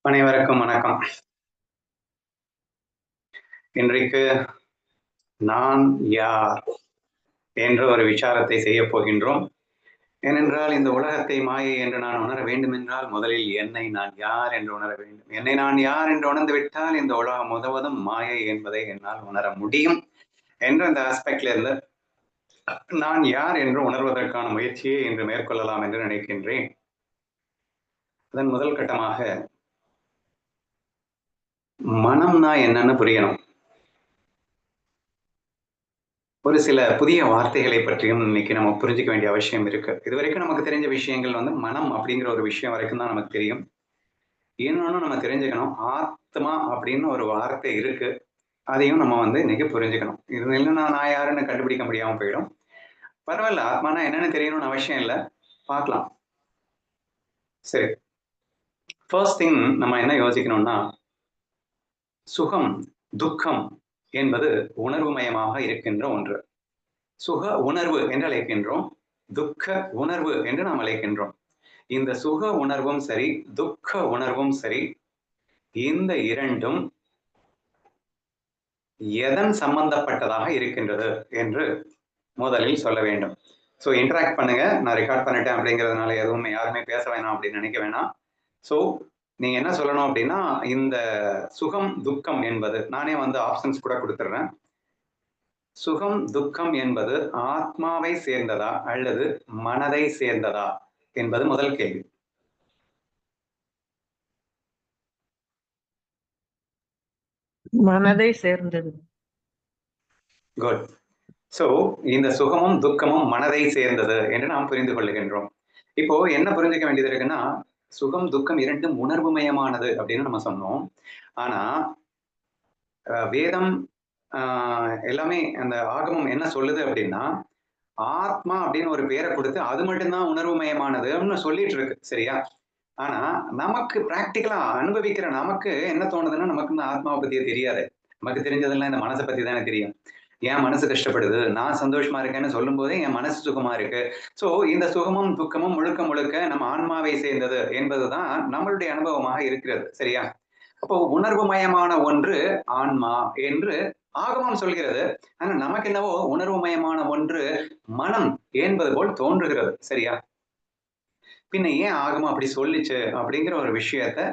அனைவருக்கும் வணக்கம். இன்றைக்கு நான் யார் என்ற ஒரு விசாரத்தை செய்யப் போகின்றோம். ஏனென்றால் இந்த உலகத்தை மாயை என்று நான் உணர வேண்டுமென்றால் முதலில் என்னை நான் யார் என்று உணர வேண்டும். என்னை நான் யார் என்று உணர்ந்து விட்டால் இந்த உலகம் முழுவதும் மாயை என்பதை என்னால் உணர முடியும் என்ற அந்த ஆஸ்பெக்ட்ல இருந்து நான் யார் என்று உணர்வதற்கான முயற்சியை இன்று மேற்கொள்ளலாம் என்று நினைக்கின்றேன். அதன் முதல் கட்டமாக மனம்னா என்னன்னு புரியணும். ஒரு சில புதிய வார்த்தைகளை பற்றியும் இன்னைக்கு நம்ம புரிஞ்சுக்க வேண்டிய அவசியம் இருக்கு. இதுவரைக்கும் நமக்கு தெரிஞ்ச விஷயங்கள் மனம் அப்படிங்கிற ஒரு விஷயம் வரைக்கும் தான் நமக்கு தெரியும். இன்னொன்னு நம்ம தெரிஞ்சுக்கணும். ஆத்மா அப்படின்னு ஒரு வார்த்தை இருக்கு. அதையும் நம்ம இன்னைக்கு புரிஞ்சுக்கணும். இது இல்லைன்னா நான் யாருன்னு கண்டுபிடிக்க முடியாம போயிடும். பரவாயில்ல. ஆத்மானா என்னன்னு தெரியணும்னு அவசியம் இல்லை. பார்க்கலாம். சரி. ஃபர்ஸ்ட் திங் நம்ம என்ன யோசிக்கணும்னா, சுகம், துக்கம் என்பது உணர்வுமயமாக இருக்கின்ற ஒன்று. சுக உணர்வு என்று அழைக்கின்றோம். துக்க உணர்வு என்று நாம் அழைக்கின்றோம். இந்த சுக உணர்வும் சரி, துக்க உணர்வும் சரி, இந்த இரண்டும் எதன் சம்பந்தப்பட்டதாக இருக்கின்றது என்று முதலில் சொல்ல வேண்டும். ஸோ இன்டராக்ட் பண்ணுங்க. நான் ரெக்கார்ட் பண்ணிட்டேன் அப்படிங்கிறதுனால எதுவுமே யாருமே பேச வேணாம் அப்படின்னு நினைக்க வேணாம். ஸோ நீங்க என்ன சொல்லணும் அப்படின்னா, இந்த சுகம், துக்கம் என்பது நானே ஆப்ஷன்ஸ் கூட கொடுத்துடுறேன். சுகம், துக்கம் என்பது ஆத்மாவை சேர்ந்ததா அல்லது மனதை சேர்ந்ததா என்பது முதல் கேள்வி. மனதை சேர்ந்தது. குட். சோ இந்த சுகமும் துக்கமும் மனதை சேர்ந்தது என்று நாம் புரிந்து கொள்ளுகின்றோம். இப்போ என்ன புரிஞ்சுக்க வேண்டியது இருக்குன்னா, சுகம், துக்கம் இரண்டும் உணர்வுமயமானது அப்படின்னு நம்ம சொன்னோம். ஆனா வேதம் எல்லாமே அந்த ஆகமம் என்ன சொல்லுது அப்படின்னா, ஆத்மா அப்படின்னு ஒரு பேரை கொடுத்து அது மட்டும்தான் உணர்வுமயமானதுன்னு சொல்லிட்டு இருக்கு. சரியா? ஆனா நமக்கு பிராக்டிக்கலா அனுபவிக்கிற நமக்கு என்ன தோணுதுன்னா, நமக்கு இந்த ஆத்மாவை பத்தியே தெரியாது. நமக்கு தெரிஞ்சதெல்லாம் இந்த மனசை பத்தி தானே தெரியும். என் மனசு கஷ்டப்படுது, நான் சந்தோஷமா இருக்கேன்னு சொல்லும் போதே என் மனசு சுகமா இருக்கு. சோ இந்த சுகமும் துக்கமும் முழுக்க முழுக்க நம்ம ஆன்மாவை சேர்ந்தது என்பதுதான் நம்மளுடைய அனுபவமாக இருக்கிறது. சரியா? அப்போ உணர்வுமயமான ஒன்று ஆன்மா என்று ஆகமம் சொல்கிறது. ஆனா நமக்கு என்னவோ உணர்வுமயமான ஒன்று மனம் என்பது போல் தோன்றுகிறது. சரியா? பின்ன ஏன் ஆகமம் அப்படி சொல்லிச்சு அப்படிங்கிற ஒரு விஷயத்த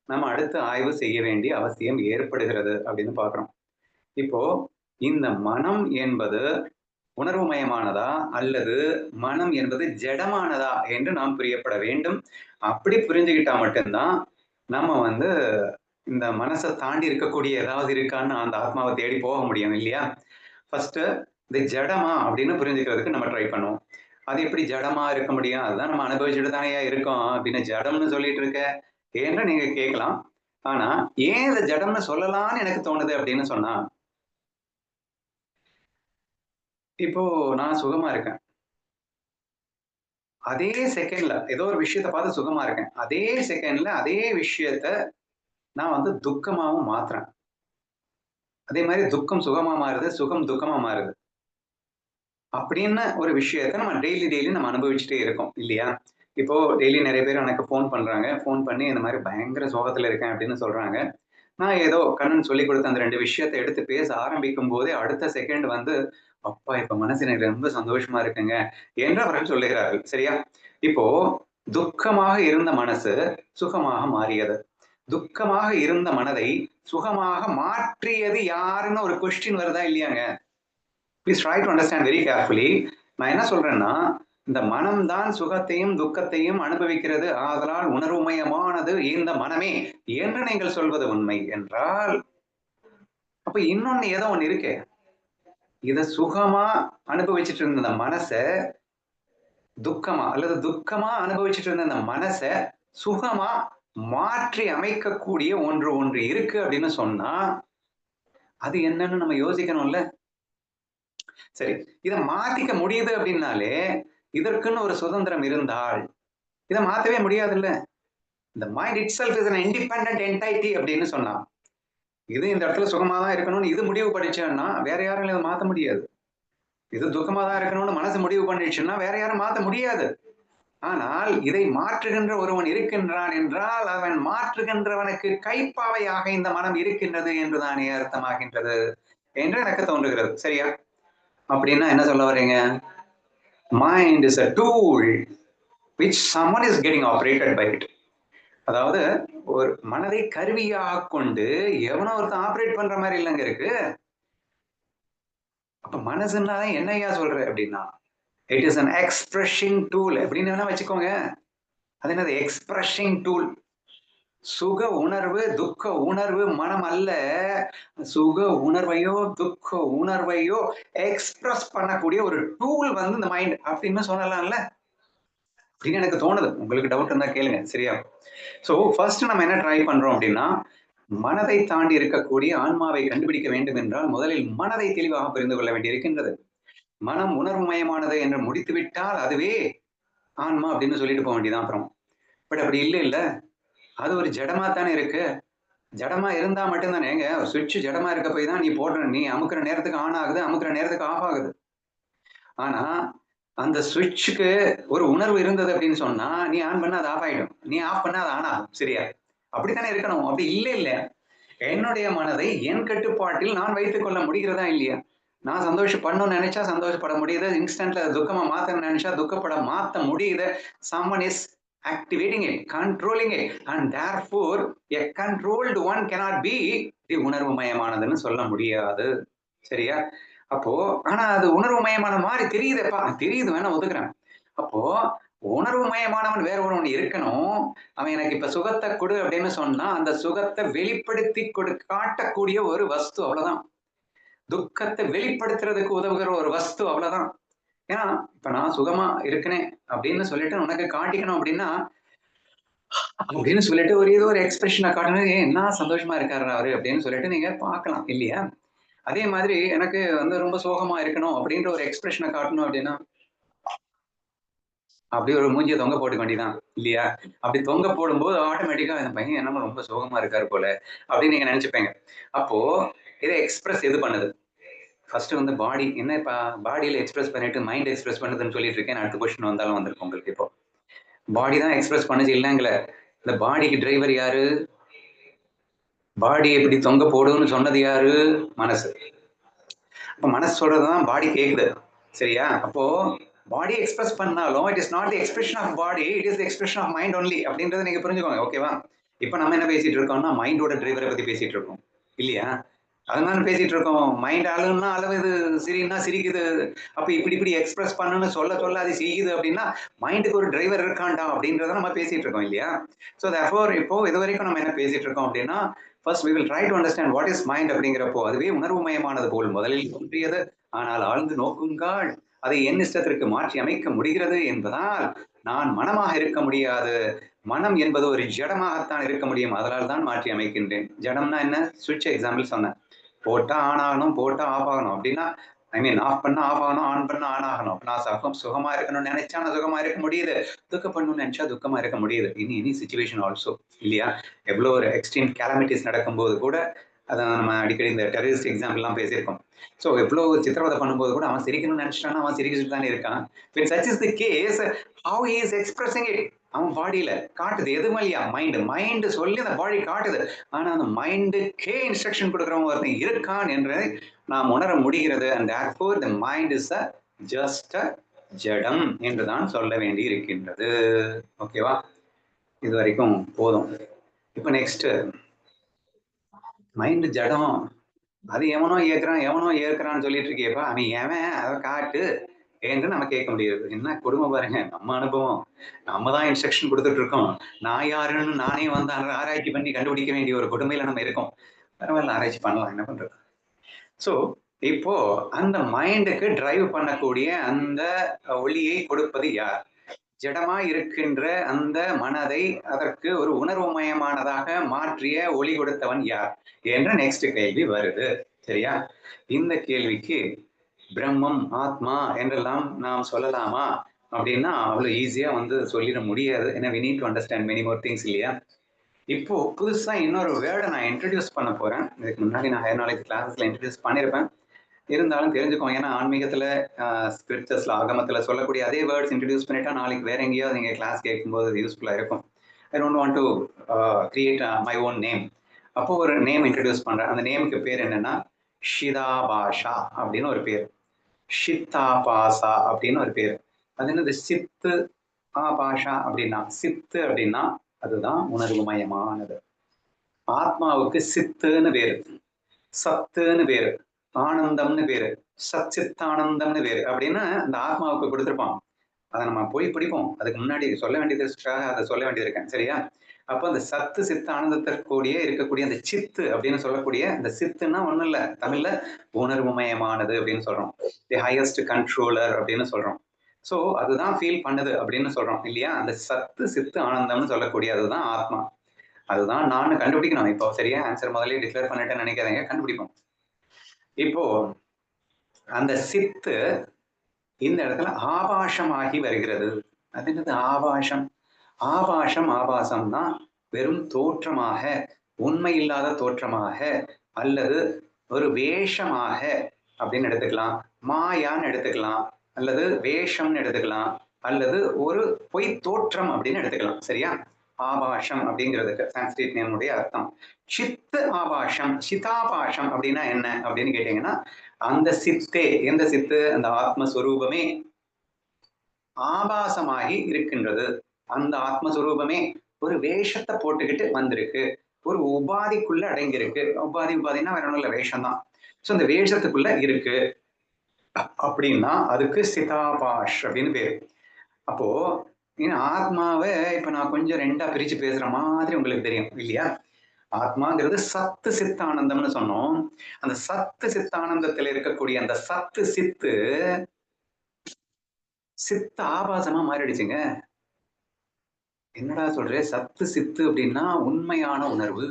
நம்ம அடுத்து ஆய்வு செய்ய வேண்டிய அவசியம் ஏற்படுகிறது அப்படின்னு பாக்குறோம். இப்போ இந்த மனம் என்பது உணர்வுமயமானதா அல்லது மனம் என்பது ஜடமானதா என்று நாம் புரியப்பட வேண்டும். அப்படி புரிஞ்சுக்கிட்டா மட்டும்தான் நம்ம இந்த மனசை தாண்டி இருக்கக்கூடிய ஏதாவது இருக்கான்னு அந்த ஆத்மாவை தேடி போக முடியும் இல்லையா? ஃபர்ஸ்ட் இந்த ஜடமா அப்படின்னு புரிஞ்சுக்கிறதுக்கு நம்ம ட்ரை பண்ணுவோம். அது எப்படி ஜடமா இருக்க முடியும்? அதுதான் நம்ம அனுபவிச்சுட்டு தானே இருக்கோம் அப்படின்னு ஜடம்னு சொல்லிட்டு இருக்க என்று நீங்க கேட்கலாம். ஆனா ஏன் இதை ஜடம்னு சொல்லலாம்னு எனக்கு தோணுது அப்படின்னு சொன்னா, இப்போ நான் சுகமா இருக்கேன். அதே செகண்ட்ல ஏதோ ஒரு விஷயத்த பார்த்து சுகமா இருக்கேன். அதே செகண்ட்ல அதே விஷயத்த நான் துக்கமாவும் மாத்துறேன். அதே மாதிரி துக்கம் சுகமா மாறுது, சுகம் துக்கமா மாறுது. அப்படின்னு ஒரு விஷயத்த நம்ம டெய்லி நம்ம அனுபவிச்சுட்டே இருக்கோம் இல்லையா? இப்போ டெய்லி நிறைய பேர் எனக்கு ஃபோன் பண்றாங்க. ஃபோன் பண்ணி இந்த மாதிரி பயங்கர சோகத்துல இருக்கேன் அப்படின்னு சொல்றாங்க. நான் ஏதோ கண்ணன் சொல்லிக் கொடுத்த அந்த 2 விஷயத்த எடுத்து பேச ஆரம்பிக்கும் போதே அடுத்த செகண்ட் அப்பா இப்ப மனசு எனக்கு ரொம்ப சந்தோஷமா இருக்குங்க என்று அவர்கள் சொல்லுகிறார்கள். சரியா? இப்போ துக்கமாக இருந்த மனசு சுகமாக மாறியது. துக்கமாக இருந்த மனதை சுகமாக மாற்றியது யாருன்னு ஒரு கொஸ்டின் வருதா இல்லையாங்க? Please try to understand very carefully. நான் என்ன சொல்றேன்னா, இந்த மனம்தான் சுகத்தையும் துக்கத்தையும் அனுபவிக்கிறது. ஆதலால் உணர்வுமயமானது இந்த மனமே என்று நீங்கள் சொல்வது உண்மை என்றால், அப்ப இன்னொன்னு ஏதோ ஒண்ணு இருக்கே. இத சுகமா அனுபவிச்சுட்டு இருந்த அந்த மனச துக்கமா அல்லது துக்கமா அனுபவிச்சுட்டு இருந்த அந்த மனச சுகமா மாற்றி அமைக்கக்கூடிய ஒன்று இருக்கு அப்படின்னு சொன்னா, அது என்னன்னு நம்ம யோசிக்கணும்ல. சரி, இத மாத்திக்க முடியுது அப்படின்னாலே, இதற்குன்னு ஒரு சுதந்திரம் இருந்தால், இத மாத்தவே முடியாதுல்ல. இந்த mind it self is an independent entity அப்படின்னு சொன்னா, இது இந்த இடத்துல சுகமா தான் இருக்கணும்னு இது முடிவு பண்ணிச்சுன்னா, வேற யாராலும் இத மாத்த முடியாது. இது துக்கமா தான் இருக்கணும்னு மனசு முடிவு பண்ணிடுச்சுன்னா, வேற யாரும் மாத்த முடியாது. ஆனால் இதை மாற்றுகின்ற ஒருவன் இருக்கின்றான் என்றால் அவன் மாற்றுகின்றவனுக்கு கைப்பாவையாக இந்த மனம் இருக்கின்றது என்றுதானே அர்த்தமாகின்றது என்று எனக்கு தோன்றுகிறது. சரியா? அப்படின்னா என்ன சொல்ல வரீங்க? Mind is a tool which someone is getting operated by it. அதாவது ஒரு மனதை கருவியாக கொண்டு எவனோ ஒருத்தன் ஆப்ரேட் பண்ற மாதிரி இல்லைங்க இருக்கு. அப்ப மனசுன்னா என்னையா சொல்ற அப்படின்னா, it is an expressing tool அப்படின்னு வேணா வச்சுக்கோங்க. அது என்னது? எக்ஸ்பிரஷிங் டூல். சுக உணர்வு துக்க உணர்வு மனம் அல்ல. சுக உணர்வையோ துக்க உணர்வையோ எக்ஸ்பிரஸ் பண்ணக்கூடிய ஒரு டூல் வந்து இந்த மைண்ட் அப்படின்னு சொல்லலாம்ல அப்படின்னு எனக்கு தோணுது. உங்களுக்கு டவுட் இருந்தா கேளுங்க. சரியா? சோ ஃபர்ஸ்ட் நம்ம என்ன ட்ரை பண்றோம் அப்படின்னா, மனதை தாண்டி இருக்கக்கூடிய ஆன்மாவை கண்டுபிடிக்க வேண்டும் என்றால் முதலில் மனதை தெளிவாக புரிந்து கொள்ள வேண்டியிருக்கின்றது. மனம் உணர்வுமயமானது என்று முடித்து விட்டால் அதுவே ஆன்மா அப்படின்னு சொல்லிட்டு போக வேண்டியதான் அப்புறம். பட் அப்படி இல்லை இல்ல, அது ஒரு ஜடமா தானே இருக்கு. ஜடமா இருந்தா மட்டும்தானேங்க, சுவிட்ச் ஜடமா இருக்க போய் தான் நீ போடுற, நீ அமுக்குற நேரத்துக்கு ஆன் ஆகுது, அமுக்குற நேரத்துக்கு ஆஃப் ஆகுது. ஆனா அந்த சுவிட்சுக்கு ஒரு உணர்வு இருந்தது அப்படின்னு சொன்னா, நீ ஆன் பண்ணா அது ஆஃப் ஆயிடும், நீ ஆஃப் பண்ணா அது ஆன் ஆகும். சரியா? அப்படித்தானே இருக்கணும். அப்படி இல்லை இல்ல, என்னுடைய மனதை என் கட்டுப்பாட்டில் நான் வைத்துக் கொள்ள முடிகிறதா இல்லையா? நான் சந்தோஷப்படணும்னு நினைச்சா சந்தோஷப்பட முடியுது, இன்ஸ்டன்ட்ல துக்கமா மாத்தணும்னு நினைச்சா துக்கப்பட மாத்த முடியுது. someone is activating it, controlling it, and therefore a controlled one cannot be the உணர்வு மயமானதுன்னு சொல்ல முடியாது. சரியா? அப்போ ஆனா அது உணர்வு மயமான மாதிரி தெரியுதேப்பா, தெரியுது, வேணா ஒதுக்குறேன். அப்போ உணர்வு மயமானவன் வேற ஒருவன் இருக்கணும். அவன் எனக்கு இப்ப சுகத்தை கொடு அப்படின்னு சொன்னா அந்த சுகத்தை வெளிப்படுத்தி காட்டக்கூடிய ஒரு வஸ்து, அவ்வளவுதான். துக்கத்தை வெளிப்படுத்துறதுக்கு உதவுகிற ஒரு வஸ்து, அவ்வளவுதான். ஏன்னா இப்ப நான் சுகமா இருக்கிறேன் அப்படின்னு சொல்லிட்டு உனக்கு காட்டிக்கணும் அப்படின்னா, அப்படின்னு சொல்லிட்டு ஒரு ஏதோ ஒரு எக்ஸ்பிரஷனை காட்டணும். என்ன சந்தோஷமா இருக்காரு அவரு அப்படின்னு சொல்லிட்டு நீங்க பார்க்கலாம் இல்லையா? அதே மாதிரி எனக்கு வந்து ரொம்ப சோகமா இருக்கணும் அப்படின்ற ஒரு எக்ஸ்பிரஷனை காட்டணும் அப்படின்னா, அப்படி ஒரு மூஞ்சியை தொங்க போட்டுக்க வேண்டியதான் இல்லையா? அப்படி தொங்க போடும்போது ஆட்டோமேட்டிக்கா இந்த பையன் என்னமோ ரொம்ப சோகமா இருக்காரு போல அப்படின்னு நீங்க நினைச்சுப்பீங்க. அப்போ இதை எக்ஸ்பிரஸ் எது பண்ணுது? ஃபர்ஸ்ட் வந்து பாடி என்ன, இப்ப பாடியில எக்ஸ்பிரஸ் பண்ணிட்டு மைண்ட் எக்ஸ்பிரஸ் பண்ணுதுன்னு சொல்லிட்டு இருக்கேன். அடுத்த கொஸ்டின் வந்தாலும் வந்திருக்கும் உங்களுக்கு. இப்போ பாடி தான் எக்ஸ்பிரஸ் பண்ணுச்சு இல்லைங்கள, இந்த பாடிக்கு டிரைவர் யாரு? பாடி எப்படி தொங்க போடுன்னு சொன்னது யாரு? மனசு. அப்ப மனசு சொல்றதுதான் பாடி கேக்குது. சரியா? அப்போ பாடி எக்ஸ்பிரஸ் பண்ணாலும் it is not the expression of body, it is the expression of mind only அப்படின்றத நீங்க புரிஞ்சுக்கோங்க. ஓகேவா? இப்ப நம்ம என்ன பேசிட்டு இருக்கோம்னா மைண்டோட டிரைவரை பத்தி பேசிட்டு இருக்கோம் இல்லையா? அதனால பேசிட்டு இருக்கோம். மைண்ட் அழுன்னா அழுவுது, சிரின்னா சிரிக்குது. அப்ப இப்படி இப்படி எக்ஸ்பிரஸ் பண்ணணும்னு சொல்ல சொல்ல அது செய்யுது அப்படின்னா மைண்டுக்கு ஒரு டிரைவர் இருக்காண்டா அப்படின்றத நம்ம பேசிட்டு இருக்கோம் இல்லையா? ஸோ தேர்ஃபோர் இப்போ இது வரைக்கும் நம்ம என்ன பேசிட்டு இருக்கோம் அப்படின்னா, first we will try to understand what is mind அப்படிங்கிறப்போ அதுவே உணர்வுமயமானது போல் முதலில் தோன்றியது, ஆனால் ஆழ்ந்து நோக்குங்கால் அதை என் இஷ்டத்திற்கு மாற்றி அமைக்க முடிகிறது என்பதால் நான் மனமாக இருக்க முடியாது. மனம் என்பது ஒரு ஜடமாகத்தான் இருக்க முடியும், அதனால் தான் மாற்றி அமைக்கின்றேன். ஜடம்னா என்ன? சுவிட்ச் எக்ஸாம்பிள் சொன்னேன். போட்டா ஆன் ஆகணும், போட்டா ஆஃப் ஆகணும். அப்படின்னா ஐ மீன் ஆஃப் பண்ணா ஆஃப் ஆகணும், ஆன் பண்ணா ஆன் ஆகணும். நான் சுகமா இருக்கணும்னு நினைச்சா நான் சுகமா இருக்க முடியுது, துக்கப்படணும்னு நினைச்சா துக்கமா இருக்க முடியுது. எனி சிச்சுவேஷன் ஆல்சோ இல்லையா? எவ்வளோ ஒரு எக்ஸ்ட்ரீம் கேலமிட்டிஸ் நடக்கும்போது கூட, அதை நம்ம அடிக்கடி இந்த டெரரிஸ்ட் எக்ஸாம்பிள்லாம் பேசியிருக்கோம். ஸோ எவ்வளோ சித்திரவதை பண்ணும்போது கூட அவன் சிரிக்கணும்னு நினைச்சிட்டான்னா அவன் சிரிக்கிட்டு தானே இருக்கான். when such is the case, how he is expressing it, அவன் பாடியில காட்டுது. எதுவும் இல்லையா? மைண்ட் சொல்லி அந்த பாடி காட்டுது. ஆனா அந்த மைண்டுக்கே இன்ஸ்ட்ரக்ஷன் கொடுக்குறவங்க ஒருத்தன் இருக்கான் என்று நாம் உணர முடிகிறது. and therefore the mind is a just a ஜடம் என்றுதான் சொல்ல வேண்டி இருக்கின்றது. ஓகேவா? இது வரைக்கும் போதும். இப்ப நெக்ஸ்ட், மைண்ட் ஜடம், அது எவனோ ஏற்கிறான்னு சொல்லிட்டு இருக்கியப்பா, அவன் எவன் அதை காட்டு என்று நம்ம கேட்க முடியாது. என்ன கொடுமை பாருங்க, நம்ம அனுபவம். நம்ம தான் இன்ஸ்ட்ரக்ஷன் கொடுத்துட்டு இருக்கோம். நான் யாருன்னு நானே வந்து ஆராய்ச்சி பண்ணி கண்டுபிடிக்க வேண்டிய ஒரு கொடுமையில நம்ம இருக்கோம். பரவாயில்ல, ஆராய்ச்சி பண்ணலாம், என்ன பண்றது. சோ இப்போ அந்த மைண்டுக்கு டிரைவ் பண்ணக்கூடிய அந்த ஒளியை கொடுப்பது யார்? ஜடமா இருக்கின்ற அந்த மனதை அதற்கு ஒரு உணர்வுமயமானதாக மாற்றிய ஒளி கொடுத்தவன் யார் என்ற நெக்ஸ்ட் கேள்வி வருது. சரியா? இந்த கேள்விக்கு பிரம்மம், ஆத்மா என்றெல்லாம் நாம் சொல்லலாமா அப்படின்னா அவ்வளவு ஈஸியா வந்து சொல்லிட முடியாது. ஏன்னா we need to understand many more things இல்லையா? இப்போ புதுசா இன்னொரு வேர்டை நான் இன்ட்ரடியூஸ் பண்ண போறேன். இதுக்கு முன்னாடி நான் ஹையர் நாலேஜ் கிளாஸஸ்ல இன்ட்ரடியூஸ் பண்ணியிருப்பேன். இருந்தாலும் தெரிஞ்சுக்கோங்க. ஏன்னா ஆன்மீகத்துல ஸ்பிரிச்சுவல்ஸ்ல ஆகமத்துல சொல்லக்கூடிய அதே வேர்ட்ஸ் இன்ட்ரடியூஸ் பண்ணிட்டா நாளைக்கு வேற எங்கேயாவது நீங்க கிளாஸ் கேட்கும்போது அது யூஸ்ஃபுல்லா இருக்கும். I don't want to create my own name. அப்போ ஒரு நேம் இன்ட்ரடியூஸ் பண்றேன். அந்த நேமுக்கு பேர் என்னன்னா ஷிதாபாஷா அப்படின்னு ஒரு பேர். ஷித்தாபாசா அப்படின்னு ஒரு பேர். அது என்னது? சித்து ஆபாஷா அப்படின்னா, சித்து அப்படின்னா அதுதான் உணர்வுமயமானது. ஆத்மாவுக்கு சித்துன்னு பேரு, சத்துன்னு பேரு, ஆனந்தம்னு பேரு, சச்சித்தானந்தம்னு பேரு அப்படின்னு அந்த ஆத்மாவுக்கு கொடுத்திருப்பான். அதை நம்ம போய் பிடிப்போம். அதுக்கு முன்னாடி சொல்ல வேண்டியதுக்காக அதை சொல்ல வேண்டியிருக்கேன். சரியா? அப்போ அந்த சத்து சித்த ஆனந்தத்திற்குடியே இருக்கக்கூடிய அந்த சித்து அப்படின்னு சொல்லக்கூடிய அந்த சித்துன்னா ஒண்ணும் இல்ல, தமிழ்ல உணர்வுமயமானது அப்படின்னு சொல்றோம். தி ஹையஸ்ட் கண்ட்ரோலர் அப்படின்னு சொல்றோம். சோ அதுதான் ஃபீல் பண்ணுது அப்படின்னு சொல்றோம் இல்லையா? அந்த சத்து சித்து ஆனந்தம்னு சொல்லக்கூடியதுதான் ஆத்மா. அதுதான் நான் கண்டுபிடிக்கணும். இப்போ சரியா ஆன்சர் முதலே டிக்ளேர் பண்ணிட்டேன்னு நினைக்காதீங்க, கண்டுபிடிப்போம். இப்போ அந்த சித்து இந்த இடத்துல ஆபாசமாகி வருகிறது. அது என்னது ஆபாசம்? ஆபாசம் ஆபாசம்னா வெறும் தோற்றமாக, உண்மை இல்லாத தோற்றமாக, அல்லது ஒரு வேஷமாக அப்படின்னு எடுத்துக்கலாம், மாயான்னு எடுத்துக்கலாம், அல்லது வேஷம்னு எடுத்துக்கலாம், அல்லது ஒரு பொய் தோற்றம் அப்படின்னு எடுத்துக்கலாம். சரியா? ஆபாசம் அப்படிங்கிறதுக்கு சான்ஸ்கிரிட் நேமுடைய அர்த்தம் சித்து ஆபாசம். சிதாபாசம் அப்படின்னா என்ன அப்படின்னு கேட்டீங்கன்னா, அந்த சித்தே, எந்த சித்து? அந்த ஆத்மஸ்வரூபமே ஆபாசமாகி இருக்கின்றது. அந்த ஆத்மஸ்வரூபமே ஒரு வேஷத்தை போட்டுக்கிட்டு வந்திருக்கு, ஒரு உபாதிக்குள்ள அடங்கியிருக்கு. உபாதினா வேற ஒண்ணும் இல்ல, வேஷம் தான். சோ அந்த வேஷத்துக்குள்ள இருக்கு அப்படின்னா அதுக்கு சிதாபாஷ் அப்படின்னு பேரு. அப்போ ஆத்மாவை இப்ப நான் கொஞ்சம் ரெண்டா பிரிச்சு பேசுற மாதிரி உங்களுக்கு தெரியும் இல்லையா? ஆத்மாங்கிறது சத்து சித்தானந்தம்னு சொன்னோம். அந்த சத்து சித்தானந்தத்துல இருக்கக்கூடிய அந்த சத்து சித்து சித்த ஆபாசமா மாறிடுச்சுங்க. என்னடா சொல்ற? சத்து சித்து அப்படின்னா உண்மையான உணர்வு.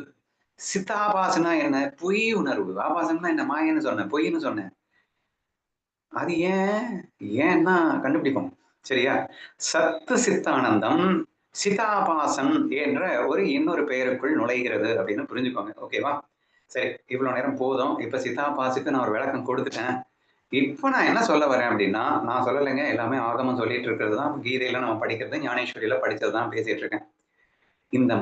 சித்தாபாசனா என்ன? பொய் உணர்வு. ஆபாசம்னா என்ன? மாயன்னு சொன்னேன், பொய்ன்னு சொன்னேன். அது ஏன்? ஏன்னா கண்டுபிடிப்போம். சரியா? சத்து சித்தானந்தம் சிதாபாசன் என்ற ஒரு இன்னொரு பெயருக்குள் நுழைகிறது அப்படின்னு புரிஞ்சுக்கோங்க. ஓகேவா? சரி, இவ்வளவு நேரம் போதும். இப்ப சிதாபாசுக்கு நான் ஒரு விளக்கம் கொடுத்துட்டேன். இப்ப நான் என்ன சொல்ல வரேன் அப்படின்னா, நான் சொல்லலைங்க, எல்லாமே ஆகமம் சொல்லிட்டு இருக்கிறது தான், கீதையில நம்ம படிக்கிறது, ஞானேஸ்வரியில படிச்சது தான் பேசிட்டு இருக்கேன். இந்த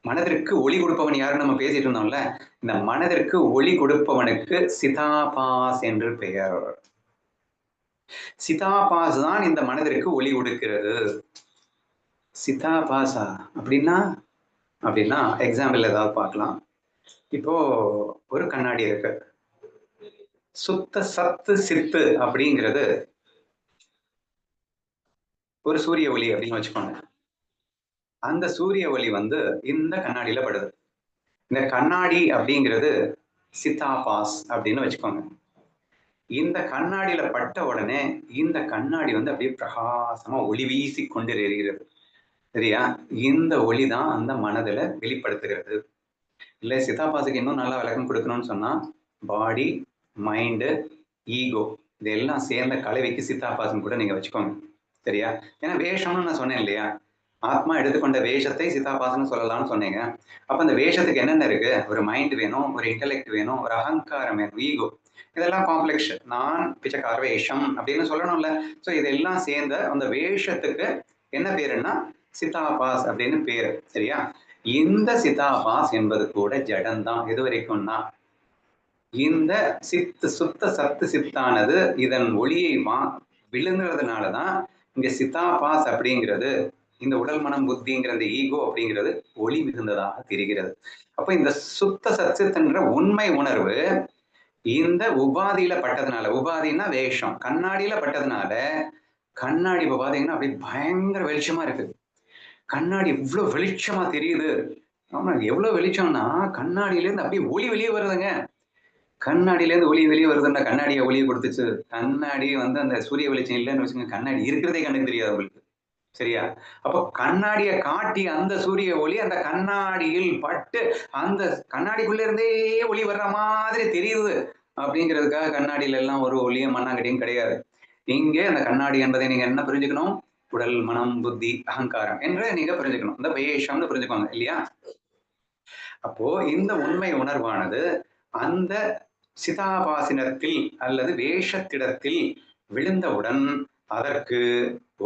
மனதிற்கு ஒளி கொடுப்பவன் யாருன்னு நம்ம பேசிட்டு இருந்தோம்ல, இந்த மனதிற்கு ஒளி கொடுப்பவனுக்கு சிதாபாஸ் என்று பெயர். சிதாபாஸ் தான் இந்த மனதிற்கு ஒளி கொடுக்கிறது. சிதாபாசா அப்படின்னா அப்படின்னா எக்ஸாம்பிள் ஏதாவது பார்க்கலாம். இப்போ ஒரு கண்ணாடி இருக்கு. சுத்த சத்து சித்து அப்படிங்கிறது ஒரு சூரிய ஒளி அப்படின்னு வச்சுக்கோங்க. அந்த சூரிய ஒளி வந்து இந்த கண்ணாடியில படுது. இந்த கண்ணாடி அப்படிங்கிறது சிதாபாஸ் அப்படின்னு வச்சுக்கோங்க. இந்த கண்ணாடியில பட்ட உடனே இந்த கண்ணாடி வந்து அப்படியே பிரகாசமா ஒளி வீசி கொண்டு எரிகிறது. சரியா? இந்த ஒளி தான் அந்த மனதில வெளிப்படுத்துகிறது. இல்ல சிதாபாசுக்கு இன்னும் நல்லா விளக்கம் கொடுக்கணும்னு சொன்னா, பாடி, மைண்டு, ஈகோ இதெல்லாம் சேர்ந்த கலவைக்கு சிதாபாசம் கூட நீங்க வச்சுக்கோங்க. சரியா? ஏன்னா வேஷம்னு நான் சொன்னேன் இல்லையா? ஆத்மா எடுத்துக்கொண்ட வேஷத்தை சிதாபாசன்னு சொல்லலாம்னு சொன்னீங்க. அப்ப அந்த வேஷத்துக்கு என்னென்ன இருக்கு? ஒரு மைண்ட் வேணும், ஒரு இன்டெலெக்ட் வேணும், ஒரு அகங்காரம் வேணும், ஈகோ. இதெல்லாம் காம்ப்ளெக்ஸ். நான் பிச்சைக்கார வேஷம் அப்படின்னு சொல்லணும்ல. சோ இதெல்லாம் சேர்ந்த அந்த வேஷத்துக்கு என்ன பேருன்னா சிதாபாஸ் அப்படின்னு பேரு. சரியா? இந்த சிதாபாஸ் என்பது கூட ஜடம்தான். எது வரைக்கும்னா இந்த சுத்த சத்து சித்தானது இதன் ஒளியை விழுங்குறதுனாலதான் இங்க சிதாபாஸ் அப்படிங்கிறது, இந்த உடல் மனம் புத்திங்கிற இந்த ஈகோ அப்படிங்கிறது ஒளி மிகுந்ததாக தெரிகிறது. அப்ப இந்த சுத்த சச்சித்தன்ற உண்மை உணர்வு இந்த உபாதியில பட்டதுனால, உபாதினா வேஷம், கண்ணாடியில பட்டதுனால கண்ணாடி இப்ப பாத்தீங்கன்னா அப்படியே பயங்கர வெளிச்சமா இருக்கு. கண்ணாடி இவ்வளவு வெளிச்சமா தெரியுது. ஆமா, எவ்வளவு வெளிச்சம்னா கண்ணாடியில இருந்து அப்படியே ஒளி வெளியே வருதுங்க. கண்ணாடியில இருந்து ஒளி வெளியே வருதுன்னா கண்ணாடியை ஒளியை கொடுத்துச்சு. கண்ணாடி வந்து அந்த சூரிய வெளிச்சம் இல்லைன்னு வச்சுங்க, கண்ணாடி இருக்கிறதே கண்ணுக்கு தெரியாது உங்களுக்கு. சரியா? அப்போ கண்ணாடியை காட்டி அந்த சூரிய ஒளி அந்த கண்ணாடியில் பட்டு அந்த கண்ணாடிக்குள்ள இருந்தே ஒளி வர்ற மாதிரி தெரியுது அப்படிங்கிறதுக்காக கண்ணாடியில எல்லாம் ஒரு ஒளியும் மண்ணாங்கட்டியும் கிடையாது. இங்கே அந்த கண்ணாடி என்பதை நீங்க என்ன புரிஞ்சுக்கணும்? உடல் மனம் புத்தி அகங்காரம் என்று நீங்க புரிஞ்சுக்கணும். இந்த வேஷம்னு புரிஞ்சுக்கோங்க இல்லையா? அப்போ இந்த உண்மை உணர்வானது அந்த சிதாபாசனத்தில் அல்லது வேஷத்திடத்தில் விழுந்தவுடன் அதற்கு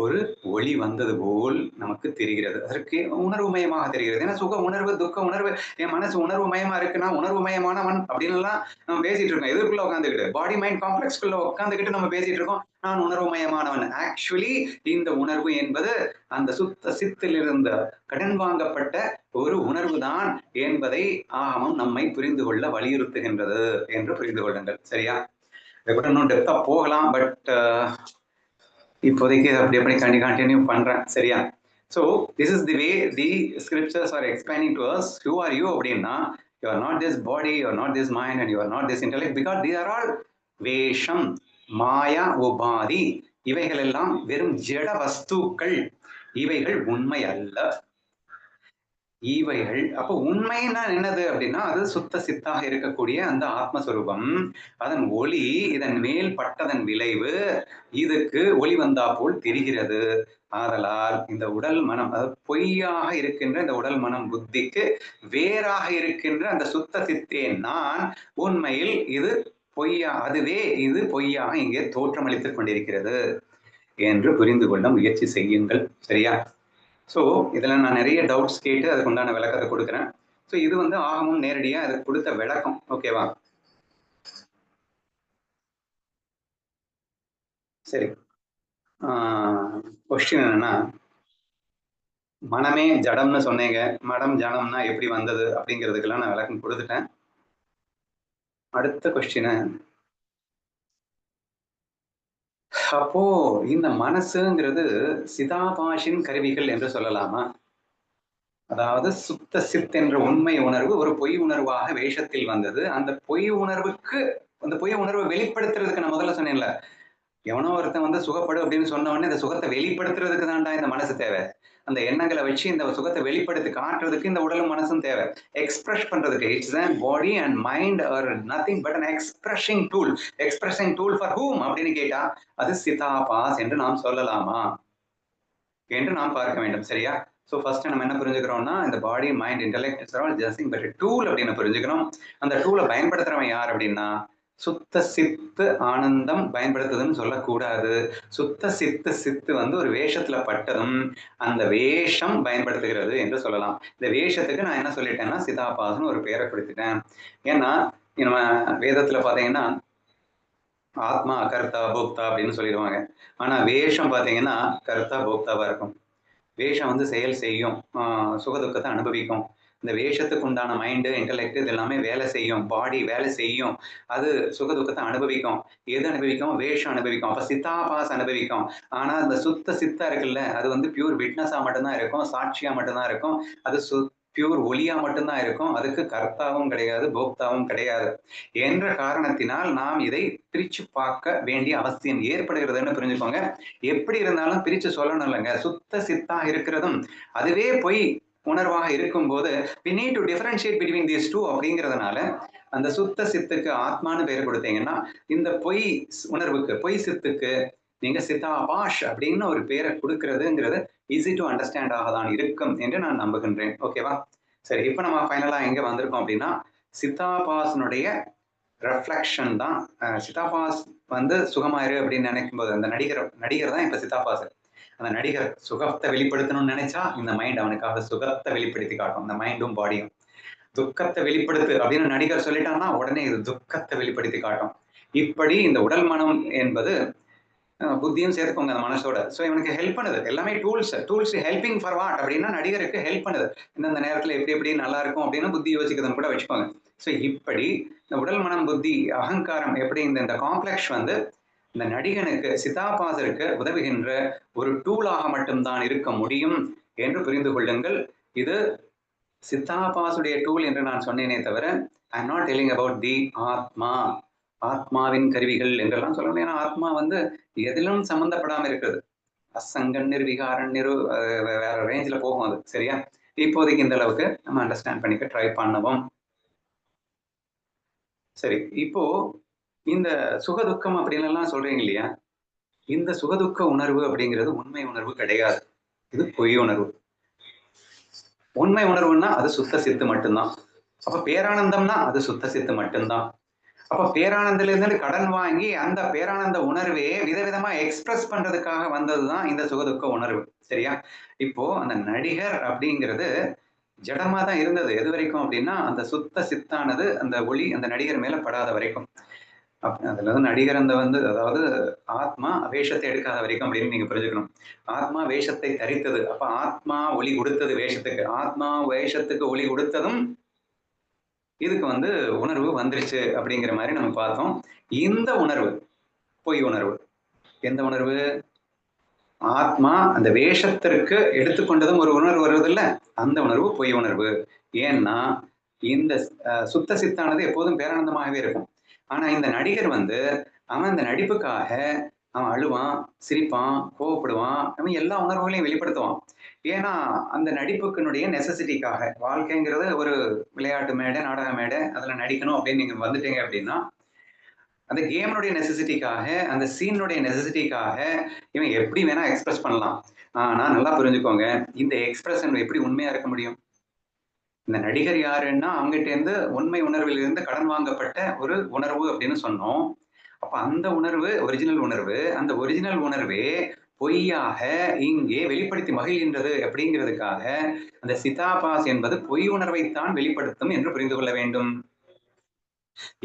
ஒரு ஒளி வந்தது போல் நமக்கு தெரிகிறது. அதற்கு உணர்வுமயமாக தெரிகிறது. ஏன்னா சுக உணர்வு, துக்க உணர்வு, என் மனசு உணர்வு மயமா இருக்குன்னா உணர்வு மயமானவன் அப்படின்னு எல்லாம் நம்ம பேசிட்டு இருக்கோம். எதுக்குள்ள உட்காந்துக்கிட்டு பாடி மைண்ட் காம்ப்ளெக்ஸ்குள்ள உட்காந்துக்கிட்டு நம்ம பேசிட்டு இருக்கோம். நான் உணர்வு மயமானவன். ஆக்சுவலி இந்த உணர்வு என்பது அந்த சுத்த சித்தில் இருந்த கடன் வாங்கப்பட்ட ஒரு உணர்வு தான் என்பதை ஆகமம் நம்மை புரிந்து கொள்ள வலியுறுத்துகின்றது என்று புரிந்து கொள்ளுங்கள். சரியா? இதை கூட இன்னும் டெப்தா போகலாம். பட் இப்போதைக்கு அப்படி கண்டினியூ பண்றேன். சரியா? So this is the way the scriptures are explaining to us. Who are you அப்படின்னா, you are not this body, you are not this mind, and you are not this intellect, because these are all வேஷம், மாயா, உபாதி. இவைகள் எல்லாம் வெறும் ஜட வஸ்துக்கள். இவைகள் உண்மை அல்ல. இவைகள் அப்ப உண்மைன்னா என்னது அப்படின்னா, அது சுத்த சித்தாக இருக்கக்கூடிய அந்த ஆத்மஸ்வரூபம். அதன் ஒளி இதன் மேல் பட்டதன் விளைவு இதுக்கு ஒளி வந்தா போல் தெரிகிறது. ஆதலால் இந்த உடல் மனம், அதாவது பொய்யாக இருக்கின்ற இந்த உடல் மனம் புத்திக்கு வேறாக இருக்கின்ற அந்த சுத்த சித்தே நான் உண்மையில் இது பொய்யா, அதுவே இது பொய்யாக இங்கே தோற்றமளித்துக் கொண்டிருக்கிறது என்று புரிந்து கொள்ள முயற்சி செய்யுங்கள். சரியா? ஸோ இதில் நான் நிறைய டவுட்ஸ் கேட்டு அதுக்கு உண்டான விளக்கத்தை கொடுக்குறேன். ஸோ இது வந்து ஆகமும் நேரடியாக அதுக்கு கொடுத்த விளக்கம். ஓகேவா? சரி. கொஸ்டின் என்னன்னா, மனமே ஜடம்னு சொன்னீங்க. மடம் ஜடம்னா எப்படி வந்தது அப்படிங்கிறதுக்கெல்லாம் நான் விளக்கம் கொடுத்துட்டேன். அடுத்த கொஸ்டின், அப்போ இந்த மனசுங்கிறது சிதாபாஷின் கருவிகள் என்று சொல்லலாமா? அதாவது சுத்த சித் என்ற உண்மை உணர்வு ஒரு பொய் உணர்வாக வேஷத்தில் வந்தது. அந்த பொய் உணர்வுக்கு, அந்த பொய் உணர்வை வெளிப்படுத்துறதுக்கு நான் முதல்ல சொன்னேன்ல, எவனோ ஒருத்தன் வந்து சுகப்படு அப்படின்னு சொன்ன உடனே இந்த சுகத்தை வெளிப்படுத்துறதுக்கு தான்டா இந்த மனசு தேவை. அந்த எண்ணங்களை வச்சு இந்த சுகத்தை வெளிப்படுத்தி காட்டுறதுக்கு இந்த உடலும் மனசும் தேவை. எக்ஸ்பிரஸ் பண்றதுக்கு it's and body and mind are nothing but an expressing tool. Expressing tool for whom அப்படின்னு கேட்டா அது சிதாபாஸ் என்று நாம் சொல்லலாமா என்று நாம் பார்க்க வேண்டும். சரியா? ஸோ ஃபர்ஸ்ட் நம்ம என்ன புரிஞ்சுக்கிறோம்னா, இந்த body mind intellect is all jesting but tool அப்படின்னு புரிஞ்சுக்கணும். அந்த டூலை பயன்படுத்துறவன் யார் அப்படின்னா, சுத்த சித்து ஆனந்தம் பயன்படுத்துதுன்னு சொல்லக்கூடாது. சுத்த சித்து வந்து ஒரு வேஷத்துல பட்டதும் அந்த வேஷம் பயன்படுத்துகிறது என்று சொல்லலாம். இந்த வேஷத்துக்கு நான் என்ன சொல்லிட்டேன்னா சிதாபாசன்னு ஒரு பேரை கொடுத்துட்டேன். ஏன்னா நம்ம வேதத்துல பாத்தீங்கன்னா ஆத்மா கர்த்தா போக்தா அப்படின்னு சொல்லிடுவாங்க. ஆனா வேஷம் பாத்தீங்கன்னா கர்த்தா போக்தாவா இருக்கும். வேஷம் வந்து செயல் செய்யும், சுகதுக்கத்தை அனுபவிக்கும். இந்த வேஷத்துக்கு உண்டான மைண்டு இன்டெலெக்ட் இது எல்லாமே வேலை செய்யும். பாடி வேலை செய்யும். அது சுகதுக்கத்தை அனுபவிக்கும். எது அனுபவிக்கும்? வேஷம் அனுபவிக்கும். அப்ப சித்தாபாஸ் அனுபவிக்கும். ஆனா இந்த சுத்த சித்தா இருக்குல்ல, அது வந்து பியூர் விட்னஸா மட்டும்தான் இருக்கும், சாட்சியா மட்டும்தான் இருக்கும். அது பியூர் ஒளியா மட்டும்தான் இருக்கும். அதுக்கு கர்த்தாவும் கிடையாது, போக்தாவும் கிடையாது என்ற காரணத்தினால் நாம் இதை பிரிச்சு பார்க்க வேண்டிய அவசியம் ஏற்படுகிறதுன்னு புரிஞ்சுக்கோங்க. எப்படி இருந்தாலும் பிரிச்சு சொல்லணும் இல்லைங்க. சுத்த சித்தா இருக்கிறதும் அதுவே பொய் உணர்வாக இருக்கும் போது we need to differentiate between these two அப்படிங்கிறதுனால அந்த சுத்த சித்துக்கு ஆத்மான்னு பெயர் கொடுத்தீங்கன்னா, இந்த பொய் உணர்வுக்கு, பொய் சித்துக்கு நீங்க சிதாபாஷ் அப்படின்னு ஒரு பேரை கொடுக்கறதுங்கிறது ஈஸி டு அண்டர்ஸ்டாண்ட் ஆக தான் இருக்கும் என்று நான் நம்புகின்றேன். ஓகேவா? சரி, இப்ப நம்ம ஃபைனலா எங்க வந்திருக்கோம் அப்படின்னா, சிதாபாசனுடைய ரெஃப்ளெக்ஷன் தான். சிதாபாஸ் வந்து சுகமாயிரு அப்படின்னு நினைக்கும் போது அந்த நடிகர் தான் இப்ப சிதாபாஸ். அந்த நடிகர் சுகத்தை வெளிப்படுத்தணும்னு நினைச்சா இந்த மைண்ட் அவனுக்காக சுகத்தை வெளிப்படுத்தி காட்டும். இந்த மைண்டும் பாடியும் துக்கத்தை வெளிப்படுத்து அப்படின்னு நடிகர் சொல்லிட்டான்னா உடனே இது துக்கத்தை வெளிப்படுத்தி காட்டும். இப்படி இந்த உடல் மனம் என்பது புத்தியும் சேர்த்துக்கோங்க அந்த மனசோட. ஸோ இவனுக்கு ஹெல்ப் பண்ணுது. எல்லாமே டூல்ஸ் ஹெல்பிங் ஃபார் வாட் அப்படின்னா நடிகருக்கு ஹெல்ப் பண்ணுது. இந்த நேரத்தில் எப்படி நல்லா இருக்கும் அப்படின்னு புத்தி யோசிக்கிறதுன்னு கூட வச்சுக்கோங்க. ஸோ இப்படி இந்த உடல் மனம் புத்தி அகங்காரம் எப்படி இந்த காம்ப்ளெக்ஸ் வந்து இந்த நடிகனுக்கு சிதாபாசருக்கு உதவுகின்ற ஒரு டூலாக மட்டும்தான் இருக்க முடியும் என்று புரிந்து கொள்ளுங்கள். இது சித்தாபாசுடைய டூல் என்று நான் சொன்னேனே தவிர I am not telling about the ஆத்மா, ஆத்மாவின் கருவிகள் என்றெல்லாம் சொல்லணும். ஏன்னா ஆத்மா வந்து எதிலும் சம்பந்தப்படாம இருக்குது. அசங்கன் நிர்விகாரன் வேற ரேஞ்சில் போகும் அது. சரியா? இப்போதைக்கு இந்த அளவுக்கு நம்ம அண்டர்ஸ்டாண்ட் பண்ணிக்க ட்ரை பண்ணுவோம். சரி, இப்போ இந்த சுகதுக்கம் அப்படின்னு எல்லாம் சொல்றீங்க இல்லையா, இந்த சுகதுக்க உணர்வு அப்படிங்கிறது உண்மை உணர்வு கிடையாது. இது பொய் உணர்வு. உண்மை உணர்வுன்னா அது சுத்த சித்து மட்டும்தான். அப்ப பேரானந்தம்னா அது சுத்த சித்து மட்டும்தான். அப்ப பேரானந்தில இருந்து கடன் வாங்கி அந்த பேரானந்த உணர்வே விதவிதமா எக்ஸ்பிரஸ் பண்றதுக்காக வந்ததுதான் இந்த சுகதுக்க உணர்வு. சரியா? இப்போ அந்த நடிகர் அப்படிங்கிறது ஜடமா தான் இருந்தது. எது வரைக்கும் அப்படின்னா, அந்த சுத்த சித்தானது அந்த ஒளி அந்த நடிகர் மேல படாத வரைக்கும். அதுல வந்து நடிகர் அந்த வந்து அதாவது ஆத்மா வேஷத்தை எடுக்காத வரைக்கும் அப்படின்னு நீங்க புரிஞ்சுக்கணும். ஆத்மா வேஷத்தை தரித்தது. அப்ப ஆத்மா ஒளி கொடுத்தது வேஷத்துக்கு. ஆத்மா வேஷத்துக்கு ஒளி கொடுத்ததும் இதுக்கு வந்து உணர்வு வந்துருச்சு அப்படிங்கிற மாதிரி நம்ம பார்த்தோம். இந்த உணர்வு பொய் உணர்வு. எந்த உணர்வு? ஆத்மா அந்த வேஷத்திற்கு எடுத்துக்கொண்டதும் ஒரு உணர்வு வருவது இல்ல, அந்த உணர்வு பொய் உணர்வு. ஏன்னா இந்த சுத்த சித்தானது எப்போதும் பேரானந்தமாகவே இருக்கும். ஆனா இந்த நடிகர் வந்து அவன் இந்த நடிப்புக்காக அவன் அழுவான், சிரிப்பான், கோவப்படுவான், அவன் எல்லா உணர்வுகளையும் வெளிப்படுத்துவான். ஏன்னா அந்த நடிப்புக்கினுடைய நெசசிட்டிக்காக. வாழ்க்கைங்கிறது ஒரு விளையாட்டு மேடை, நாடக மேடை, அதுல நடிக்கணும் அப்படின்னு நீங்க வந்துட்டீங்க அப்படின்னா அந்த கேமனுடைய நெசசிட்டிக்காக அந்த சீனுடைய நெசசிட்டிக்காக இவன் எப்படி வேணா எக்ஸ்பிரஸ் பண்ணலாம். ஆனா நல்லா புரிஞ்சுக்கோங்க, இந்த எக்ஸ்பிரஷன் எப்படி உண்மையா இருக்க முடியும்? இந்த நடிகர் யாருன்னா அவங்ககிட்ட இருந்து உண்மை உணர்வில் இருந்து கடன் வாங்கப்பட்ட ஒரு உணர்வு அப்படின்னு சொன்னோம். அப்ப அந்த உணர்வு ஒரிஜினல் உணர்வு. அந்த ஒரிஜினல் உணர்வே பொய்யாக இங்கே வெளிப்படுத்தி மகிழ்கின்றது அப்படிங்கிறதுக்காக அந்த சிதாபாஸ் என்பது பொய் உணர்வைத்தான் வெளிப்படுத்தும் என்று புரிந்து கொள்ள வேண்டும்.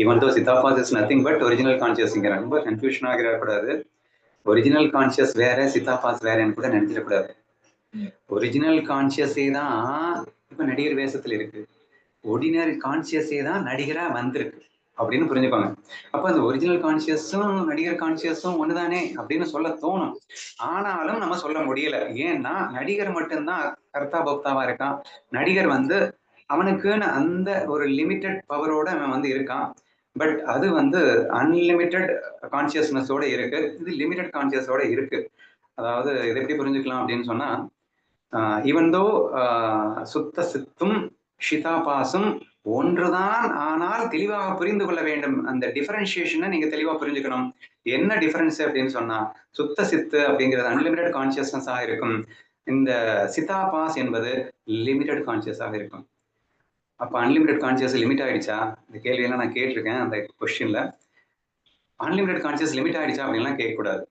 Even though Chidabhas is nothing but original conscious. இங்க ரொம்ப கன்ஃபியூஷன் ஆகிடக்கூடாது. ஒரிஜினல் கான்சியஸ் வேற, சிதாபாஸ் வேறன்னு கூட நினைச்சிடக்கூடாது. ஒரிஜினல் கான்சியஸே தான் இப்ப நடிகர் வேஷத்துல இருக்கு. ஒரிஜினல் கான்சியஸே தான் நடிகரா வந்திருக்கு அப்படின்னு புரிஞ்சுப்பாங்க. அப்ப அந்த ஒரிஜினல் கான்சியஸும் நடிகர் கான்சியஸும் ஒண்ணுதானே அப்படின்னு சொல்ல தோணும். ஆனாலும் நம்ம சொல்ல முடியல. ஏன்னா நடிகர் மட்டும்தான் கர்த்தா பக்தாவா இருக்கான். நடிகர் வந்து அவனுக்குன்னு அந்த ஒரு லிமிட்டட் பவரோட அவன் வந்து இருக்கான். பட் அது வந்து அன்லிமிட்டெட் கான்சியஸ்னஸோட இருக்கு. இது லிமிட்டட் கான்சியஸோட இருக்கு. அதாவது இதை எப்படி புரிஞ்சுக்கலாம் அப்படின்னு சொன்னா ஈவன் தோ சுத்த சித்தும் ஷிதாபாசும் ஒன்றுதான், ஆனால் தெளிவாக புரிந்து கொள்ள வேண்டும். அந்த டிஃபரன்சியேஷனை நீங்க தெளிவா புரிஞ்சுக்கணும். என்ன டிஃபரன்ஸ் அப்படின்னு சொன்னா சுத்த சித்து அப்படிங்கிறது அன்லிமிட்டட் கான்சியஸ்னஸாக இருக்கும். இந்த சிதாபாஸ் என்பது லிமிட்டட் கான்சியஸாக இருக்கும். அப்ப அன்லிமிட்டட் கான்சியஸ் லிமிட் ஆயிடுச்சா? இந்த கேள்வியெல்லாம் நான் கேட்டிருக்கேன் அந்த கொஸ்டின்ல. அன்லிமிட்டட் கான்சியஸ் லிமிட் ஆயிடுச்சா அப்படின்லாம் கேட்கக்கூடாது.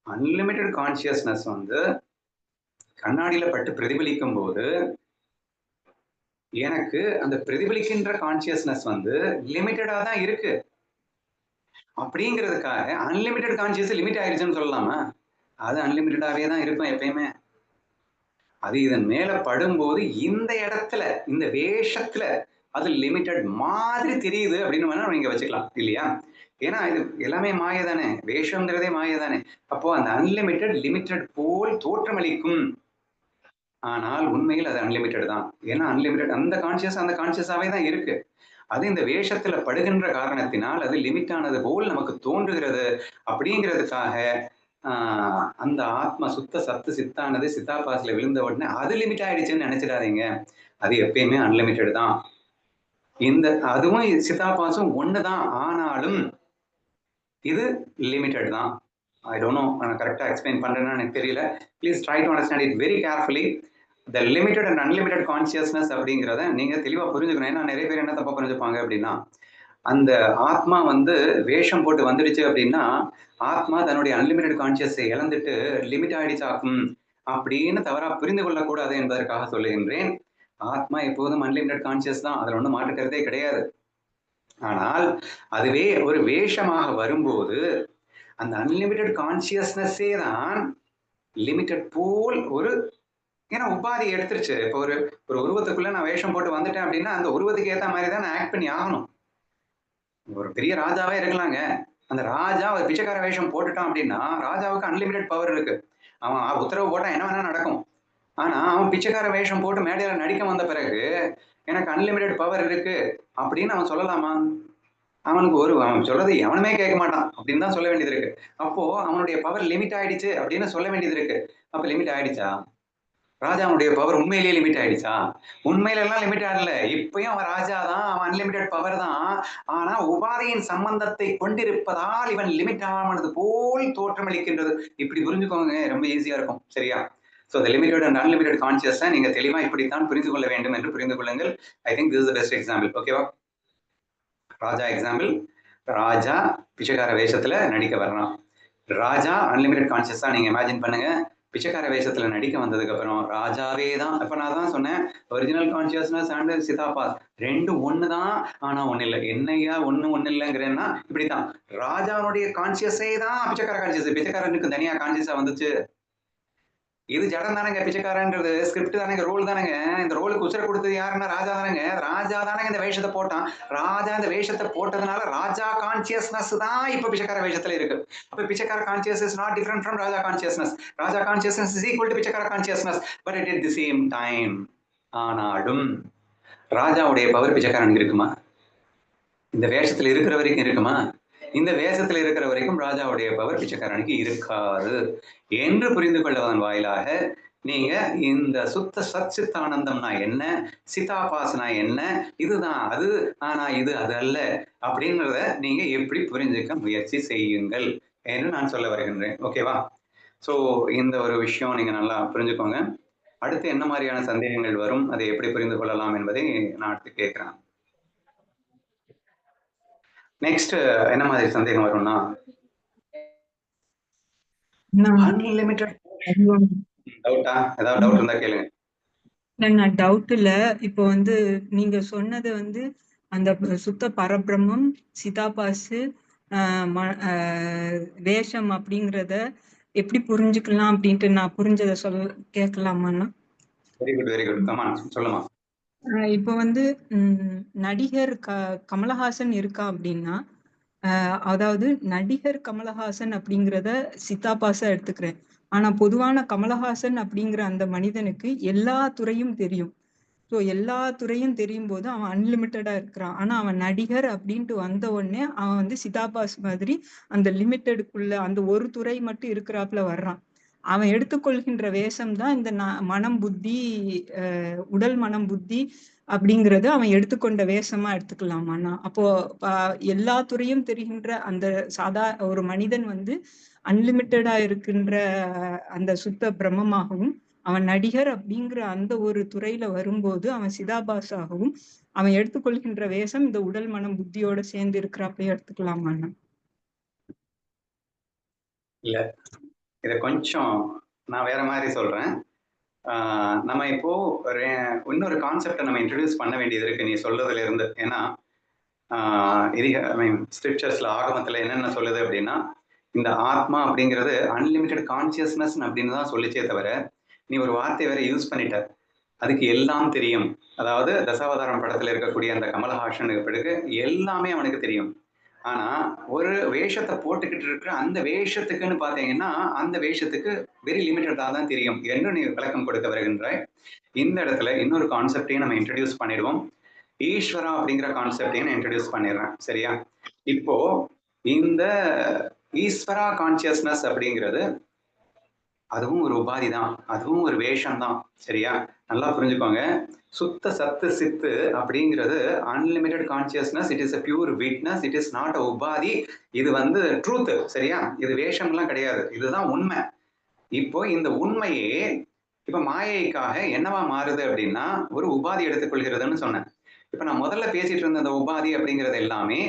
அன்லிமிட்டட் கான்சியஸ்னஸ் வந்து கண்ணாடியில பட்டு பிரதிபலிக்கும் போது எனக்கு அந்த பிரதிபலிக்கின்ற கான்சியஸ்னஸ் வந்து லிமிட்டடா தான் இருக்கு. அப்படிங்கிறதுக்காக அன்லிமிட்டட் கான்சியஸ் லிமிட் ஆயிடுச்சுன்னு சொல்லலாமா? அது அன்லிமிட்டடாவே தான் இருக்கும் எப்பயுமே. அது இதன் மேல படும்போது இந்த இடத்துல இந்த வேஷத்துல அது லிமிட்டட் மாதிரி தெரியுது அப்படின்னு வேணா நீங்க வச்சுக்கலாம் இல்லையா? ஏன்னா இது எல்லாமே மாய தானே, வேஷம்ங்கிறதே மாய தானே. அப்போ அந்த அன்லிமிட்டட் லிமிட்டட் போல் தோற்றமளிக்கும். ஆனால் உண்மையில் அது அன்லிமிட்டட் தான். ஏன்னா அன்லிமிட்டட் அந்த கான்சியஸ் அந்த கான்சியஸாவே தான் இருக்கு. அது இந்த வேஷத்துல படுகின்ற காரணத்தினால் அது லிமிட் ஆனது போல் நமக்கு தோன்றுகிறது. அப்படிங்கிறதுக்காக அந்த ஆத்மா சுத்த சத்து சித்தானது சித்தாபாஸ்ல விழுந்த உடனே அது லிமிட் ஆயிடுச்சுன்னு நினைச்சிடாதீங்க. அது எப்பயுமே அன்லிமிட்டட் தான். இந்த அதுவும் சித்தாபாசும் ஒண்ணுதான். ஆனாலும் இது லிமிட்டட் தான். ஐ டோன்ட் நோ கரெக்டா எக்ஸ்பிளைன் பண்றேன்னு எனக்கு தெரியல. Please try to understand it very carefully. The limited and unlimited consciousness அப்படிங்கிறத நீங்க தெளிவா புரிஞ்சுக்கணும். ஏன்னா நிறைய பேர் என்ன தப்பா புரிஞ்சுப்பாங்க அப்படின்னா அந்த ஆத்மா வந்து வேஷம் போட்டு வந்துடுச்சு அப்படின்னா ஆத்மா தன்னுடைய அன்லிமிட்டட் கான்சியஸை இழந்துட்டு லிமிட் ஆயிடுச்சாக்கும் அப்படின்னு தவறா புரிந்து கொள்ளக்கூடாது என்பதற்காக சொல்லுகின்றேன். ஆத்மா எப்போதும் அன்லிமிட்டட் கான்சியஸ் தான், அதுல ஒன்றும் மாற்றுக்கிறதே கிடையாது. ஆனால் அதுவே ஒரு வேஷமாக வரும்போது அந்த அன்லிமிட்டட் கான்சியஸ்னஸே தான் லிமிட்டட் போல் ஒரு ஏன்னா உபாதி எடுத்துருச்சு. இப்போ ஒரு ஒரு உருவத்துக்குள்ள நான் வேஷம் போட்டு வந்துட்டேன் அப்படின்னா அந்த உருவத்துக்கு ஏற்ற மாதிரி தான் நான் ஆக்ட் பண்ணி ஆகணும். ஒரு பெரிய ராஜாவே இருக்கலாங்க. அந்த ராஜா ஒரு பிச்சைக்கார வேஷம் போட்டுட்டான் அப்படின்னா ராஜாவுக்கு அன்லிமிட்டட் பவர் இருக்கு. அவன் உத்தரவு போட்டா என்ன வேணா நடக்கும். ஆனா அவன் பிச்சைக்கார வேஷம் போட்டு மேடையில நடிக்க வந்த பிறகு எனக்கு அன்லிமிட்டட் பவர் இருக்கு அப்படின்னு அவன் சொல்லலாமா? அவனுக்கு அவன் சொல்றது எவனுமே கேட்க மாட்டான் அப்படின்னு தான் சொல்ல வேண்டியது இருக்கு. அப்போ அவனுடைய பவர் லிமிட் ஆயிடுச்சு அப்படின்னு சொல்ல வேண்டியது இருக்கு. அப்ப லிமிட் ஆயிடுச்சா? ராஜாவுடைய பவர் உண்மையிலேயே லிமிட் ஆயிடுச்சா? உண்மையில எல்லாம் லிமிட் ஆகல. இப்பயும் அவன் ராஜா தான், அவன் அன்லிமிட்டட் பவர் தான். ஆனா உபாதையின் சம்பந்தத்தை கொண்டிருப்பதால் இவன் லிமிட் ஆனது போல் தோற்றமளிக்கின்றது. இப்படி புரிஞ்சுக்கோங்க, ரொம்ப ஈஸியா இருக்கும். சரியா? So the limited and unlimited கான்சியஸை நீங்க தெளிவா இப்படித்தான் புரிந்து கொள்ள வேண்டும் என்று புரிந்து கொள்ளுங்கள். I think this is the best example. ஓகேவா? ராஜா எக்ஸாம்பிள், ராஜா பிச்சைக்கார வேஷத்துல நடிக்க வர்றான். ராஜா அன்லிமிட்டட் கான்சியஸா நீங்க இமேஜின் பண்ணுங்க. பிச்சைக்கார வேஷத்துல நடிக்க வந்ததுக்கு அப்புறம் ராஜாவே தான். அப்ப நான் தான் சொன்னேன், ஒரிஜினல் கான்சியஸ்னஸ் அண்ட் சிதாபாஸ் ரெண்டும் ஒண்ணுதான், ஆனா ஒண்ணு இல்ல. என்னையா ஒண்ணு இல்லைங்கிறேன்னா இப்படித்தான். ராஜாவுடைய கான்சியஸே தான் பிச்சைக்கார கான்சியஸ். பிச்சைக்காரனுக்கு தனியா கான்சியஸா வந்துச்சு. இது ஜடம் தானேங்க. பிச்சைக்காரன்றது ஸ்கிரிப்ட் தானேங்க, ரோல் தானேங்க. இந்த ரோலுக்கு உசுர கொடுத்தது யாருன்னா ராஜா தானேங்க. ராஜா தானேங்க இந்த வேஷத்தை போட்டான். ராஜா இந்த வேஷத்தை போட்டதுனால ராஜா கான்சியஸ்னஸ் தான் இப்ப பிச்சைக்கார வேஷத்துல இருக்கு. அப்ப பிச்சைக்கார conscious is not different from ராஜா கான்சியஸ்னஸ். ராஜா கான்சியஸ்னஸ் இஸ் ஈக்குவல் டு பிச்சைக்கார consciousness, but it it the same time. ஆனாலும் ராஜாவுடைய பவர் பிச்சைக்காரனுக்கு இருக்குமா? இந்த வேஷத்துல இருக்கிற வரைக்கும் இருக்குமா? இந்த வேஷத்துல இருக்கிற வரைக்கும் ராஜாவுடைய பவர் பிச்சைக்காரனுக்கு இருக்காது என்று புரிந்து கொள்வதன் வாயிலாக நீங்க இந்த சுத்த சத் சித்தானந்தம்னா என்ன, சிதாபாசனா என்ன, இதுதான் அது, ஆனா இது அது அல்ல அப்படின்றத நீங்க எப்படி புரிஞ்சுக்க முயற்சி செய்யுங்கள் என்று நான் சொல்ல வருகின்றேன். ஓகேவா? சோ இந்த ஒரு விஷயம் நீங்க நல்லா புரிஞ்சுக்கோங்க. அடுத்து என்ன மாதிரியான சந்தேகங்கள் வரும், அதை எப்படி புரிந்து கொள்ளலாம் என்பதை நான் அடுத்து கேட்கிறேன். நெக்ஸ்ட் என்ன மாதிரி சந்தேகம் வரும்னா, அன்லிமிட்டட் டவுட்டா? ஏதாவது டவுட் இருந்தா கேளுங்க. நான் டவுட் இல்ல. இப்போ வந்து நீங்க சொன்னது வந்து அந்த சுத்த பரபிரம்மம், சிதாபாசு, வேஷம் அப்படிங்கிறத எப்படி புரிஞ்சுக்கலாம் அப்படின்ட்டு நான் புரிஞ்சதை கேட்கலாமாண்ணா? Very good very good. Come சொல்லுமா. இப்போ வந்து நடிகர் கமலஹாசன் இருக்கா அப்படின்னா, அதாவது நடிகர் கமலஹாசன் அப்படிங்கிறத சித்தாபாசா எடுத்துக்கிறேன். ஆனா பொதுவான கமலஹாசன் அப்படிங்கிற அந்த மனிதனுக்கு எல்லா துறையும் தெரியும். ஸோ எல்லா துறையும் தெரியும் போது அவன் அன்லிமிட்டடா இருக்கிறான். ஆனா அவன் நடிகர் அப்படின்ட்டு வந்த உடனே அவன் வந்து சிதாபாஸ் மாதிரி அந்த லிமிட்டெடுக்குள்ள அந்த ஒரு துறை மட்டும் இருக்கிறாப்புல வர்றான். அவன் எடுத்துக்கொள்கின்ற வேஷம் தான் இந்த மனம் புத்தி, உடல் மனம் புத்தி அப்படிங்கிறது அவன் எடுத்துக்கொண்ட வேஷமா எடுத்துக்கலாமாண்ணா? அப்போ எல்லா துறையும் தெரிகின்ற அந்த ஒரு மனிதன் வந்து அன்லிமிட்டடா இருக்கின்ற அந்த சுத்த பிரம்மமாகவும், அவன் நடிகர் அப்படிங்கிற அந்த ஒரு துறையில வரும்போது அவன் சிதாபாசாகவும் அவன் எடுத்துக்கொள்கின்ற வேஷம் இந்த உடல் மனம் புத்தியோட சேர்ந்து இருக்கிறாப்பே எடுத்துக்கலாமாண்ணா? இல்ல, இத கொஞ்சம் நான் வேற மாதிரி சொல்றேன். நம்ம இப்போ இன்னொரு கான்செப்டை நம்ம இன்ட்ரடியூஸ் பண்ண வேண்டியது இருக்கு நீ சொல்றதுல இருந்து. ஏன்னா ஸ்கிரிப்சர்ஸ்ல ஆகமத்துல என்னென்ன சொல்லுது அப்படின்னா, இந்த ஆத்மா அப்படிங்கிறது அன்லிமிட்டெட் கான்சியஸ்னஸ் அப்படின்னு தான் சொல்லிச்சே தவிர, நீ ஒரு வார்த்தை வேற யூஸ் பண்ணிட்ட, அதுக்கு எல்லாம் தெரியும். அதாவது தசாவதாரம் படத்துல இருக்கக்கூடிய அந்த கமலஹாசனுக்கு பிறகு எல்லாமே அவனுக்கு தெரியும். ஆனா ஒரு வேஷத்தை போட்டுக்கிட்டு இருக்கிற அந்த வேஷத்துக்குன்னு பாத்தீங்கன்னா அந்த வேஷத்துக்கு வெரி லிமிட்டடா தான் தெரியும் என்று நீ விளக்கம் கொடுக்க வருகின்றாய். இந்த இடத்துல இன்னொரு கான்செப்டையும் நம்ம இன்ட்ரடியூஸ் பண்ணிடுவோம். ஈஸ்வரா அப்படிங்கிற கான்செப்டையும் இன்ட்ரடியூஸ் பண்ணிடுறேன். சரியா? இப்போ இந்த ஈஸ்வரா கான்சியஸ்னஸ் அப்படிங்கிறது அதுவும் ஒரு உபாதி தான், அதுவும் ஒரு வேஷம் தான். சரியா? நல்லா புரிஞ்சுக்கோங்க. சுத்த சத்து சித்து அப்படிங்கிறது unlimited consciousness. It is a pure witness. It is not a உபாதி. இது வந்து ட்ரூத். சரியா? இது வேஷம்லாம் கிடையாது. இதுதான் உண்மை. இப்போ இந்த உண்மையே இப்ப மாயைக்காக என்னவா மாறுது அப்படின்னா ஒரு உபாதி எடுத்துக்கொள்கிறதுன்னு சொன்னேன். இப்ப நான் முதல்ல பேசிட்டு இருந்த அந்த உபாதி அப்படிங்கிறது எல்லாமே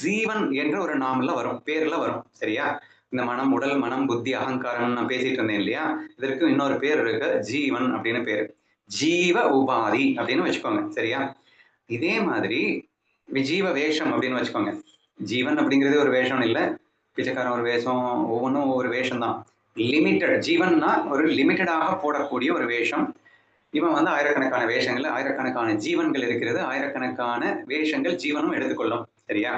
ஜீவன் என்ற ஒரு நாமல வரும், பேர்ல வரும். சரியா? இந்த மனம், உடல், மனம், புத்தி, அகங்காரம் நான் பேசிட்டு இருந்தேன் இல்லையா? இதற்கு இன்னொரு பேர் இருக்கு, ஜீவன் அப்படின்னு பேரு. ஜீவ உபாதி அப்படின்னு வச்சுக்கோங்க. சரியா? இதே மாதிரி ஜீவ வேஷம் அப்படின்னு வச்சுக்கோங்க. ஜீவன் அப்படிங்கிறது ஒரு வேஷம் இல்லை, பிச்சைக்காரன் ஒரு வேஷம், ஒவ்வொன்றும் ஒவ்வொரு வேஷம் தான். லிமிட்டட் ஜீவன்னா ஒரு லிமிட்டடாக போடக்கூடிய ஒரு வேஷம். இவன் வந்து ஆயிரக்கணக்கான வேஷங்கள், ஆயிரக்கணக்கான ஜீவன்கள் இருக்கிறது, ஆயிரக்கணக்கான வேஷங்கள் ஜீவனும் எடுத்துக்கொள்ளும். சரியா?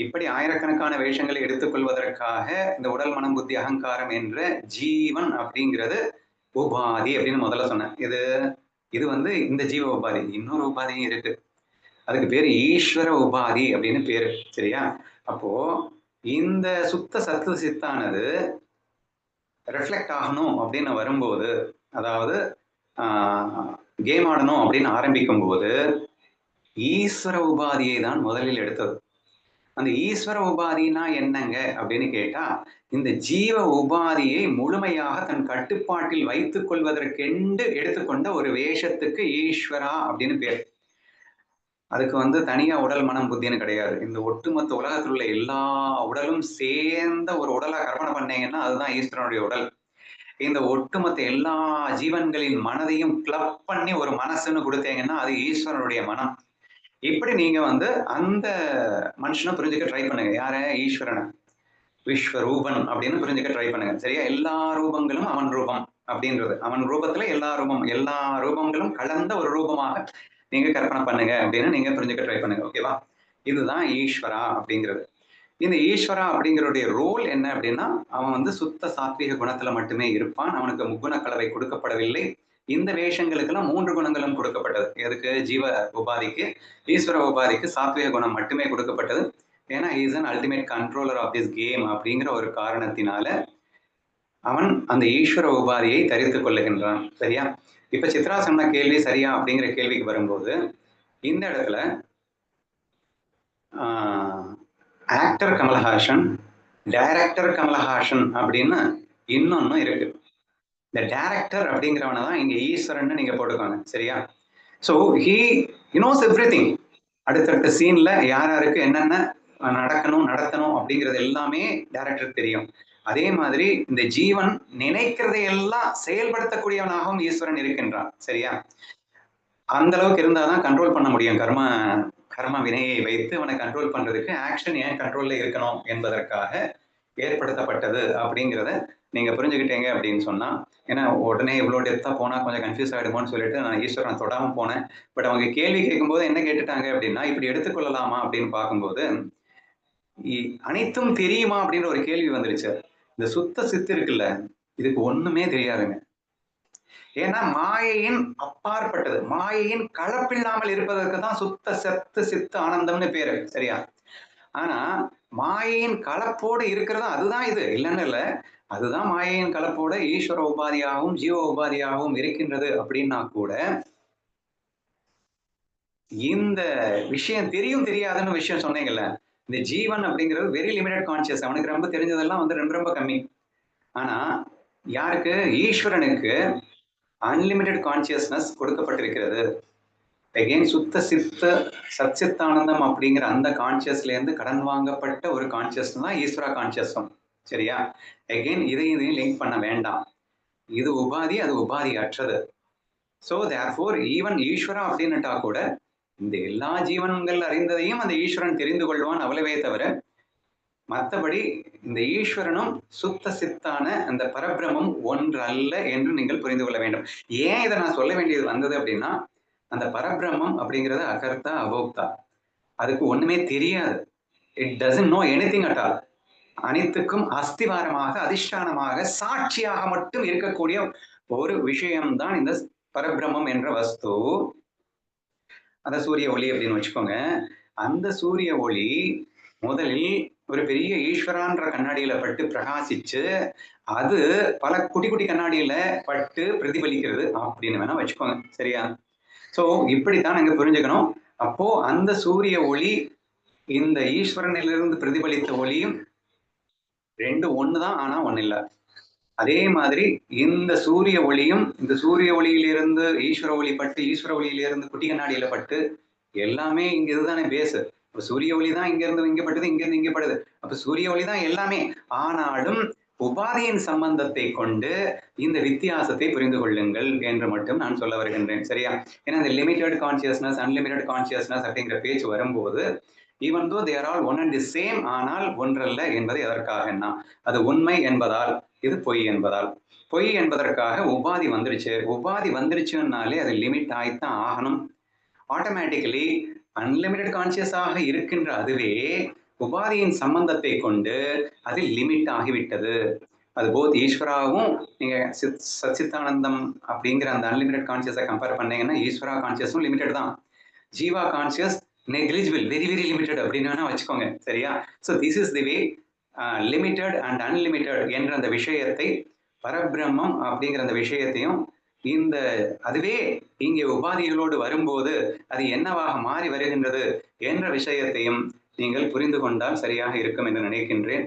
இப்படி ஆயிரக்கணக்கான வேஷங்களை எடுத்துக்கொள்வதற்காக இந்த உடல் மனம் புத்தி அகங்காரம் என்ற ஜீவன் அப்படிங்கிறது உபாதி அப்படின்னு முதல்ல சொன்னேன். இது வந்து இந்த ஜீவ உபாதி. இன்னொரு உபாதியும் இருக்கு, அதுக்கு பேரு ஈஸ்வர உபாதி அப்படின்னு பேரு. சரியா? அப்போ இந்த சுத்த சத்து சித்தானது ரிஃப்ளெக்ட் ஆகணும் அப்படின்னு வரும்போது, அதாவது கேம் ஆடணும் அப்படின்னு ஆரம்பிக்கும் போது ஈஸ்வர உபாதியை தான் முதலில் எடுத்தது. அந்த ஈஸ்வர உபாதினா என்னங்க அப்படின்னு கேட்டா, இந்த ஜீவ உபாதியை முழுமையாக தன் கட்டுப்பாட்டில் வைத்துக் கொள்வதற்கென்று எடுத்துக்கொண்ட ஒரு வேஷத்துக்கு ஈஸ்வரா அப்படின்னு பேர். அதுக்கு வந்து தனியா உடல் மனம் புத்தின்னு கிடையாது. இந்த ஒட்டுமொத்த உலகத்தில் உள்ள எல்லா உடலும் சேர்ந்த ஒரு உடலா கற்பனை பண்ணீங்கன்னா அதுதான் ஈஸ்வரனுடைய உடல். இந்த ஒட்டுமொத்த எல்லா ஜீவன்களின் மனதையும் கிளப் பண்ணி ஒரு மனசுன்னு கொடுத்தீங்கன்னா அது ஈஸ்வரனுடைய மனம். இப்படி நீங்க வந்து அந்த மனுஷனை புரிஞ்சுக்க ட்ரை பண்ணுங்க. யார? ஈஸ்வரனை. விஸ்வரூபன் அப்படின்னு புரிஞ்சுக்க ட்ரை பண்ணுங்க. சரியா? எல்லா ரூபங்களும் அவன் ரூபம் அப்படின்றது. அவன் ரூபத்துல எல்லா ரூபங்களும் கலந்த ஒரு ரூபமாக நீங்க கற்பனை பண்ணுங்க அப்படின்னு நீங்க புரிஞ்சுக்க ட்ரை பண்ணுங்க. ஓகேவா? இதுதான் ஈஸ்வரா அப்படிங்கிறது. இந்த ஈஸ்வரா அப்படிங்கிறடைய ரோல் என்ன அப்படின்னா அவன் வந்து சுத்த சாத்வீக குணத்துல மட்டுமே இருப்பான். அவனுக்கு முக்குண கலவை கொடுக்கப்படவில்லை. இந்த வேஷங்களுக்கெல்லாம் 3 குணங்களும் கொடுக்கப்பட்டது. எதுக்கு? ஜீவ உபாதிக்கு. ஈஸ்வர உபாதிக்கு சாத்வீக குணம் மட்டுமே கொடுக்கப்பட்டது. ஏன்னா is an ultimate controller of this game அப்படிங்கிற ஒரு காரணத்தினால அவன் அந்த ஈஸ்வர உபாதியை தரித்துக் கொள்ளுகின்றான். சரியா? இப்ப சித்ரா சொன்ன கேள்வி சரியா அப்படிங்கிற கேள்விக்கு வரும்போது இந்த இடத்துல ஆக்டர் கமல்ஹாசன், டைரக்டர் கமல்ஹாசன் அப்படின்னு இன்னொன்னு இருக்கு. இந்த டைரக்டர் அப்படிங்கிறவனை தான் இங்க ஈஸ்வரன் நீங்க போட்டுக்கோங்க. சரியா? So he knows everything. அடுத்தடுத்த சீன்ல யார் யாருக்கு என்னென்ன நடத்தணும் அப்படிங்கிறது எல்லாமே டைரக்டருக்கு தெரியும். அதே மாதிரி இந்த ஜீவன் நினைக்கிறதை எல்லாம் செயல்படுத்தக்கூடியவனாகவும் ஈஸ்வரன் இருக்கின்றான். சரியா? அந்த அளவுக்கு இருந்தாதான் கண்ட்ரோல் பண்ண முடியும். கர்ம வினையை வைத்து அவனை கண்ட்ரோல் பண்றதுக்கு ஆக்ஷன் ஏன் கண்ட்ரோல்ல இருக்கணும் என்பதற்காக ஏற்படுத்தப்பட்டது அப்படிங்கிறத நீங்க புரிஞ்சுக்கிட்டீங்க அப்படின்னு சொன்னா, ஏன்னா உடனே இவ்வளவு டெப்தா போனா கொஞ்சம் கன்ஃபியூஸ் ஆயிடுமோன்னு சொல்லிட்டு நான் ஈஸ்வரன் தொடாம போனேன். பட் அவங்க கேள்வி கேட்கும்போது என்ன கேட்டுட்டாங்க அப்படின்னா இப்படி எடுத்துக்கொள்ளலாமா அப்படின்னு பார்க்கும்போது அனைத்தும் தெரியுமா அப்படின்னு ஒரு கேள்வி வந்துருச்சு. இந்த சுத்த சித்து இருக்குல்ல, இதுக்கு ஒண்ணுமே தெரியாதுங்க. ஏன்னா மாயையின் அப்பாற்பட்டது, மாயையின் கலப்பில்லாமல் இருப்பதற்கு தான் சுத்த சத்து சித்து ஆனந்தம்னு பேரு. சரியா? ஆனா மாயையின் கலப்போடு இருக்கிறதா அதுதான் இது இல்லைன்னு இல்ல. அதுதான் மாயையின் கலப்போட ஈஸ்வர உபாதியாகவும் ஜீவ உபாதியாகவும் இருக்கின்றது அப்படின்னா கூட இந்த விஷயம் தெரியும் தெரியாதுன்னு விஷயம் சொன்னீங்கல்ல, இந்த ஜீவன் அப்படிங்கிறது வெரி லிமிடெட் கான்சியஸ். அவனுக்கு ரொம்ப தெரிஞ்சதெல்லாம் வந்து ரொம்ப ரொம்ப கம்மி. ஆனா யாருக்கு? ஈஸ்வரனுக்கு அன்லிமிட்டெட் கான்சியஸ்னஸ் கொடுக்கப்பட்டிருக்கிறது. அகெயின் சுத்த சித்த சச்சித்தானந்தம் அப்படிங்கிற அந்த கான்சியஸ்ல இருந்து கடன் வாங்கப்பட்ட ஒரு கான்சியஸ் தான் ஈஸ்வரா கான்சியஸும். சரியா? அகெயின் இதையும் லிங்க் பண்ண வேண்டாம். இது உபாதி, அது உபாதி அற்றது. ஸோ தேர்ஃபோர் ஈவன் ஈஸ்வரா அப்படின்னுட்டா கூட இந்த எல்லா ஜீவன்கள் அறிந்ததையும் அந்த ஈஸ்வரன் தெரிந்து கொள்வான் அவ்வளவே தவிர மற்றபடி இந்த ஈஸ்வரனும் சுத்த சித்தான அந்த பரபிரமும் ஒன்று அல்ல என்று நீங்கள் புரிந்து கொள்ள வேண்டும். ஏன் இதை நான் சொல்ல வேண்டியது வந்தது அப்படின்னா அந்த பரபிரம்மம் அப்படிங்கிறது அகர்த்தா அபோக்தா. அதுக்கு ஒண்ணுமே தெரியாது. It doesn't know anything at all. அனைத்துக்கும் அஸ்திவாரமாக அதிஷ்டானமாக சாட்சியாக மட்டும் இருக்கக்கூடிய ஒரு விஷயம்தான் இந்த பரபிரம்மம் என்ற வஸ்து. அந்த சூரிய ஒளி அப்படின்னு வச்சுக்கோங்க. அந்த சூரிய ஒளி முதலில் ஒரு பெரிய ஈஸ்வரான்ற கண்ணாடியில பட்டு பிரகாசிச்சு அது பல குட்டி குட்டி கண்ணாடியில பட்டு பிரதிபலிக்கிறது அப்படின்னு வேணா வச்சுக்கோங்க. சரியா? சோ இப்படித்தான் நீங்க புரிஞ்சுக்கணும். அப்போ அந்த சூரிய ஒளி இந்த ஈஸ்வரனிலிருந்து பிரதிபலித்த ஒளியும் ரெண்டு ஒண்ணுதான், ஆனா ஒண்ணு இல்ல. அதே மாதிரி இந்த சூரிய ஒளியும் இந்த சூரிய ஒளியிலிருந்து ஈஸ்வர ஒளி பட்டு ஈஸ்வர ஒளியிலிருந்து குட்டி கண்ணாடியில பட்டு எல்லாமே இங்க இதுதானே பேசு. இப்ப சூரிய ஒளி தான் இங்க இருந்து இங்க படுது, இங்க இருந்து இங்க படுது. அப்ப சூரிய ஒளி தான் எல்லாமே. ஆனாலும் உபாதியின் சம்பந்தத்தை கொண்டு இந்த வித்தியாசத்தை புரிந்து கொள்ளுங்கள் என்று மட்டும் நான் சொல்ல வருகின்றேன். சரியா? ஏன்னா இந்த லிமிடெட் கான்சியஸ்னஸ் அன்லிமிடெட் கான்சியஸ்னஸ் அப்படிங்கிற பேச்சு வரும்போது even though they're all one and the same, ஆனால் ஒன்றல்ல என்பது எதற்காகன்னா அது உண்மை என்பதால், இது பொய் என்பதால். பொய் என்பதற்காக உபாதி வந்துருச்சு. உபாதி வந்துருச்சுன்னாலே அது லிமிட் ஆகித்தான் ஆகணும். ஆட்டோமேட்டிக்கலி அன்லிமிட்டெட் கான்சியஸாக இருக்கின்ற அதுவே உபாதியின் சம்பந்தத்தை கொண்டு அது லிமிட் ஆகிவிட்டது. அது போத் ஈஸ்வராவும் நீங்க சச்சித்தானந்தம் அப்படிங்கிற அந்த அன்லிமிட்டெட் கான்சியஸை கம்பேர் பண்ணீங்கன்னா ஈஸ்வரா கான்சியஸும் லிமிட்டெட் தான். Jeeva conscious negligible, very very limited அப்படின்னு வேணா வச்சுக்கோங்க. சரியா? So this is the way limited and unlimited என்ற அந்த விஷயத்தை பரபிரம்மம் அப்படிங்கிற அந்த விஷயத்தையும் இந்த அதுவே இங்கே உபாதிகளோடு வரும்போது அது என்னவாக மாறி வருகின்றது என்ற விஷயத்தையும் நீங்கள் புரிந்து கொண்டால் சரியாக இருக்கும் என்று நினைக்கின்றேன்.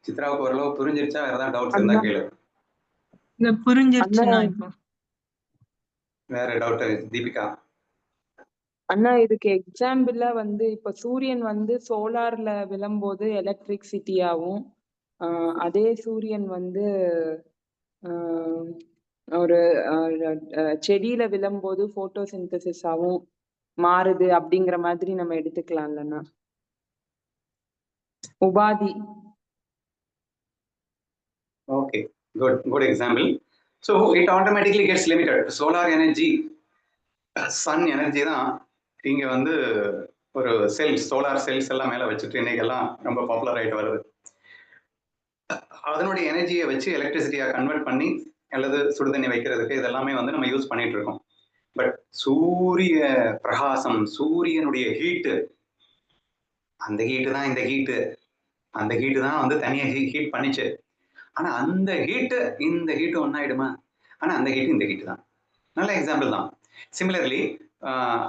சித்ராவுக்கு ஓரளவு புரிஞ்சிருச்சா? வேற ஏதாவது டவுட்ஸ் இருந்தா கேளு. புரிஞ்சிருச்சுண்ணா. இப்போ வேற டவுட்? தீபிகா? அண்ணா இதுக்கு எக்ஸாம்பிளா வந்து இப்ப சூரியன் வந்து சோலார்ல விழும்போது எலக்ட்ரிசிட்டியாவும் அதே சூரியன் வந்து ஆஹ் ஒரு செடியில விழும்போது போட்டோசிந்தசிஸாவும் மாறுது அப்படிங்கிற மாதிரி நம்ம எடுத்துக்கலாம் இல்லைன்னா உபாதி. Okay, good example. So it automatically gets limited. Solar energy, sun energy தான் இங்க வந்து ஒரு செல்ஸ், சோலார் செல்ஸ் எல்லாம் மேல வச்சுட்டு இன்னைக்கெல்லாம் ரொம்ப பாப்புலர் ஆயிட்டு வருது. அதனுடைய எனர்ஜியை வச்சு எலக்ட்ரிசிட்டியா கன்வெர்ட் பண்ணி அல்லது சுடுதண்ணி வைக்கிறதுக்கு இதெல்லாமே வந்து நம்ம யூஸ் பண்ணிட்டு இருக்கோம். பட் சூரிய பிரகாசம், சூரியனுடைய ஹீட்டு, அந்த ஹீட்டு தான் இந்த ஹீட்டு, அந்த ஹீட்டு தான் வந்து தனியா ஹீட் பண்ணிச்சு. ஆனா அந்த ஹீட்டு இந்த ஹீட்டு ஒன்னாயிடுமா? ஆனா அந்த ஹீட்டு இந்த ஹீட்டு தான். நல்ல எக்ஸாம்பிள் தான். சிமிலர்லி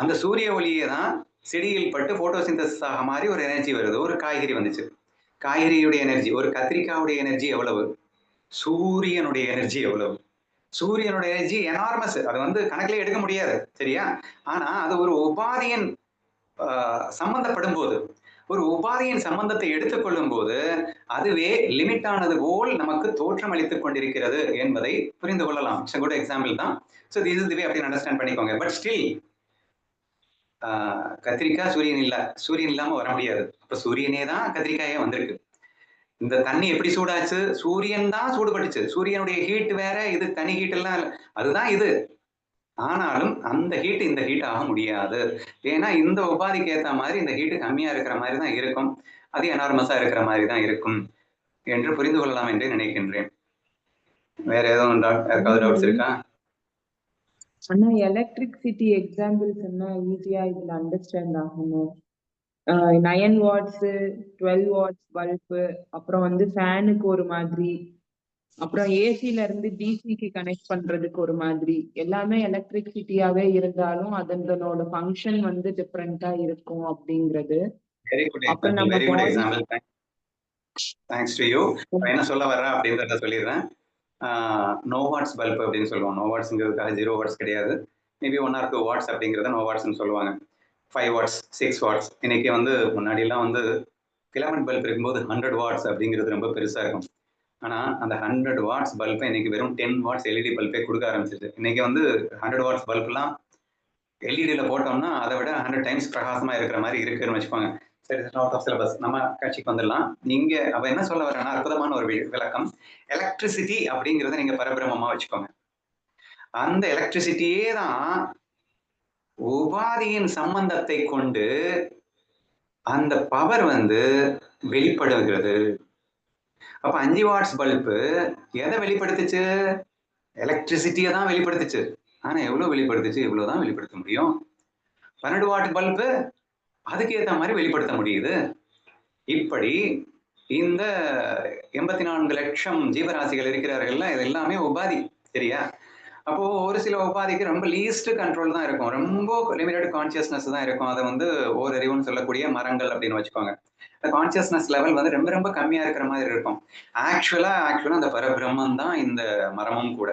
அந்த சூரிய ஒளியை தான் செடியில் பட்டு போட்டோசிந்தசிஸ் ஆக மாதிரி ஒரு எனர்ஜி வருது. ஒரு காய்கறி வந்துச்சு, காய்கறியுடைய எனர்ஜி, ஒரு கத்திரிக்காவுடைய எனர்ஜி எவ்வளவு, சூரியனுடைய எனர்ஜி எவ்வளவு. சூரியனுடைய எனர்ஜி எனார்மஸ், அது வந்து கணக்கிலே எடுக்க முடியாது, சரியா? ஆனா அது ஒரு உபாதியின் சம்பந்தப்படும் போது, ஒரு உபாதியின் சம்பந்தத்தை எடுத்துக்கொள்ளும் போது அதுவே லிமிட் ஆனது போல் நமக்கு தோற்றம் அளித்துக் கொண்டிருக்கிறது என்பதை புரிந்து கொள்ளலாம். இட்ஸ் a good example தான். So this is the way அப்படி அண்டர்ஸ்டாண்ட் பண்ணிக்கோங்க. பட் ஸ்டில் கத்திரிக்காய் சூரியன் இல்ல, சூரியன் இல்லாம வர முடியாது. அப்ப சூரியனே தான் கத்திரிக்காயே வந்திருக்கு. இந்த தண்ணி எப்படி சூடாச்சு? சூரியன் தான் சூடுபட்டுச்சு. சூரியனுடைய ஹீட் வேற, இது தனி ஹீட் எல்லாம் அதுதான் இது. ஆனாலும் அந்த ஹீட் இந்த ஹீட் ஆக முடியாது. ஏன்னா இந்த உபாதிக்கு ஏத்த மாதிரி இந்த ஹீட் கம்மியா இருக்கிற மாதிரி தான் இருக்கும், அது எனார்மஸா இருக்கிற மாதிரி தான் இருக்கும் என்று புரிந்து கொள்ளலாம் என்று நினைக்கின்றேன். வேற எதுவும் யாருக்காவது டவுட்ஸ் இருக்கா? ஆனா எலக்ட்ரிசிட்டி எக்ஸாம்பிள்ஸ் என்ன ஈஸியா இதுல அண்டர்ஸ்டாண்ட் ஆகணும். 9 வாட்ஸ் 12 வாட்ஸ் பல்பு, அப்புறம் வந்து ஃபேனுக்கு ஒரு மாதிரி, அப்புறம் ஏசில இருந்து டிசிக்கு கனெக்ட் பண்றதுக்கு ஒரு மாதிரி, எல்லாமே எலக்ட்ரிசிட்டியாவே இருந்தாலும் அதனோட ஃபங்க்ஷன் வந்து டிஃப்ரெண்டா இருக்கும் அப்படிங்கிறது. Very good example, very good example. Thanks to you. என்ன சொல்ல வர்றேன் அப்படின்றத சொல்லிடுறேன். நோ வாட்ஸ் பல்ப் அப்படின்னு சொல்லுவோம். நோ வாட்ஸ்ங்கிறதுக்காக 0 வாட்ஸ் கிடையாது. மேபி 1 or 2 வாட்ஸ் அப்படிங்கிறத நோ வாட்ஸ்ன்னு சொல்லுவாங்க. 5 வாட்ஸ் 6 வாட்ஸ். இன்னைக்கு வந்து முன்னாடிலாம் வந்து ஃபிலமெண்ட் பல்ப் இருக்கும்போது 100 வாட்ஸ் அப்படிங்கிறது ரொம்ப பெருசா இருக்கும். ஆனா அந்த 100 வாட்ஸ் பல்பை இன்னைக்கு வெறும் 10 வாட்ஸ் எல்இடி பல்பே கொடுக்க ஆரம்பிச்சிருக்கு. இன்னைக்கு வந்து 100 வாட்ஸ் பல்ப்லாம் எல்இடியில் போட்டோம்னா அதை விட 100 டைம்ஸ் பிரகாசமா இருக்கிற மாதிரி இருக்குன்னு வச்சுக்கோங்க. சரி, அவுட் ஆஃப் சிலபஸ், நம்ம காட்சிக்கு வந்துடலாம். நீங்க அவ என்ன சொல்ல வரேன்னா அற்புதமான ஒரு விளக்கம். எலக்ட்ரிசிட்டி அப்படிங்கிறத நீங்க பரபிரமமா வச்சுக்கோங்க. அந்த எலக்ட்ரிசிட்டியே தான் உபாதியின் சம்பந்தத்தை கொண்டு அந்த பவர் வந்து வெளிப்படுகிறது. அப்ப 5 வாட்ஸ் பல்பு எதை வெளிப்படுத்துச்சு? எலக்ட்ரிசிட்டியை தான் வெளிப்படுத்துச்சு. ஆனா எவ்வளவு வெளிப்படுத்துச்சு? இவ்வளவுதான் வெளிப்படுத்த முடியும். 12 வாட் பல்பு அதுக்கு ஏற்ற மாதிரி வெளிப்படுத்த முடியுது. இப்படி இந்த 84 லட்சம் ஜீவராசிகள் இருக்கிறார்கள்ல, இது எல்லாமே உபாதி, சரியா? அப்போ ஒரு சில உபாதிக்கு ரொம்ப லீஸ்ட் கண்ட்ரோல் தான் இருக்கும், ரொம்ப லிமிடெட் கான்சியஸ்னஸ் தான் இருக்கும். அதை வந்து ஓரறிவுன்னு சொல்லக்கூடிய மரங்கள் அப்படின்னு வச்சுக்கோங்க. கான்சியஸ்னஸ் லெவல் வந்து ரொம்ப ரொம்ப கம்மியா இருக்கிற மாதிரி இருக்கும். ஆக்சுவலா அந்த பரபிரம்மம் தான் இந்த மரமும் கூட.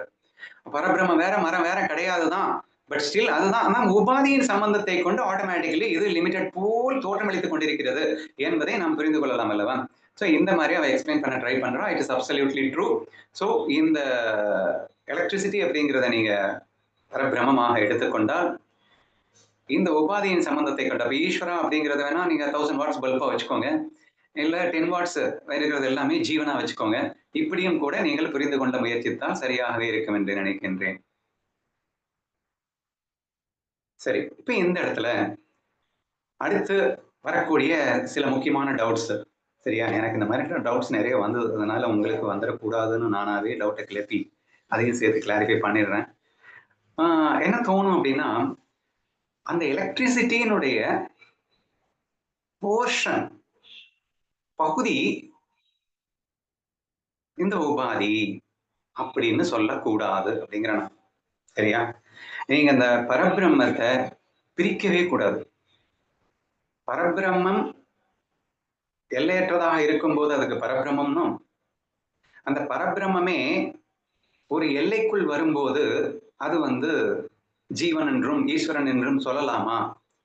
பரபிரம்மம் வேற, மரம் வேற கிடையாதுதான். பட் ஸ்டில் அதுதான். ஆனால் உபாதியின் சம்பந்தத்தை கொண்டு ஆட்டோமேட்டிக்கலி இது லிமிடெட் போல் தோற்றமளித்துக் கொண்டிருக்கிறது என்பதை நாம் புரிந்து கொள்ளலாம் அல்லவா? ஸோ இந்த மாதிரி அவ எக்ஸ்பிளைன் பண்ண ட்ரை பண்றோம். It is absolutely true. So இந்த எலக்ட்ரிசிட்டி அப்படிங்கிறத நீங்க பரபிரமமாக எடுத்துக்கொண்டால் இந்த உபாதியின் சம்பந்தத்தை கொண்ட ஈஸ்வரா அப்படிங்கிறத வேணா நீங்க 1000 வாட்ஸ் பல்பா வச்சுக்கோங்க, இல்ல 10 வாட்ஸ் இருக்கிறது எல்லாமே ஜீவனா வச்சுக்கோங்க. இப்படியும் கூட நீங்கள் புரிந்து கொள்ள முயற்சித்தால் சரியாகவே இருக்கும் என்று நினைக்கின்றேன். சரி, இப்ப இந்த இடத்துல அடுத்து வரக்கூடிய சில முக்கியமான டவுட்ஸ், சரியா? எனக்கு இந்த மாதிரி டவுட்ஸ் நிறைய வந்ததுனால உங்களுக்கு வந்துடக்கூடாதுன்னு நானாவே டவுட்டை கிளப்பி அதையும் சேர்த்து கிளாரிஃபை பண்ணிடுறேன். என்ன தோணும் அப்படின்னா, அந்த எலக்ட்ரிசிட்டியினுடைய போர்ஷன் பகுதி இந்த உபாதி அப்படின்னு சொல்லக்கூடாது அப்படிங்கிறேன், சரியா? நீங்க அந்த பரபிரம்மத்தை பிரிக்கவே கூடாது. பரபிரம்மம் எல்லையற்றதாக இருக்கும்போது அதுக்கு பரபிரம்மம்னும், அந்த பரபிரம்மே ஒரு எல்லைக்குள் வரும்போது அது வந்து ஜீவன் என்றும் ஈஸ்வரன் என்றும் சொல்லலாமா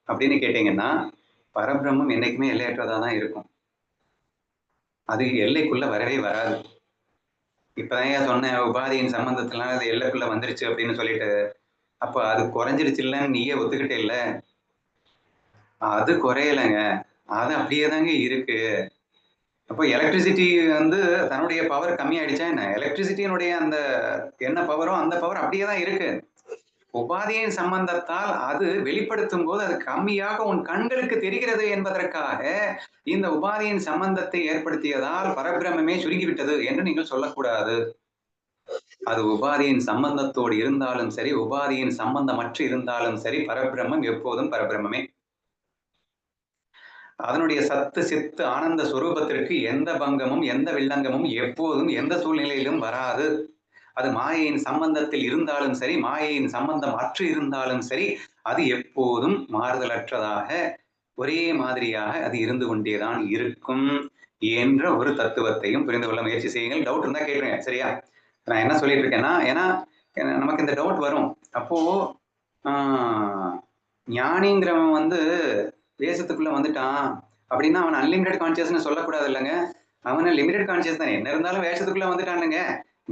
அப்படின்னு கேட்டீங்கன்னா பரபிரம்மம் என்னைக்குமே எல்லையற்றதா தான் இருக்கும். அது எல்லைக்குள்ள வரவே வராது. இப்பதான் சொன்ன உபாதியின் சம்பந்தத்தினால அது எல்லைக்குள்ள வந்துருச்சு அப்படின்னு சொல்லிட்டு, அப்ப அது குறைஞ்சிருச்சு இல்லன்னு நீயே ஒத்துக்கிட்டே இல்ல. அது குறையலைங்க, அது அப்படியே தாங்க இருக்கு. அப்போ எலக்ட்ரிசிட்டி வந்து தன்னுடைய பவர் கம்மியாயிடுச்சா என்ன? எலக்ட்ரிசிட்டியினுடைய அந்த என்ன பவரோ அந்த பவர் அப்படியே தான் இருக்கு. உபாதியின் சம்பந்தத்தால் அது வெளிப்படுத்தும் போது அது கம்மியாக உன் கண்களுக்கு தெரிகிறது என்பதற்காக இந்த உபாதியின் சம்பந்தத்தை ஏற்படுத்தியதால் பரபிரமே சுருங்கிவிட்டது என்று நீங்கள் சொல்லக்கூடாது. அது உபாதியின் சம்பந்தத்தோடு இருந்தாலும் சரி, உபாதியின் சம்பந்தமற்று இருந்தாலும் சரி, பரபிரம்மம் எப்போதும் பரபிரம்மே. அதனுடைய சத்து சித்து ஆனந்த சுரூபத்திற்கு எந்த பங்கமும் எந்த வில்லங்கமும் எப்போதும் எந்த சூழ்நிலையிலும் வராது. அது மாயையின் சம்பந்தத்தில் இருந்தாலும் சரி, மாயையின் சம்பந்தம் அற்று இருந்தாலும் சரி, அது எப்போதும் மாறுதலற்றதாக ஒரே மாதிரியாக அது இருந்து கொண்டேதான் இருக்கும் என்ற ஒரு தத்துவத்தையும் புரிந்து கொள்ள முயற்சி செய்யுங்கள். டவுட் இருந்தா கேட்டுருங்க, சரியா? நான் என்ன சொல்லிட்டு இருக்கேன்னா, ஏன்னா நமக்கு இந்த டவுட் வரும். அப்போ ஞானிங்கிறவன் வந்து தேசத்துக்குள்ள வந்துட்டான் அப்படின்னா அவன் அன்லிமிடெட் கான்சியஸ்னு சொல்லக்கூடாது இல்லைங்க. அவன லிமிடெட் கான்சியஸ் தான். என்ன இருந்தாலும் வேஷத்துக்குள்ள வந்துட்டானுங்க,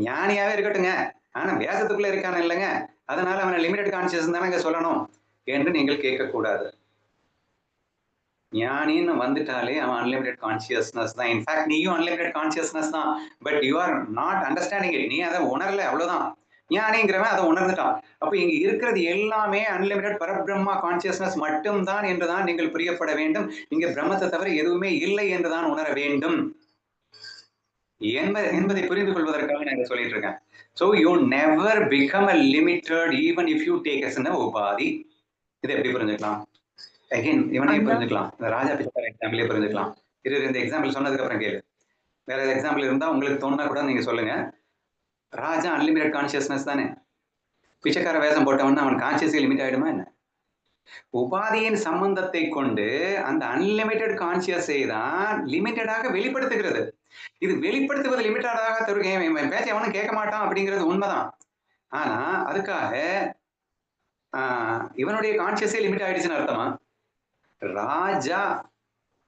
ஞானியாவே இருக்கட்டுங்க, ஆனா வேஷத்துக்குள்ள இருக்கான இல்லைங்க, அதனால அவனை லிமிடெட் கான்சியஸ் தானங்க சொல்லணும் என்று நீங்கள் கேட்கக்கூடாது. ஞானின்னு வந்துட்டாலே அவன் அன்லிமிடெட் கான்சியஸ்னஸ் தான். இன்ஃபேக்ட் நீயும் அன்லிமிடெட் கான்சியஸ்னஸ் தான், but you are not understanding it. நீ அதை உணரல, அவ்வளவுதான். ஞானிங்கிறவன் அதை உணர்ந்துட்டான். அப்ப இங்க இருக்கிறது எல்லாமே அன்லிமிடெட் பரபிரம்மா கான்சியஸ்னஸ் மட்டும்தான் என்றுதான் நீங்கள் புரியப்பட வேண்டும். இங்க பிரம்மத்தை தவிர எதுவுமே இல்லை என்றுதான் உணர வேண்டும் என்பதை புரிந்து கொள்வதற்காக நான் சொல்லிட்டு இருக்கேன். So you never become a limited even if you take as an உபாதி. இதை எப்படி புரிஞ்சுக்கலாம்? அகைன் இவனையே புரிஞ்சுக்கலாம், இந்த ராஜா பிச்சைக்கார எக்ஸாம்பிளே புரிஞ்சுக்கலாம். இந்த எக்ஸாம்பிள் சொன்னதுக்கு அப்புறம் கேளு. வேற ஏதாவது எக்ஸாம்பிள் இருந்தா உங்களுக்கு தோணுனா கூட நீங்க சொல்லுங்க. ராஜா அன்லிமிடெட் கான்சியஸ்னஸ் தானே. பிச்சைக்கார வேஷம் போட்டவன் அவன் கான்சியஸே லிமிட் ஆயிடுமா என்ன? உபாதியின் சம்பந்தத்தை கொண்டு அந்த அன்லிமிட்டெட் கான்சியஸை தான் லிமிட்டடாக வெளிப்படுத்துகிறது. இது வெளிப்படுத்துவது லிமிட்டடாக தருகேன் பேச்ச எவனும் கேட்க மாட்டான் அப்படிங்கிறது உண்மைதான். ஆனா அதுக்காக இவனுடைய கான்சியஸே லிமிட் ஆயிடுச்சுன்னு அர்த்தமா? ராஜா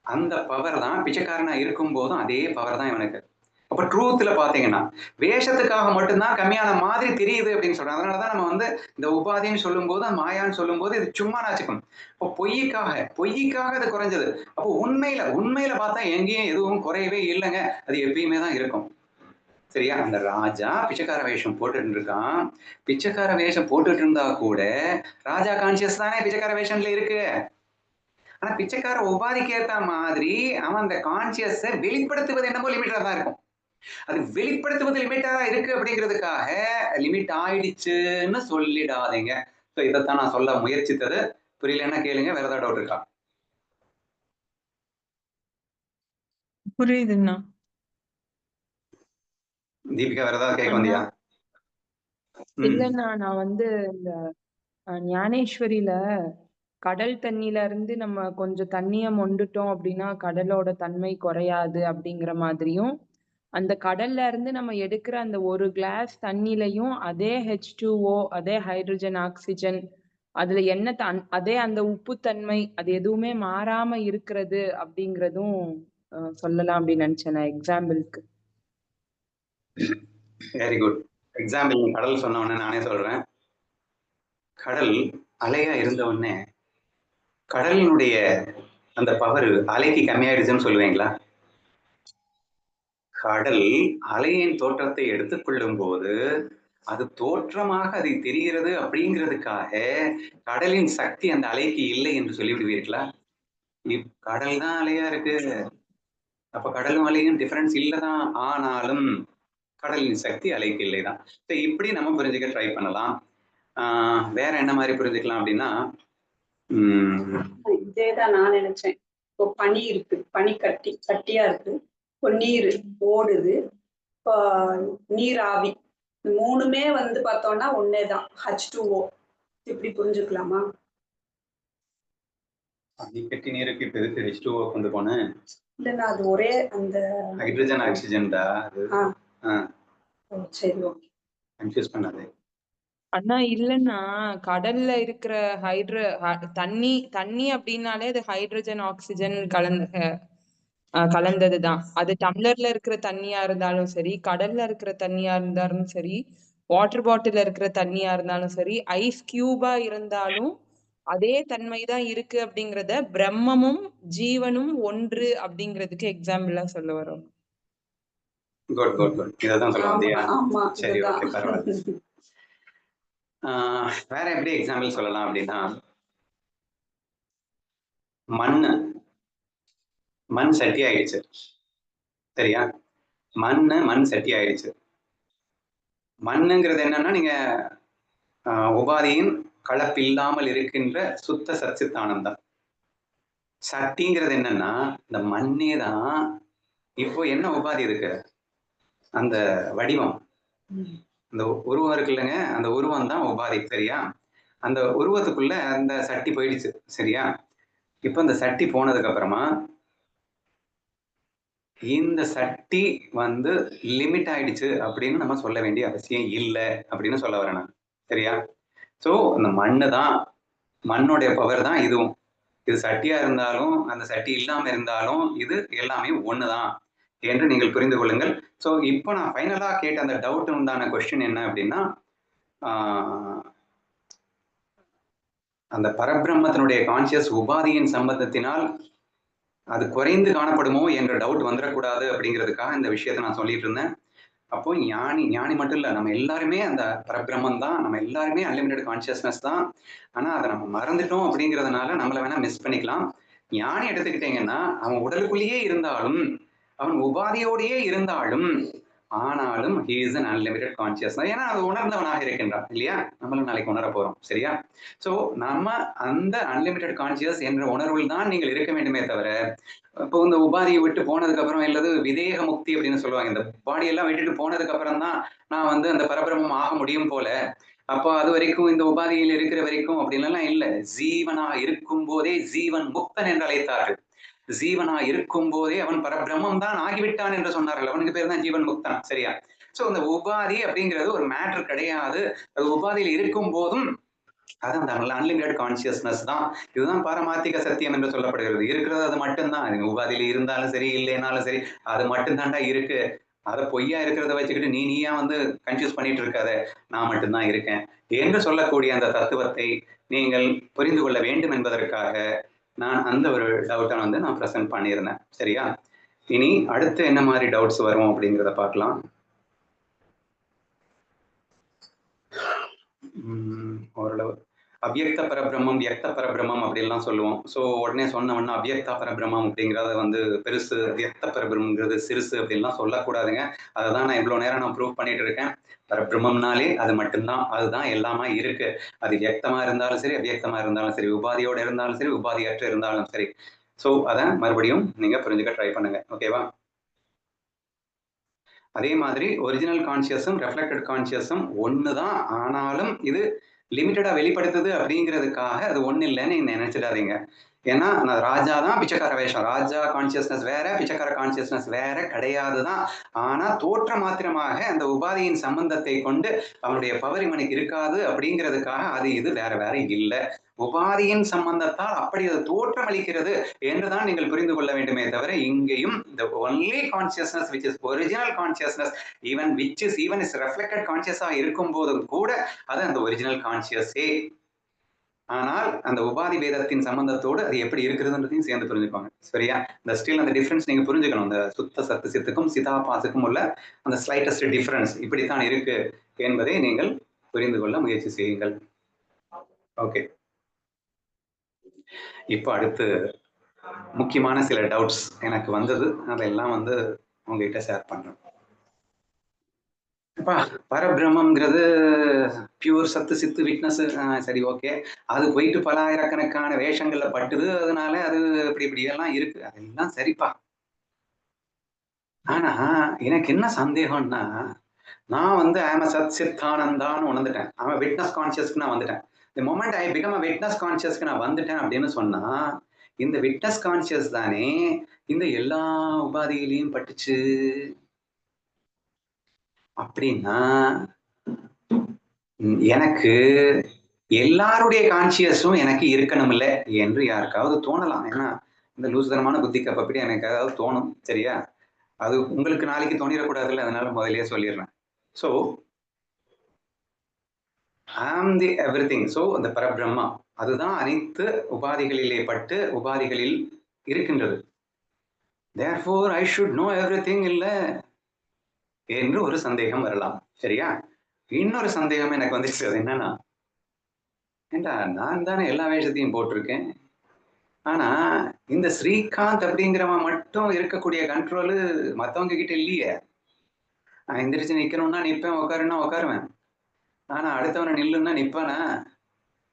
அந்த பவர் தான் பிச்சைக்காரனா இருக்கும் போதும் அதே பவர் தான் இவனுக்கு. அப்ப ட்ரூத்ல பாத்தீங்கன்னா வேஷத்துக்காக மட்டும்தான் கம்மியான மாதிரி தெரியுது அப்படின்னு சொல்றாங்க. அதனாலதான் நம்ம வந்து இந்த உபாதின்னு சொல்லும் போது மாயான்னு சொல்லும் போது இது சும்மா நாச்சுக்கும். இப்போ பொய்க்காக அது குறைஞ்சது. அப்போ உண்மையில பார்த்தா எங்கேயும் எதுவும் குறையவே இல்லைங்க, அது எப்பயுமே தான் இருக்கும். சரியா? அந்த ராஜா பிச்சைக்கார வேஷம் போட்டுட்டு இருக்கான். பிச்சைக்கார வேஷம் போட்டுட்டு இருந்தா கூட ராஜா கான்சியஸ் தானே பிச்சைக்கார வேஷம்ல இருக்கு. ஆனா பிச்சைக்கார உபாதிக்கு ஏற்ற மாதிரி அவன் அந்த கான்சியஸை வெளிப்படுத்துவது என்னமோ லிமிட்டா தான் இருக்கும். அது வெளிப்படுத்துவது லிமிட்டா இருக்கு அப்படிங்கிறதுக்காக லிமிட் ஆயிடுச்சுன்னு சொல்லிடாதீங்க. இதைத்தான் நான் சொல்ல முயற்சித்தது. புரியலன்னா கேளுங்க, வேற ஏதாவது டவுட் இருக்கா? புரியுதுண்ணா. தீபிகா வேற ஏதாவது கேட்க வந்தியா? இல்லண்ணா, நான் வந்து இந்த ஞானேஸ்வரியில கடல் தண்ணியில இருந்து நம்ம கொஞ்சம் தண்ணிய மொண்டுட்டோம் அப்படின்னா கடலோட தன்மை குறையாது அப்படிங்கிற மாதிரியும், அந்த கடல்ல இருந்து நம்ம எடுக்கிற அந்த ஒரு கிளாஸ் தண்ணிலையும் அதே H2O, அதே ஹைட்ரஜன் ஆக்சிஜன், அதுல என்ன அதே அந்த உப்புத்தன்மை, அது எதுவுமே மாறாம இருக்கிறது அப்படிங்கிறதும் சொல்லலாம் அப்படின்னு நினைச்சேன் நான் எக்ஸாம்பிளுக்கு. Very good. எக்ஸாம்பிள் கடல் சொன்ன உடனே நானே சொல்றேன். கடல் அலையா இருந்த உடனே கடலினுடைய அந்த பவர் அலைக்கு கம்மியாயிடுச்சுன்னு சொல்லுவீங்களா? கடல் அலையின் தோற்றத்தை எடுத்துக்கொள்ளும் போது அது தோற்றமாக அதை தெரிகிறது அப்படிங்கிறதுக்காக கடலின் சக்தி அந்த அலைக்கு இல்லை என்று சொல்லிவிடுவீர்களா? கடல் தான் அலையா இருக்கு, அப்ப கடலும் அலையும் டிஃபரன்ஸ் இல்லதான். ஆனாலும் கடலின் சக்தி அலைக்கு இல்லைதான். இப்படி நம்ம புரிஞ்சுக்க ட்ரை பண்ணலாம். வேற என்ன மாதிரி புரிஞ்சுக்கலாம் அப்படின்னா, இதேதான் நான் நினைச்சேன். இப்போ பனி இருக்கு, பனி கட்டியா இருக்கு, இப்போ நீர் ஓடுது, இப்போ நீர் ஆவி, மூணுமே வந்து பார்த்தோம்னா ஒன்னேதான், H2O. இப்படி புரிஞ்சுக்கலாமா? பனி கட்டி நீருக்கு இப்ப எதுக்கு H2O கொண்டு போனேன்? இல்லைன்னா அது ஒரே அந்த ஹைட்ரஜன் ஆக்சிஜன் தான் அது. சரி, ஓகே, கன்ஃபியூஸ் பண்ணாதே. அண்ணா இல்லன்னா கடல்ல இருக்கிற தண்ணி அப்படின்னாலே அது ஹைட்ரஜன் ஆக்சிஜன் கலந்ததுதான். அது டம்ளர்ல இருக்கிற தண்ணியா இருந்தாலும் சரி, கடல்ல இருக்கிற தண்ணியா இருந்தாலும் சரி, வாட்டர் பாட்டில்ல இருக்கிற தண்ணியா இருந்தாலும் சரி, ஐஸ் கியூபா இருந்தாலும் அதே தன்மைதான் இருக்கு அப்படிங்கறத பிரம்மமும் ஜீவனும் ஒன்று அப்படிங்கிறதுக்கு எக்ஸாம்பிளா சொல்ல வரோம். Good good good. இதான் சொல்ல வந்தியா? ஆமா சரி, இதுதான். ஓகே, பரவாயில்ல. வேற எப்படி எக்ஸாம்பிள் சொல்லலாம் அப்படின்னா, மண் சட்டி ஆயிடுச்சு. சரியா? மண் சட்டி ஆயிடுச்சு. மண்ணுங்கிறது என்னன்னா, நீங்க உபாதியின் கலப்பில்லாமல் இருக்கின்ற சுத்த சச்சித்தானந்தம். சட்டிங்கிறது என்னன்னா, இந்த மண்ணே தான். இப்போ என்ன உபாதி இருக்கு? அந்த வடிவம், அந்த உருவம் இருக்கு இல்லைங்க, அந்த உருவம் தான் உபாதி. சரியா? அந்த உருவத்துக்குள்ள அந்த சட்டி போயிடுச்சு. சரியா? இப்ப இந்த சட்டி போனதுக்கு அப்புறமா இந்த சட்டி வந்து லிமிட் ஆயிடுச்சு அப்படின்னு நம்ம சொல்ல வேண்டிய அவசியம் இல்லை அப்படின்னு சொல்ல வரேன் நான். சரியா? சோ அந்த மண்ணு தான், மண்ணுடைய பவர் தான் இதுவும். இது சட்டியா இருந்தாலும் அந்த சட்டி இல்லாம இருந்தாலும் இது எல்லாமே ஒண்ணுதான் என்று நீங்கள் புரிந்து கொள்ளுங்கள். சோ இப்போ நான் ஃபைனலா கேட்ட அந்த டவுட் உண்டான கொஸ்டின் என்ன அப்படின்னா, அந்த பரபிரம்மத்தினுடைய கான்சியஸ் உபாதியின் சம்பந்தத்தினால் அது குறைந்து காணப்படுமோ என்ற டவுட் வந்துடக்கூடாது அப்படிங்கிறதுக்காக இந்த விஷயத்த நான் சொல்லிட்டு இருந்தேன். அப்போ ஞானி மட்டும் இல்ல, நம்ம எல்லாருமே அந்த பரபிரம்மம் தான், நம்ம எல்லாருமே அன்லிமிட்டெட் கான்சியஸ்னஸ் தான். ஆனா அதை நம்ம மறந்துட்டோம் அப்படிங்கிறதுனால நம்மளை வேணா மிஸ் பண்ணிக்கலாம். ஞானி எடுத்துக்கிட்டீங்கன்னா அவன் உடலுக்குள்ளேயே இருந்தாலும், அவன் உபாதியோடையே இருந்தாலும், ஆனாலும் he is an unlimited consciousness. ஏன்னா அது உணர்ந்தவனாக இருக்கின்றான் இல்லையா? நம்மளும் நாளைக்கு உணர போறோம். சரியா? சோ நம்ம அந்த அன்லிமிட்டெட் கான்சியஸ் என்ற உணர்வில் தான் நீங்கள் இருக்க வேண்டுமே தவிர, இப்போ இந்த உபாதியை விட்டு போனதுக்கு அப்புறம் இல்லது விதேக முக்தி அப்படின்னு சொல்லுவாங்க. இந்த பாடியெல்லாம் விட்டுட்டு போனதுக்கு அப்புறம் தான் நான் வந்து அந்த பரபிரம்மம் ஆக முடியும் போல. அப்போ அது வரைக்கும் இந்த உபாதியில் இருக்கிற வரைக்கும் அப்படின்லாம் இல்லை. ஜீவனா இருக்கும் போதே ஜீவன் முக்தன் என்று அழைத்தார்கள். ஜீவனா இருக்கும் போதே அவன் பரபிரம்மம் தான் ஆகிவிட்டான் என்று சொன்னார்கள். அவனுக்கு பேர் தான் ஜீவன் முக்தன். சரியா? சோ அந்த உபாதி அப்படிங்கிறது ஒரு மேட்டர் கிடையாது. அது உபாதியில் இருக்கும் போதும் அது அந்த அன்லிமிட்டட் கான்சியஸ்னஸ் தான். இதுதான் பாரமார்த்திக சத்தியம் என்று சொல்லப்படுகிறது. இருக்கிறது அது மட்டும்தான். உபாதியில இருந்தாலும் சரி, இல்லைனாலும் சரி, அது மட்டும்தான்டா இருக்கு. அதை பொய்யா இருக்கிறத வச்சுக்கிட்டு நீயா வந்து கன்ஃபியூஸ் பண்ணிட்டு இருக்காத, நான் மட்டும்தான் இருக்கேன் என்று சொல்லக்கூடிய அந்த தத்துவத்தை நீங்கள் புரிந்து கொள்ள வேண்டும் என்பதற்காக நான் அந்த ஒரு டவுட்டை வந்து நான் ப்ரெசென்ட் பண்ணியிருந்தேன். சரியா? இனி அடுத்து என்ன மாதிரி டவுட்ஸ் வரும் அப்படிங்கிறத பார்க்கலாம். ஓரளவு அவ்யக்த பரபிரம்மம், வியக்த பரபிரம்மம் அப்படின்லாம் சொல்லுவோம். ஸோ உடனே சொன்னவொன்னா அவ்யக்தா பரபிரம்மம் அப்படிங்கிறத வந்து பெருசு, வியக்த பரபிரம்மங்கிறது சிறுசு அப்படின்லாம் சொல்லக்கூடாதுங்க. அதை தான் நான் இவ்வளோ நேரம் நான் ப்ரூவ் பண்ணிட்டு இருக்கேன். பரபிரம்மம்னாலே அது மட்டும்தான், அதுதான் எல்லாமே இருக்கு. அது வியக்தமா இருந்தாலும் சரி, அவ்யக்தமா இருந்தாலும் சரி, உபாதியோடு இருந்தாலும் சரி, உபாதியற்ற இருந்தாலும் சரி. ஸோ அதை மறுபடியும் நீங்க புரிஞ்சுக்க ட்ரை பண்ணுங்க. ஓகேவா? அதே மாதிரி ஒரிஜினல் கான்சியஸும் ரெஃப்ளெக்டட் கான்சியஸும் ஒன்று தான். ஆனாலும் இது லிமிட்டடா வெளிப்படுத்துது அப்படிங்கிறதுக்காக அது ஒண்ணு இல்லைன்னு நீங்க நினைச்சிடாதீங்க. ஏன்னா நான் ராஜா தான் பிச்சைக்கார வேஷம். ராஜா கான்சியஸ்னஸ் வேற, பிச்சைக்கார கான்சியஸ்னஸ் வேற கிடையாதுதான். ஆனா தோற்ற மாத்திரமாக அந்த உபாதியின் சம்பந்தத்தை கொண்டு அவனுடைய பவர் இவனுக்கு இருக்காது அப்படிங்கிறதுக்காக அது இது வேற வேற இல்லை. உபாதியின் சம்பந்தத்தால் அப்படி அது தோற்றம் அளிக்கிறது என்றுதான் நீங்கள் புரிந்து கொள்ள வேண்டுமே தவிர, இங்கேயும் the only consciousness which is original consciousness even which is even is reflected conscious இருக்கும் போதும் கூட அது அந்த ஒரிஜினல் கான்சியஸே. ஆனால் அந்த உபாதி வேதத்தின் சம்பந்தத்தோடு அது எப்படி இருக்கிறதுன்றதையும் சேர்ந்து புரிஞ்சுக்கோங்க. சரியா? இந்த ஸ்டில் அந்த டிஃபரன்ஸ் நீங்க புரிஞ்சுக்கணும். அந்த சுத்த சத்து சித்துக்கும் சிதாபாசுக்கும் உள்ள அந்த ஸ்லைட்டஸ்ட் டிஃபரன்ஸ் இப்படித்தான் இருக்கு என்பதை நீங்கள் புரிந்து கொள்ள முயற்சி செய்யுங்கள். ஓகே, இப்போ அடுத்து முக்கியமான சில டவுட்ஸ் எனக்கு வந்தது. அதெல்லாம் வந்து உங்ககிட்ட ஷேர் பண்றேன். பரபிரம்மங்கிறது பியூர் சத்து சித்து விட்னஸ், சரி ஓகே. அது போயிட்டு பல ஆயிரக்கணக்கான வேஷங்கள்ல பட்டுது, அதனால அது இப்படி எல்லாம் இருக்கு. அதெல்லாம் சரிப்பா. ஆனா எனக்கு என்ன சந்தேகம்னா, நான் வந்து ஆம சத் சித்தானந்தான்னு உணர்ந்துட்டேன். அவன் விட்னஸ் கான்சியஸ்க்கு நான் வந்துட்டேன். The moment I become a witness கான்சியஸ்க்கு நான் வந்துட்டேன் அப்படின்னு சொன்னா, இந்த விட்னஸ் கான்சியஸ் தானே இந்த எல்லா உபாதியிலையும் பட்டுச்சு. அப்படின்னா எனக்கு எல்லாருடைய கான்சியஸும் எனக்கு இருக்கணும்ல என்று யாருக்காவது தோணலாம். ஏன்னா இந்த லூசுதனமான புத்திக்கு அப்படி எனக்கு ஏதாவது தோணும். சரியா? அது உங்களுக்கு நாளைக்கு தோணிடக்கூடாதுல்ல, அதனால முதல்லயே சொல்லிடுறேன். ஸோ ஆம் தி எவ்ரிதிங். ஸோ அந்த பரபிரம்மா அதுதான் அனைத்து உபாதிகளிலே பட்டு உபாதிகளில் இருக்கின்றது. Therefore I should know everything இல்ல என்று ஒரு சந்தேகம் வரலாம். சரியா? இன்னொரு சந்தேகம் எனக்கு வந்துச்சு. அது என்னன்னா, ஏண்டா நான் தானே எல்லா வேஷத்தையும் போட்டிருக்கேன். ஆனா இந்த ஸ்ரீகாந்த் அப்படிங்கிறவன் மட்டும் இருக்கக்கூடிய கண்ட்ரோலு மத்தவங்க கிட்ட இல்லையே. நான் எந்திரிச்சு நிக்கணும்னா நிப்பேன், உட்காருன்னா உட்காருவேன். ஆனா அடுத்தவனை நில்லுன்னா நிப்பானா?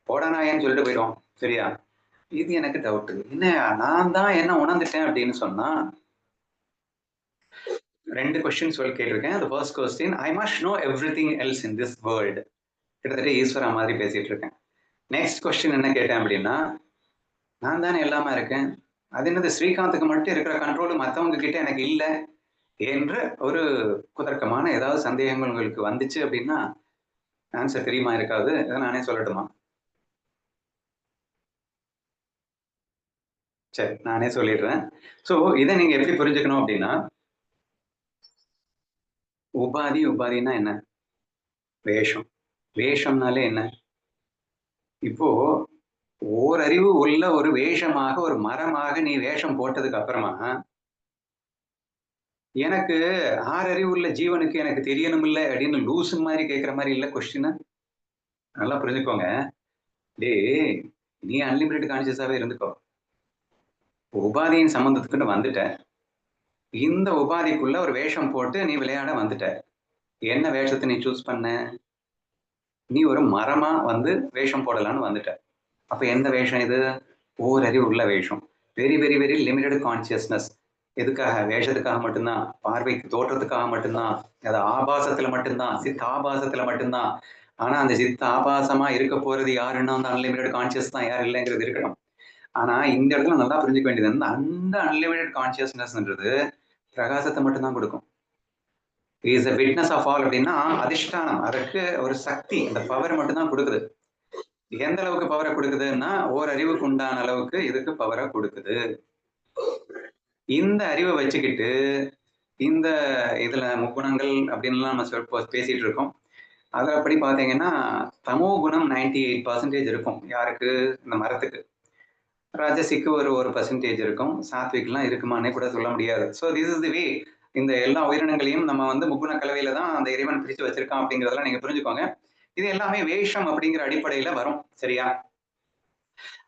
போடானா ஏன்னு சொல்லிட்டு போயிடுவான். சரியா? இது எனக்கு டவுட். என்ன நான் தான் என்ன உணர்ந்துட்டேன் அப்படின்னு சொன்னா 2 கொஸ்டின் சொல்லி கேட்டிருக்கேன். The first question, I must know everything else in this world. கிட்டத்தட்ட ஈஸ்வரா மாதிரி பேசிட்டு இருக்கேன். நெக்ஸ்ட் கொஸ்டின் என்ன கேட்டேன் அப்படின்னா, நான் தானே எல்லாமே இருக்கேன். அது என்னது ஸ்ரீகாந்துக்கு மட்டும் இருக்கிற கண்ட்ரோல் மத்தவங்க கிட்ட எனக்கு இல்லை என்று ஒரு குதர்க்கமான ஏதாவது சந்தேகங்கள் உங்களுக்கு வந்துச்சு அப்படின்னா ஆன்சர் தெரியுமா இருக்காது. இதை நானே சொல்லட்டுமா? சரி, நானே சொல்லிடுறேன். ஸோ இதை நீங்க எப்படி புரிஞ்சுக்கணும் அப்படின்னா, உபாதினா என்ன? வேஷம். வேஷம்னாலே என்ன? இப்போ ஓரறிவு உள்ள ஒரு வேஷமாக ஒரு மரமாக நீ வேஷம் போட்டதுக்கு அப்புறமா எனக்கு 6 அறிவு உள்ள ஜீவனுக்கு எனக்கு தெரியணும் இல்லை அப்படின்னு லூசு மாதிரி கேட்கிற மாதிரி இல்லை கொஸ்டின். நல்லா புரிஞ்சுக்கோங்க. டேய், நீ அன்லிமிட்டட் கான்சியஸாவே இருந்துக்கோ. உபாதியின் சம்பந்தத்துக்குன்னு வந்துட்ட. இந்த உபாதிக்குள்ள ஒரு வேஷம் போட்டு நீ விளையாட வந்துட்ட. என்ன வேஷத்தை நீ சூஸ் பண்ண? நீ ஒரு மரமா வந்து வேஷம் போடலான்னு வந்துட்ட. அப்ப எந்த வேஷம் இது? ஓரறிவு உள்ள வேஷம். Very very very limited consciousness. எதுக்காக? வேஷத்துக்காக மட்டும்தான், பார்வைக்கு தோற்றத்துக்காக மட்டும்தான், அது ஆபாசத்துல மட்டும்தான், சித்த ஆபாசத்துல மட்டும்தான். ஆனா அந்த சித்த ஆபாசமா இருக்க போறது யாருன்னா அந்த அன்லிமிடெட் கான்சியஸ் தான், யார் இல்லைங்கிறது இருக்கணும். ஆனா இந்த இடத்துல நல்லா புரிஞ்சுக்க வேண்டியது வந்து அந்த அன்லிமிடெட் கான்சியஸ்னஸ்ன்றது பிரகாசத்தை மட்டும்தான் கொடுக்கும். Is a witness of all அப்படின்னா அதிஷ்டானம், அதற்கு ஒரு சக்தி, அந்த பவர் மட்டும்தான் கொடுக்குது. எந்த அளவுக்கு பவரை கொடுக்குதுன்னா ஓரறிவுக்கு உண்டான அளவுக்கு இதுக்கு பவரை கொடுக்குது. இந்த அறிவை வச்சுக்கிட்டு இந்த இதுல முக்குணங்கள் அப்படின்லாம் நம்ம பேசிட்டு இருக்கோம். அதை அப்படி பார்த்தீங்கன்னா தமோ குணம் 98% இருக்கும். யாருக்கு? இந்த மரத்துக்கு. ராஜசிக்கு ஒரு 1% இருக்கும். சாத்விக்லாம் இருக்குமானே கூட சொல்ல முடியாது. ஸோ திஸ் இஸ் தி வே. இந்த எல்லா உயிரினங்களையும் நம்ம வந்து முக்குண கலவையில தான் அந்த இறைவன் பிரித்து வச்சிருக்கான் அப்படிங்கிறதெல்லாம் நீங்க புரிஞ்சுக்கோங்க. இது எல்லாமே வேஷம் அப்படிங்கிற அடிப்படையில வரும். சரியா?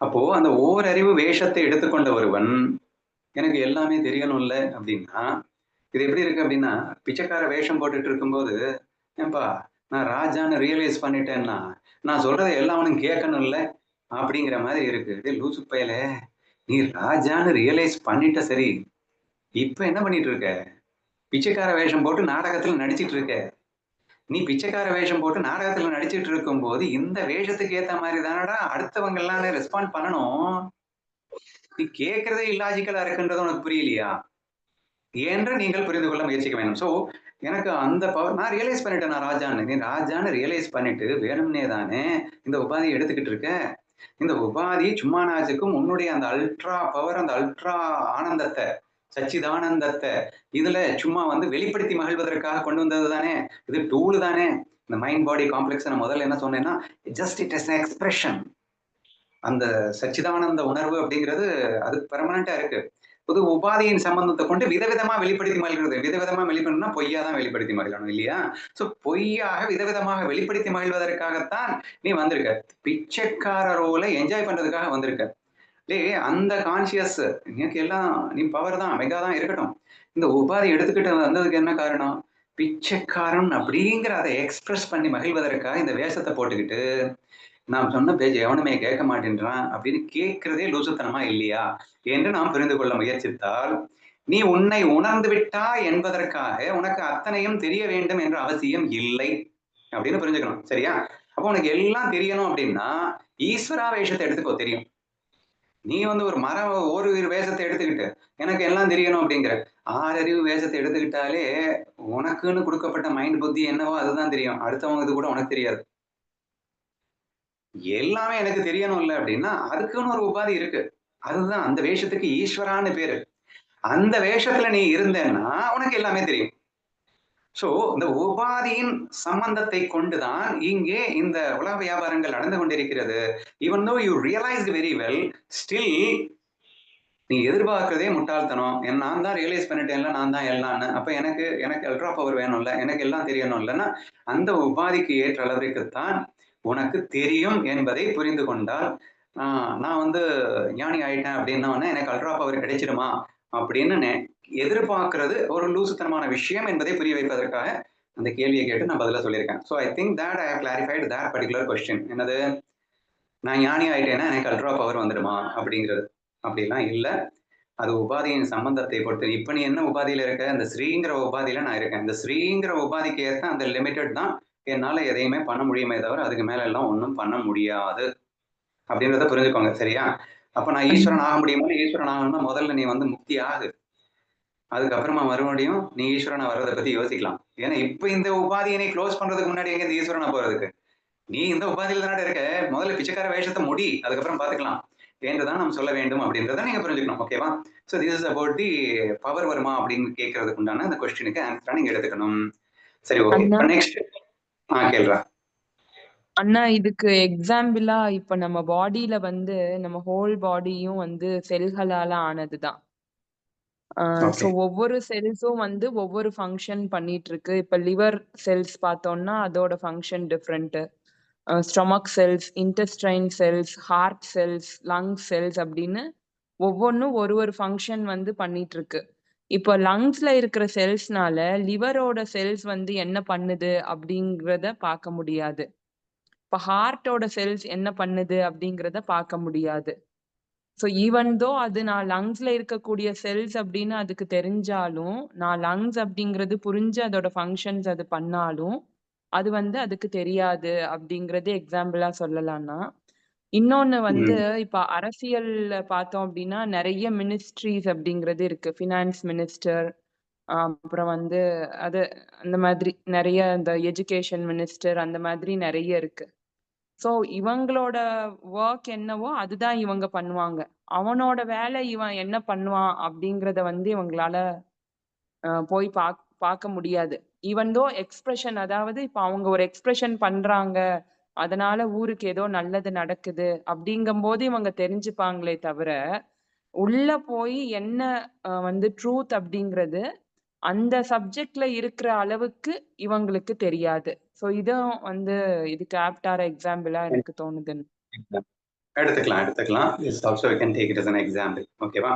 அப்போ அந்த ஓரறிவு வேஷத்தை எடுத்துக்கொண்ட ஒருவன் எனக்கு எல்லாமே தெரியணும்ல அப்படின்னா இது எப்படி இருக்கு அப்படின்னா, பிச்சைக்கார வேஷம் போட்டுட்டு இருக்கும்போது, ஏன்பா நான் ராஜான்னு ரியலைஸ் பண்ணிட்டேன்னா நான் சொல்றதை எல்லாவனும் கேட்கணும்ல அப்படிங்கிற மாதிரி இருக்கு. டேய் லூசு பயலே, நீ ராஜான்னு ரியலைஸ் பண்ணிட்ட சரி, இப்ப என்ன பண்ணிட்டு இருக்க? பிச்சைக்கார வேஷம் போட்டு நாடகத்துல நடிச்சிட்டு இருக்க. நீ பிச்சைக்கார வேஷம் போட்டு நாடகத்துல நடிச்சிட்டு இருக்கும்போது இந்த வேஷத்துக்கு ஏத்த மாதிரி தானடா அடுத்தவங்க எல்லாம் ரெஸ்பாண்ட் பண்ணணும். நீ கேட்கறதே இல்லாஜிக்கலா இருக்குன்றது உனக்கு புரியலையா என்று நீங்கள் புரிந்து கொள்ள முயற்சிக்க வேண்டும். ஸோ எனக்கு அந்த பவர் நான் ரியலைஸ் பண்ணிட்டேன். நான் ராஜான்னு, நீ ராஜான்னு ரியலைஸ் பண்ணிட்டு வேணும்னே தானே இந்த உபாதியை எடுத்துக்கிட்டு இருக்க. இந்த உபாதி சும்மா நாச்சுக்கும் உன்னுடைய அந்த அல்ட்ரா பவர், அந்த அல்ட்ரா ஆனந்தத்தை, சச்சிதானந்தத்தை இதுல சும்மா வந்து வெளிப்படுத்தி மகிழ்வதற்காக கொண்டு வந்தது தானே. இது டூல் தானே. இந்த மைண்ட் பாடி காம்ப்ளெக்ஸ் நான் முதல்ல என்ன சொன்னேன்னா ஜஸ்ட் இட் இஸ் எக்ஸ்பிரஷன். அந்த சச்சிதானந்த உணர்வு அப்படிங்கிறது அது பெர்மனண்டா இருக்கு. புது உபாதியின் சம்பந்தத்தை கொண்டு விதவிதமா வெளிப்படுத்தி மகிழ்கிறது. விதவிதமா வெளிப்படணும்னா பொய்யா தான் வெளிப்படுத்தி மகிழணும் இல்லையா? சோ பொய்யாக விதவிதமாக வெளிப்படுத்தி மகிழ்வதற்காகத்தான் நீ வந்திருக்க. பிச்சைக்கார ரோலை என்ஜாய் பண்றதுக்காக வந்திருக்க. அந்த கான்சியஸ் எனக்கு எல்லாம் நீ பவர் தான், மெகா தான் இருக்கட்டும். இந்த உபாதி எடுத்துக்கிட்டு வந்ததுக்கு என்ன காரணம்? பிச்சைக்காரன் அப்படிங்கிற அதை எக்ஸ்பிரஸ் பண்ணி மகிழ்வதற்காக இந்த வேஷத்தை போட்டுக்கிட்டு நாம் சொன்ன பேச்சு எவனுமே கேட்க மாட்டேன்றான் அப்படின்னு கேட்கிறதே லூசுத்தனமா இல்லையா என்று நாம் புரிந்து கொள்ள முயற்சித்தால் நீ உன்னை உணர்ந்து விட்டா என்பதற்காக உனக்கு அத்தனையும் தெரிய வேண்டும் என்ற அவசியம் இல்லை அப்படின்னு புரிஞ்சுக்கணும். சரியா? அப்போ உனக்கு எல்லாம் தெரியணும் அப்படின்னா ஈஸ்வரா வேஷத்தை எடுத்துக்கோ, தெரியும். நீ வந்து ஒரு ஒரு வேஷத்தை எடுத்துக்கிட்டு எனக்கு எல்லாம் தெரியணும் அப்படிங்கிற 6 அறிவு வேஷத்தை எடுத்துக்கிட்டாலே உனக்குன்னு கொடுக்கப்பட்ட மைண்ட் புத்தி என்னவோ அதுதான் தெரியும். அடுத்தவங்க இது கூட உனக்கு தெரியாது. எல்லாமே எனக்கு தெரியணும் இல்லை அப்படின்னா அதுக்குன்னு ஒரு உபாதி இருக்கு. அதுதான் அந்த வேஷத்துக்கு ஈஸ்வரான்னு பேரு. அந்த வேஷத்துல நீ இருந்தேன்னா உனக்கு எல்லாமே தெரியும். சோ இந்த உபாதியின் சம்பந்தத்தை கொண்டுதான் இங்கே இந்த உலக வியாபாரங்கள் நடந்து கொண்டிருக்கிறது. Even though you realised very well, still நீ எதிர்பார்க்கிறதே முட்டாள்தனம். நான் தான் ரியலைஸ் பண்ணிட்டேன்ல, நான் தான் எல்லாம்னு. அப்ப எனக்கு எனக்கு அல்ட்ரா பவர் வேணும்ல, எனக்கு எல்லாம் தெரியணும் இல்லைன்னா அந்த உபாதிக்கு ஏற்ற அளவிற்குத்தான் உனக்கு தெரியும் என்பதை புரிந்து கொண்டால், நான் வந்து ஞானி ஆயிட்டேன் அப்படின்னா எனக்கு அல்ட்ரா பவர் கிடைச்சிடுமா அப்படின்னு எதிர்பார்க்கிறது ஒரு லூசுத்தனமான விஷயம் என்பதை புரிய வைப்பதற்காக அந்த கேள்வியை கேட்டு நான் பதில சொல்லியிருக்கேன். So I think that I have clarified that particular question. என்னது, நான் ஞானி ஆயிட்டேன்னா எனக்கு அல்ட்ரா பவர் வந்துடுமா அப்படிங்கிறது. அப்படிலாம் இல்லை. அது உபாதியின் சம்பந்தத்தை பொறுத்து. இப்ப நீ என்ன உபாதியில இருக்க? இந்த ஸ்ரீங்கிற உபாதியில நான் இருக்கேன். இந்த ஸ்ரீங்கிற உபாதிக்கு ஏற்ற அந்த லிமிட்டட் தான் என்னால எதையுமே பண்ண முடியுமே தவிர அதுக்கு மேல எல்லாம் ஒன்றும் பண்ண முடியாது அப்படின்றத புரிஞ்சுக்கோங்க. சரியா? அப்ப நான் ஈஸ்வரன் ஆக முடியுமா? ஈஸ்வரன் ஆகணும்னா முதல்ல நீ வந்து முக்தி ஆகு. அதுக்கப்புறமா மறுபடியும் நீ ஈஸ்வரனை வர்றதை பத்தி யோசிக்கலாம். ஏன்னா இப்ப இந்த உபாதியை நீ க்ளோஸ் பண்றதுக்கு முன்னாடி எங்க இந்த ஈஸ்வரனை போறதுக்கு? நீ இந்த உபாதியில தானே இருக்க. முதல்ல பிச்சைக்கார வேஷத்தை முடி, அதுக்கப்புறம் பாத்துக்கலாம் என்றுதான் நம்ம சொல்ல வேண்டும் அப்படின்றத நீங்க புரிஞ்சுக்கணும். ஓகேவா? So this is about the power வருமா அப்படின்னு கேட்கறதுக்கு உண்டான அந்த கொஸ்டினுக்கு ஆன்சரா நீங்க எடுத்துக்கணும். சரி, ஓகே. இப்ப நெக்ஸ்ட் கேள்றா. அண்ணா, இதுக்கு எக்ஸாம்பிளா இப்ப நம்ம பாடியில வந்து நம்ம ஹோல் பாடியும் வந்து செல்களால ஆனதுதான். ஸோ ஒவ்வொரு செல்ஸும் வந்து ஒவ்வொரு ஃபங்க்ஷன் பண்ணிட்டு இருக்கு. இப்ப லிவர் செல்ஸ் பார்த்தோம்னா அதோட function different. Stomach cells, intestine cells, heart cells, lung cells அப்படின்னு ஒவ்வொன்றும் ஒரு ஒரு ஃபங்க்ஷன் வந்து பண்ணிட்டு இருக்கு. இப்போ லங்ஸ்ல இருக்கிற செல்ஸ்னால லிவரோட செல்ஸ் வந்து என்ன பண்ணுது அப்படிங்கிறத பார்க்க முடியாது. இப்போ ஹார்ட்டோட செல்ஸ் என்ன பண்ணுது அப்படிங்கிறத பார்க்க முடியாது. ஸோ ஈவன் தோ அது நான் லங்ஸ்ல இருக்கக்கூடிய செல்ஸ் அப்படின்னு அதுக்கு தெரிஞ்சாலும், நான் லங்ஸ் அப்படிங்கிறது புரிஞ்சு அதோட ஃபங்க்ஷன்ஸ் அது பண்ணாலும் அது வந்து அதுக்கு தெரியாது அப்படிங்கிறது எக்ஸாம்பிளா சொல்லலாம்னா. இன்னொன்னு வந்து இப்ப அரசியல்ல பார்த்தோம் அப்படின்னா நிறைய மினிஸ்ட்ரிஸ் அப்படிங்கிறது இருக்கு. ஃபினான்ஸ் மினிஸ்டர், அப்புறம் வந்து அது அந்த மாதிரி நிறைய இந்த எஜுகேஷன் மினிஸ்டர் அந்த மாதிரி நிறைய இருக்கு. ஸோ இவங்களோட ஒர்க் என்னவோ அதுதான் இவங்க பண்ணுவாங்க. அவனோட வேலை இவன் என்ன பண்ணுவான் அப்படிங்கிறத வந்து இவங்களால போய் பார்க்க முடியாது. ஈவன் தோ எக்ஸ்பிரஷன், அதாவது இப்ப அவங்க ஒரு எக்ஸ்பிரஷன் பண்றாங்க, அதனால ஊருக்கு ஏதோ நல்லது நடக்குது அப்படிங்கும்போது இவங்க தெரிஞ்சுப்பாங்களே தவிர, உள்ள போய் என்ன வந்து ட்ரூத் அப்படிங்கிறது அந்த சப்ஜெக்ட்ல இருக்கிற அளவுக்கு இவங்களுக்கு தெரியாது. ஸோ இதுவும் வந்து இதுக்கு ஆப்டார எக்ஸாம்பிளா எனக்கு தோணுது. எடுத்துக்கலாம். This also we can take it as an example. ஓகேவா?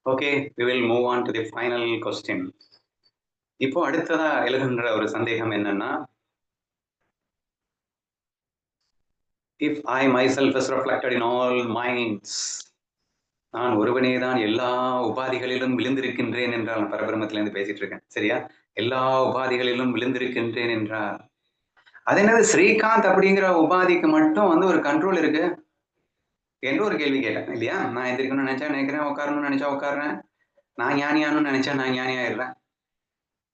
Okay, we will move on to the final question. இப்போ அடுத்ததா எழுகின்ற ஒரு சந்தேகம் என்னன்னா, if I myself is reflected in all minds, நான் ஒருவனே தான் எல்லா உபாதிகளிலும் விழுந்திருக்கின்றேன் என்றால், பரபிரமத்திலிருந்து பேசிட்டு இருக்கேன். சரியா? எல்லா உபாதிகளிலும் விழுந்திருக்கின்றேன் என்றால் அது என்னது, ஸ்ரீகாந்த் அப்படிங்கிற உபாதிக்கு மட்டும் வந்து ஒரு கண்ட்ரோல் இருக்கு என்று ஒரு கேள்வி கேட்டேன் இல்லையா? நான் எந்திரிக்கணும்னு நினைச்சா நினைக்கிறேன், உட்காரணும்னு நினைச்சா உட்காடுறேன், நான் ஞானியானு நினைச்சா நான் ஞானி ஆயிடுறேன்.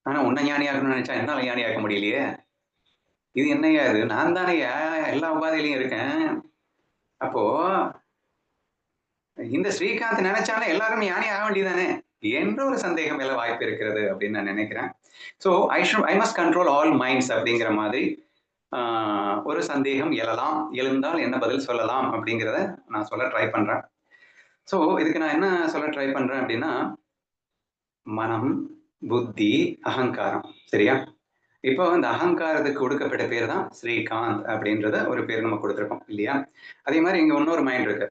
ஆனா உன்னை ஞானியாக்கணும்னு நினைச்சா என்னால ஞானியாக்க முடியலையே. இது என்னையா இது? நான் தானேயா எல்லா உபாதியிலையும் இருக்கேன். அப்போ இந்த ஸ்ரீகாந்த் நினைச்சாலே எல்லாரும் ஞானி ஆக வேண்டியதானே என்ற ஒரு சந்தேகம் எல்லாம் வாய்ப்பு இருக்கிறது அப்படின்னு நான் நினைக்கிறேன். So I must control all minds அப்படிங்கிற மாதிரி ஒரு சந்தேகம் எழுந்தால் என்ன பதில் சொல்லலாம் அப்படிங்கிறத நான் சொல்ல ட்ரை பண்றேன். ஸோ இதுக்கு நான் என்ன சொல்ல ட்ரை பண்றேன் அப்படின்னா, மனம், புத்தி, அகங்காரம். சரியா? இப்போ இந்த அகங்காரத்துக்கு கொடுக்கப்பட்ட பேர் தான் ஸ்ரீகாந்த் அப்படின்றத ஒரு பேர் நம்ம கொடுத்துருக்கோம் இல்லையா? அதே மாதிரி இங்க இன்னொரு மைண்ட் இருக்கு.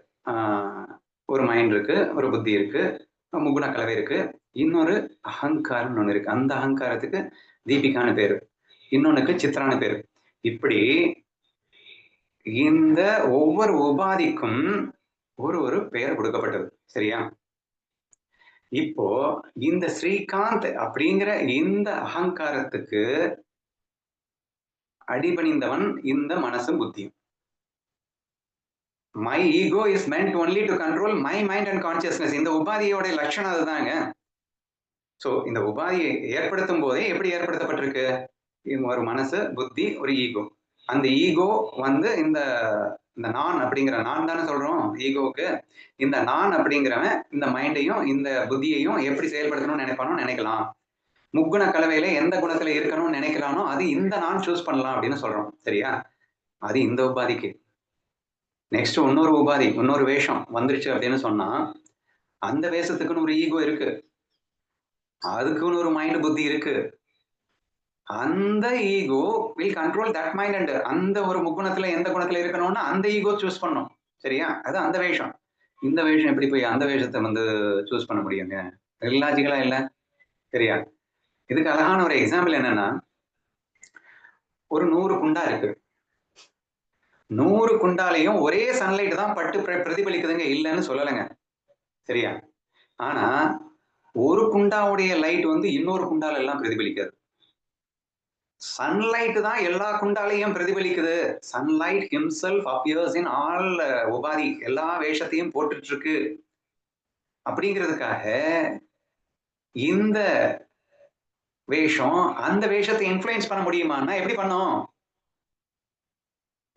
ஒரு மைண்ட் இருக்கு, ஒரு புத்தி இருக்கு, முகுண கலவை இருக்கு, இன்னொரு அகங்காரம் ஒண்ணு இருக்கு. அந்த அகங்காரத்துக்கு தீபிகான்னு பேரு, இன்னொன்னுக்கு சித்ரான்னு பேரு. இப்படி இந்த ஒவ்வொரு உபாதிக்கும் ஒரு பெயர் கொடுக்கப்பட்டது. சரியா? இப்போ இந்த ஸ்ரீகாந்த் அப்படிங்கிற இந்த அகங்காரத்துக்கு அடிபணிந்தவன் இந்த மனசும் புத்தியும். My ego is meant only to control my mind and consciousness. இந்த உபாதியோட லட்சணம் அதுதாங்க. சோ இந்த உபாதியை ஏற்படுத்தும் போதே எப்படி ஏற்படுத்தப்பட்டிருக்கு? ஒரு மனசு, புத்தி, ஒரு ஈகோ. அந்த ஈகோ வந்து இந்த நான் அப்படிங்கிற நான் தானே சொல்றோம் ஈகோவுக்கு. இந்த நான் அப்படிங்கிறவன் இந்த மைண்டையும் இந்த புத்தியையும் எப்படி செயல்படுத்தணும்னு நினைப்பானோ நினைக்கலாம். முக்குண கலவையில எந்த குணத்துல இருக்கணும்னு நினைக்கிறானோ அது இந்த நான் சூஸ் பண்ணலாம் அப்படின்னு சொல்றோம். சரியா? அது இந்த உபாதிக்கு. நெக்ஸ்ட் இன்னொரு உபாதி, இன்னொரு வேஷம் வந்துருச்சு அப்படின்னு சொன்னா, அந்த வேஷத்துக்குன்னு ஒரு ஈகோ இருக்கு, அதுக்குன்னு ஒரு மைண்ட் புத்தி இருக்கு. அந்த ego will control that mind. And அந்த ஒரு முக்குணத்துல எந்த குணத்துல இருக்கணும்னா அந்த ஈகோ சூஸ் பண்ணும். சரியா? அது அந்த வேஷம். இந்த வேஷம் எப்படி போய் அந்த வேஷத்தை வந்து சூஸ் பண்ண முடியுங்க? லாஜிக்கலா இல்ல. சரியா? இதுக்கு அழகான ஒரு எக்ஸாம்பிள் என்னன்னா, ஒரு 100 குண்டா இருக்கு. 100 குண்டாலையும் ஒரே சன்லைட் தான் பட்டு பிரதிபலிக்குதுங்க, இல்லைன்னு சொல்லலைங்க. சரியா? ஆனா ஒரு குண்டாவுடைய லைட் வந்து இன்னொரு குண்டால எல்லாம் பிரதிபலிக்காது. சன்லைட் தான் எல்லா குண்டாலையும் பிரதிபலிக்குது. Sunlight himself appears in all உபாதி, எல்லா வேஷத்தையும் போட்டுட்டு இருக்கு. அப்படிங்கிறதுக்காக இந்த வேஷம் அந்த வேஷத்தை இன்ஃப்ளூயன்ஸ் பண்ண முடியுமான்னா எப்படி பண்ணும்?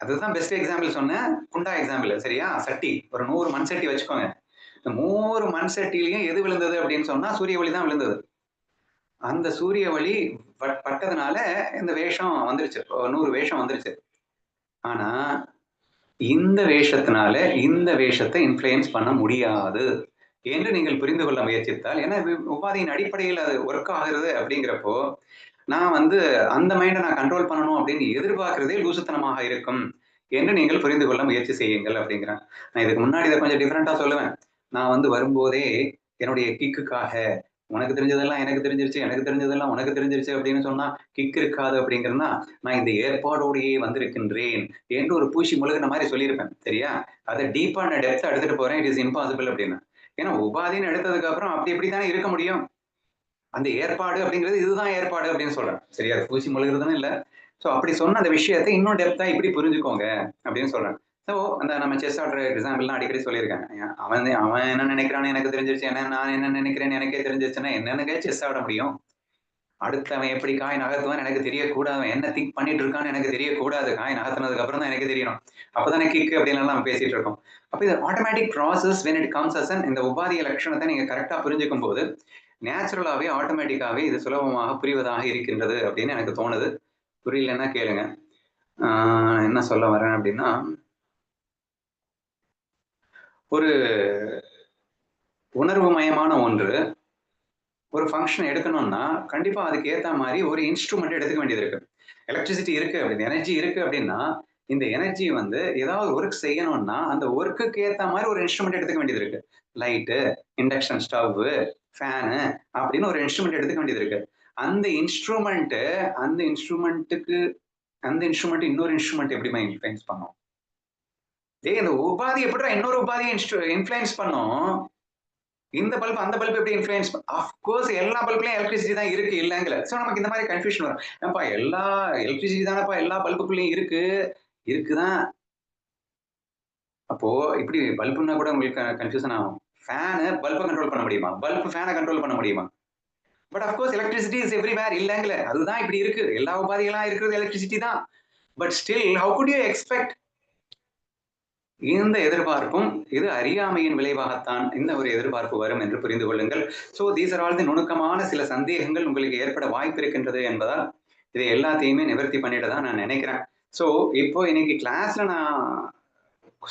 அதுதான் பெஸ்ட் எக்ஸாம்பிள் சொன்னேன், குண்டா எக்ஸாம்பிள். சரியா? சட்டி, ஒரு 100 மண் சட்டி வச்சுக்கோங்க. இந்த 100 மண் சட்டிலையும் எது விழுந்தது அப்படின்னு சொன்னா சூரிய ஒளி தான் விழுந்தது. அந்த சூரிய ஒளி பட்டதுனால இந்த வேஷம் வந்துருச்சு, 100 வேஷம் வந்துருச்சு. ஆனா இந்த வேஷத்தினால இந்த வேஷத்தை இன்ஃப்ளூயன்ஸ் பண்ண முடியாது என்று நீங்கள் புரிந்து கொள்ள முயற்சித்தால், ஏன்னா உபாதியின் அடிப்படையில் அது ஒர்க் ஆகுறது அப்படிங்கிறப்போ, நான் வந்து அந்த மைண்டை நான் கண்ட்ரோல் பண்ணணும் அப்படின்னு எதிர்பார்க்கிறதே லூசுத்தனமாக இருக்கும் என்று நீங்கள் புரிந்து கொள்ள முயற்சி செய்யுங்கள் அப்படிங்கிறேன். நான் இதுக்கு முன்னாடி இதை கொஞ்சம் டிஃப்ரெண்டா சொல்லுவேன். நான் வந்து வரும்போதே என்னுடைய கிக்குக்காக உனக்கு தெரிஞ்சதெல்லாம் எனக்கு தெரிஞ்சிருச்சு, எனக்கு தெரிஞ்சதெல்லாம் உனக்கு தெரிஞ்சிருச்சு அப்படின்னு சொன்னா கிக் இருக்காது அப்படிங்கிறதுனா, நான் இந்த ஏற்பாடோடையே வந்திருக்கின்றேன் என்று ஒரு பூசி முழுகின மாதிரி சொல்லியிருப்பேன். சரியா? அதை டீப்பான டெப்த் எடுத்துட்டு போறேன், இட் இஸ் இம்பாசிபிள் அப்படின்னு. ஏன்னா உபாதின்னு எடுத்ததுக்கு அப்புறம் அப்படி இப்படித்தானே இருக்க முடியும். அந்த ஏற்பாடு அப்படிங்கிறது இதுதான் ஏற்பாடு அப்படின்னு சொல்றேன். சரியா? பூசி முழுகிறதுன்னு இல்லை. ஸோ அப்படி சொன்ன அந்த விஷயத்தை இன்னும் டெப்தா இப்படி புரிஞ்சுக்கோங்க அப்படின்னு சொல்றேன். ஸோ அந்த நம்ம செஸ் ஆடுற எக்ஸாம்பிள்லாம் அடிக்கடி சொல்லியிருக்கேன். அவன் என்ன நினைக்கிறான்னு எனக்கு தெரிஞ்சிருச்சு, என்ன நான் என்ன நினைக்கிறேன்னு எனக்கே தெரிஞ்சிருச்சுன்னா என்னன்னு செஸ் ஆட முடியும்? அடுத்தவன் எப்படி காய் நகர்த்துவான்னு எனக்கு தெரியக்கூடாது, அவன் என்ன திங்க் பண்ணிட்டு இருக்கான்னு எனக்கு தெரியக்கூடாது. காய் நகர்த்தினதுக்கு அப்புறம் தான் எனக்கு தெரியணும். அப்பதானே கிக் அப்படின்னு நம்ம பேசிட்டு இருக்கோம். அப்ப இது automatic process when it comes as an இந்த உபாதிய லட்சணத்தை நீங்க கரெக்டா புரிஞ்சுக்கும் போது நேச்சுரலாவே ஆட்டோமேட்டிக்காவே இது சுலபமாக புரிவதாக இருக்கின்றது அப்படின்னு எனக்கு தோணுது. புரியலன்னா கேளுங்க. என்ன சொல்ல வரேன் அப்படின்னா, ஒரு உணர்வு மயமான ஒன்று ஒரு ஃபங்க்ஷன் எடுக்கணும்னா கண்டிப்பா அதுக்கு ஏத்த மாதிரி ஒரு இன்ஸ்ட்ருமெண்ட் எடுத்துக்க வேண்டியது இருக்கு. எலக்ட்ரிசிட்டி இருக்கு அப்படின்னு, எனர்ஜி இருக்கு அப்படின்னா, இந்த எனர்ஜி வந்து ஏதாவது ஒர்க் செய்யணும்னா அந்த ஒர்க்குக்கு ஏத்த மாதிரி ஒரு இன்ஸ்ட்ருமெண்ட் எடுத்துக்க வேண்டியது இருக்கு. லைட்டு, இண்டக்ஷன் ஸ்டவ், ஃபேனு அப்படின்னு ஒரு இன்ஸ்ட்ருமெண்ட் எடுத்துக்க வேண்டியது இருக்கு. அந்த இன்ஸ்ட்ருமெண்ட் இன்னொரு இன்ஸ்ட்ருமெண்ட் எப்படிமா இன்ஃப்ளூயன்ஸ் பண்ணும்? இந்த உபாதி எப்படிடா இன்னொரு உபாதியை இன்ஃப்ளூயன்ஸ் பண்ணும்? இந்த பல்ப் அந்த பல்ப் எப்படி இன்ஃப்ளூயன்ஸ்? அஃப்கோர்ஸ் எல்லா பல்ப்லயும் எலக்ட்ரிசிட்டி தான் இருக்கு, இல்லைங்கல. ஸோ நமக்கு இந்த மாதிரி கன்ஃபியூஷன் வரும். ஏப்பா எல்லா எலக்ட்ரிசிட்டி தானப்பா எல்லா பல்புக்குள்ளேயும் இருக்குதான். அப்போ இப்படி பல்புன்னா கூட உங்களுக்கு கன்ஃபியூஷன் ஆகும். ஃபேனு பல்பை கண்ட்ரோல் பண்ண முடியுமா? பல்ப் ஃபேனை கண்ட்ரோல் பண்ண முடியுமா? But of course electricity is everywhere, இல்லைங்கல. அதுதான் இப்படி இருக்கு, எல்லா உபாதிகளா இருக்கிறது எலக்ட்ரிசிட்டி தான். But still how good you expect? இந்த எதிர்பார்ப்பும் இது அறியாமையின் விளைவாகத்தான் இந்த ஒரு எதிர்பார்ப்பு வரும் என்று புரிந்து கொள்ளுங்கள். So these are all the நுணுக்கமான சில சந்தேகங்கள் உங்களுக்கு ஏற்பட வாய்ப்பு இருக்கின்றது என்பதால் இதை எல்லாத்தையுமே நிவர்த்தி பண்ணிட்டு தான் நான் நினைக்கிறேன். ஸோ இப்போ இன்னைக்கு கிளாஸ்ல நான்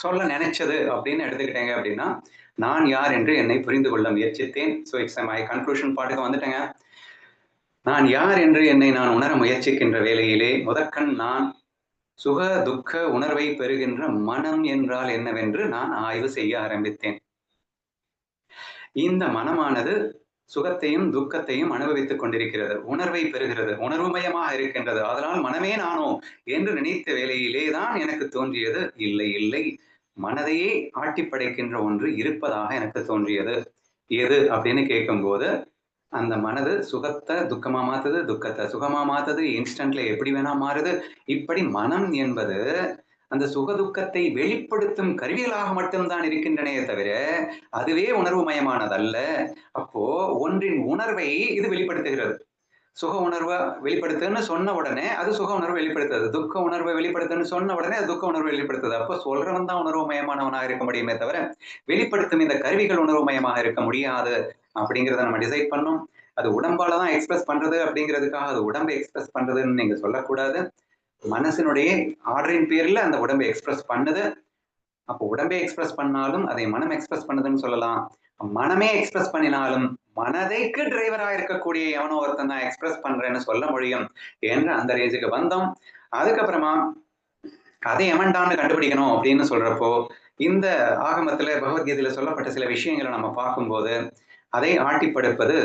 சொல்ல நினைச்சது அப்படின்னு எடுத்துக்கிட்டேங்க அப்படின்னா, நான் யார் என்று என்னை புரிந்து கொள்ள முயற்சித்தேன். ஸோ இட்ஸ் மை கன்க்ளூஷன் பாட்டுக்கு வந்துட்டேங்க. நான் யார் என்று என்னை நான் உணர முயற்சிக்கின்ற வேளையிலே முதற்கண் நான் சுக துக்க உணர்வை பெறுகின்ற மனம் என்றால் என்னவென்று நான் ஆய்வு செய்ய ஆரம்பித்தேன். இந்த மனமானது சுகத்தையும் துக்கத்தையும் அனுபவித்துக் கொண்டிருக்கிறது, உணர்வை பெறுகிறது, உணர்வுமயமாக இருக்கின்றது. அதனால் மனமே நானோ என்று நினைத்த வேளையிலே தான் எனக்கு தோன்றியது, இல்லை இல்லை, மனதையே ஆட்டி படைக்கின்ற ஒன்று இருப்பதாக எனக்கு தோன்றியது. எது அப்படின்னு கேட்கும்போது, அந்த மனது சுகத்தை துக்கமா மாத்துது, துக்கத்தை சுகமா மாத்துது, இன்ஸ்டன்ட்ல எப்படி வேணா மாறுது. இப்படி மனம் என்பது அந்த சுகதுக்கத்தை வெளிப்படுத்தும் கருவிகளாக மட்டும்தான் இருக்கின்றனே தவிர அதுவே உணர்வு மயமானதல்ல. அப்போ ஒன்றின் உணர்வை இது வெளிப்படுத்துகிறது. சுக உணர்வை வெளிப்படுத்துன்னு சொன்ன உடனே அது சுக உணர்வை வெளிப்படுத்துது, துக்க உணர்வை வெளிப்படுத்துன்னு சொன்ன உடனே அது துக்க உணர்வை வெளிப்படுத்துது. அப்போ சொல்றவன் தான் உணர்வு மயமானவனாக இருக்க முடியுமே தவிர வெளிப்படுத்தும் இந்த கருவிகள் உணர்வு மயமாக இருக்க முடியாது அப்படிங்கிறத நம்ம டிசைட் பண்ணோம். அது உடம்பால தான் எக்ஸ்பிரஸ் பண்றது அப்படிங்கிறதுக்காக அது உடம்பை எக்ஸ்பிரஸ் பண்றதுன்னு நீங்க சொல்லக்கூடாது. மனசினுடைய ஆர்டரின் பேர்ல அந்த உடம்பை எக்ஸ்பிரஸ் பண்ணுது. அப்போ உடம்பே எக்ஸ்பிரஸ் பண்ணாலும் அதை மனம் எக்ஸ்பிரஸ் பண்ணுதுன்னு சொல்லலாம். மனமே எக்ஸ்பிரஸ் பண்ணினாலும் மனதைக்கு டிரைவரா இருக்கக்கூடிய எவனோ ஒருத்தன் தான் எக்ஸ்பிரஸ் பண்றேன்னு சொல்ல முடியும் என்ற அந்த ரேஞ்சுக்கு வந்தோம். அதுக்கப்புறமா அதை எவன்டான்னு கண்டுபிடிக்கணும் அப்படின்னு சொல்றப்போ இந்த ஆகமத்துல பகவத்கீதையில சொல்லப்பட்ட சில விஷயங்களை நம்ம பார்க்கும்போது அதை ஆட்டிப்படுப்பது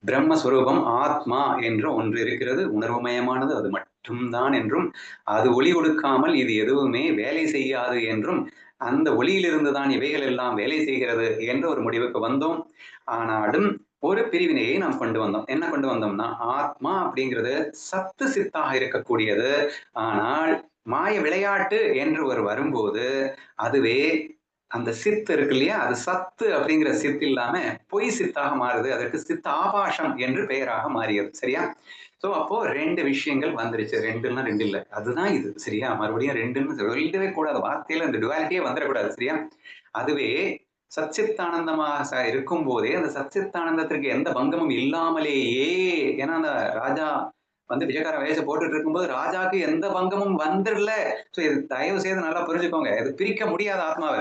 பிரம்மஸ்வரூபம் ஆத்மா என்ற ஒன்று இருக்கிறது, உணர்வுமயமானது, அது மட்டும்தான் என்றும், அது ஒளி கொடுக்காமல் இது எதுவுமே வேலை செய்யாது என்றும், அந்த ஒளியிலிருந்து தான் இவைகள் எல்லாம் வேலை செய்கிறது என்ற ஒரு முடிவுக்கு வந்தோம். ஆனாலும் ஒரு பிரிவினையை நாம் கொண்டு வந்தோம். என்ன கொண்டு வந்தோம்னா, ஆத்மா அப்படிங்கிறது சத்து சித்தாக இருக்கக்கூடியது. ஆனால் மாய விளையாட்டு என்று ஒரு வரும்போது அதுவே அந்த சித்து இருக்கு இல்லையா, அது சத்து அப்படிங்கிற சித்து இல்லாம பொய் சித்தாக மாறுது. அதற்கு சித்த ஆபாசம் என்று பெயராக மாறியது. சரியா? சோ அப்போ 2 விஷயங்கள் வந்துருச்சு. 2ன்னா 2 இல்ல, அதுதான் இது. சரியா? மறுபடியும் 2ன்னு சொல்லவே கூடாது. வார்த்தையில அந்த டுவாலிட்டியே வந்துடக்கூடாது. சரியா? அதுவே சச்சித்தானந்தமாக இருக்கும் போதே அந்த சச்சித்தானந்தத்திற்கு எந்த பங்கமும் இல்லாமலேயே, ஏன்னா அந்த ராஜா வந்து பிச்சைக்கார வேஷ போட்டுட்டு இருக்கும்போது ராஜாக்கு எந்த பங்கமும் வந்துடல. சோ இது தயவு செய்து நல்லா புரிஞ்சுக்கோங்க, இது பிரிக்க முடியாத ஆத்மாவை.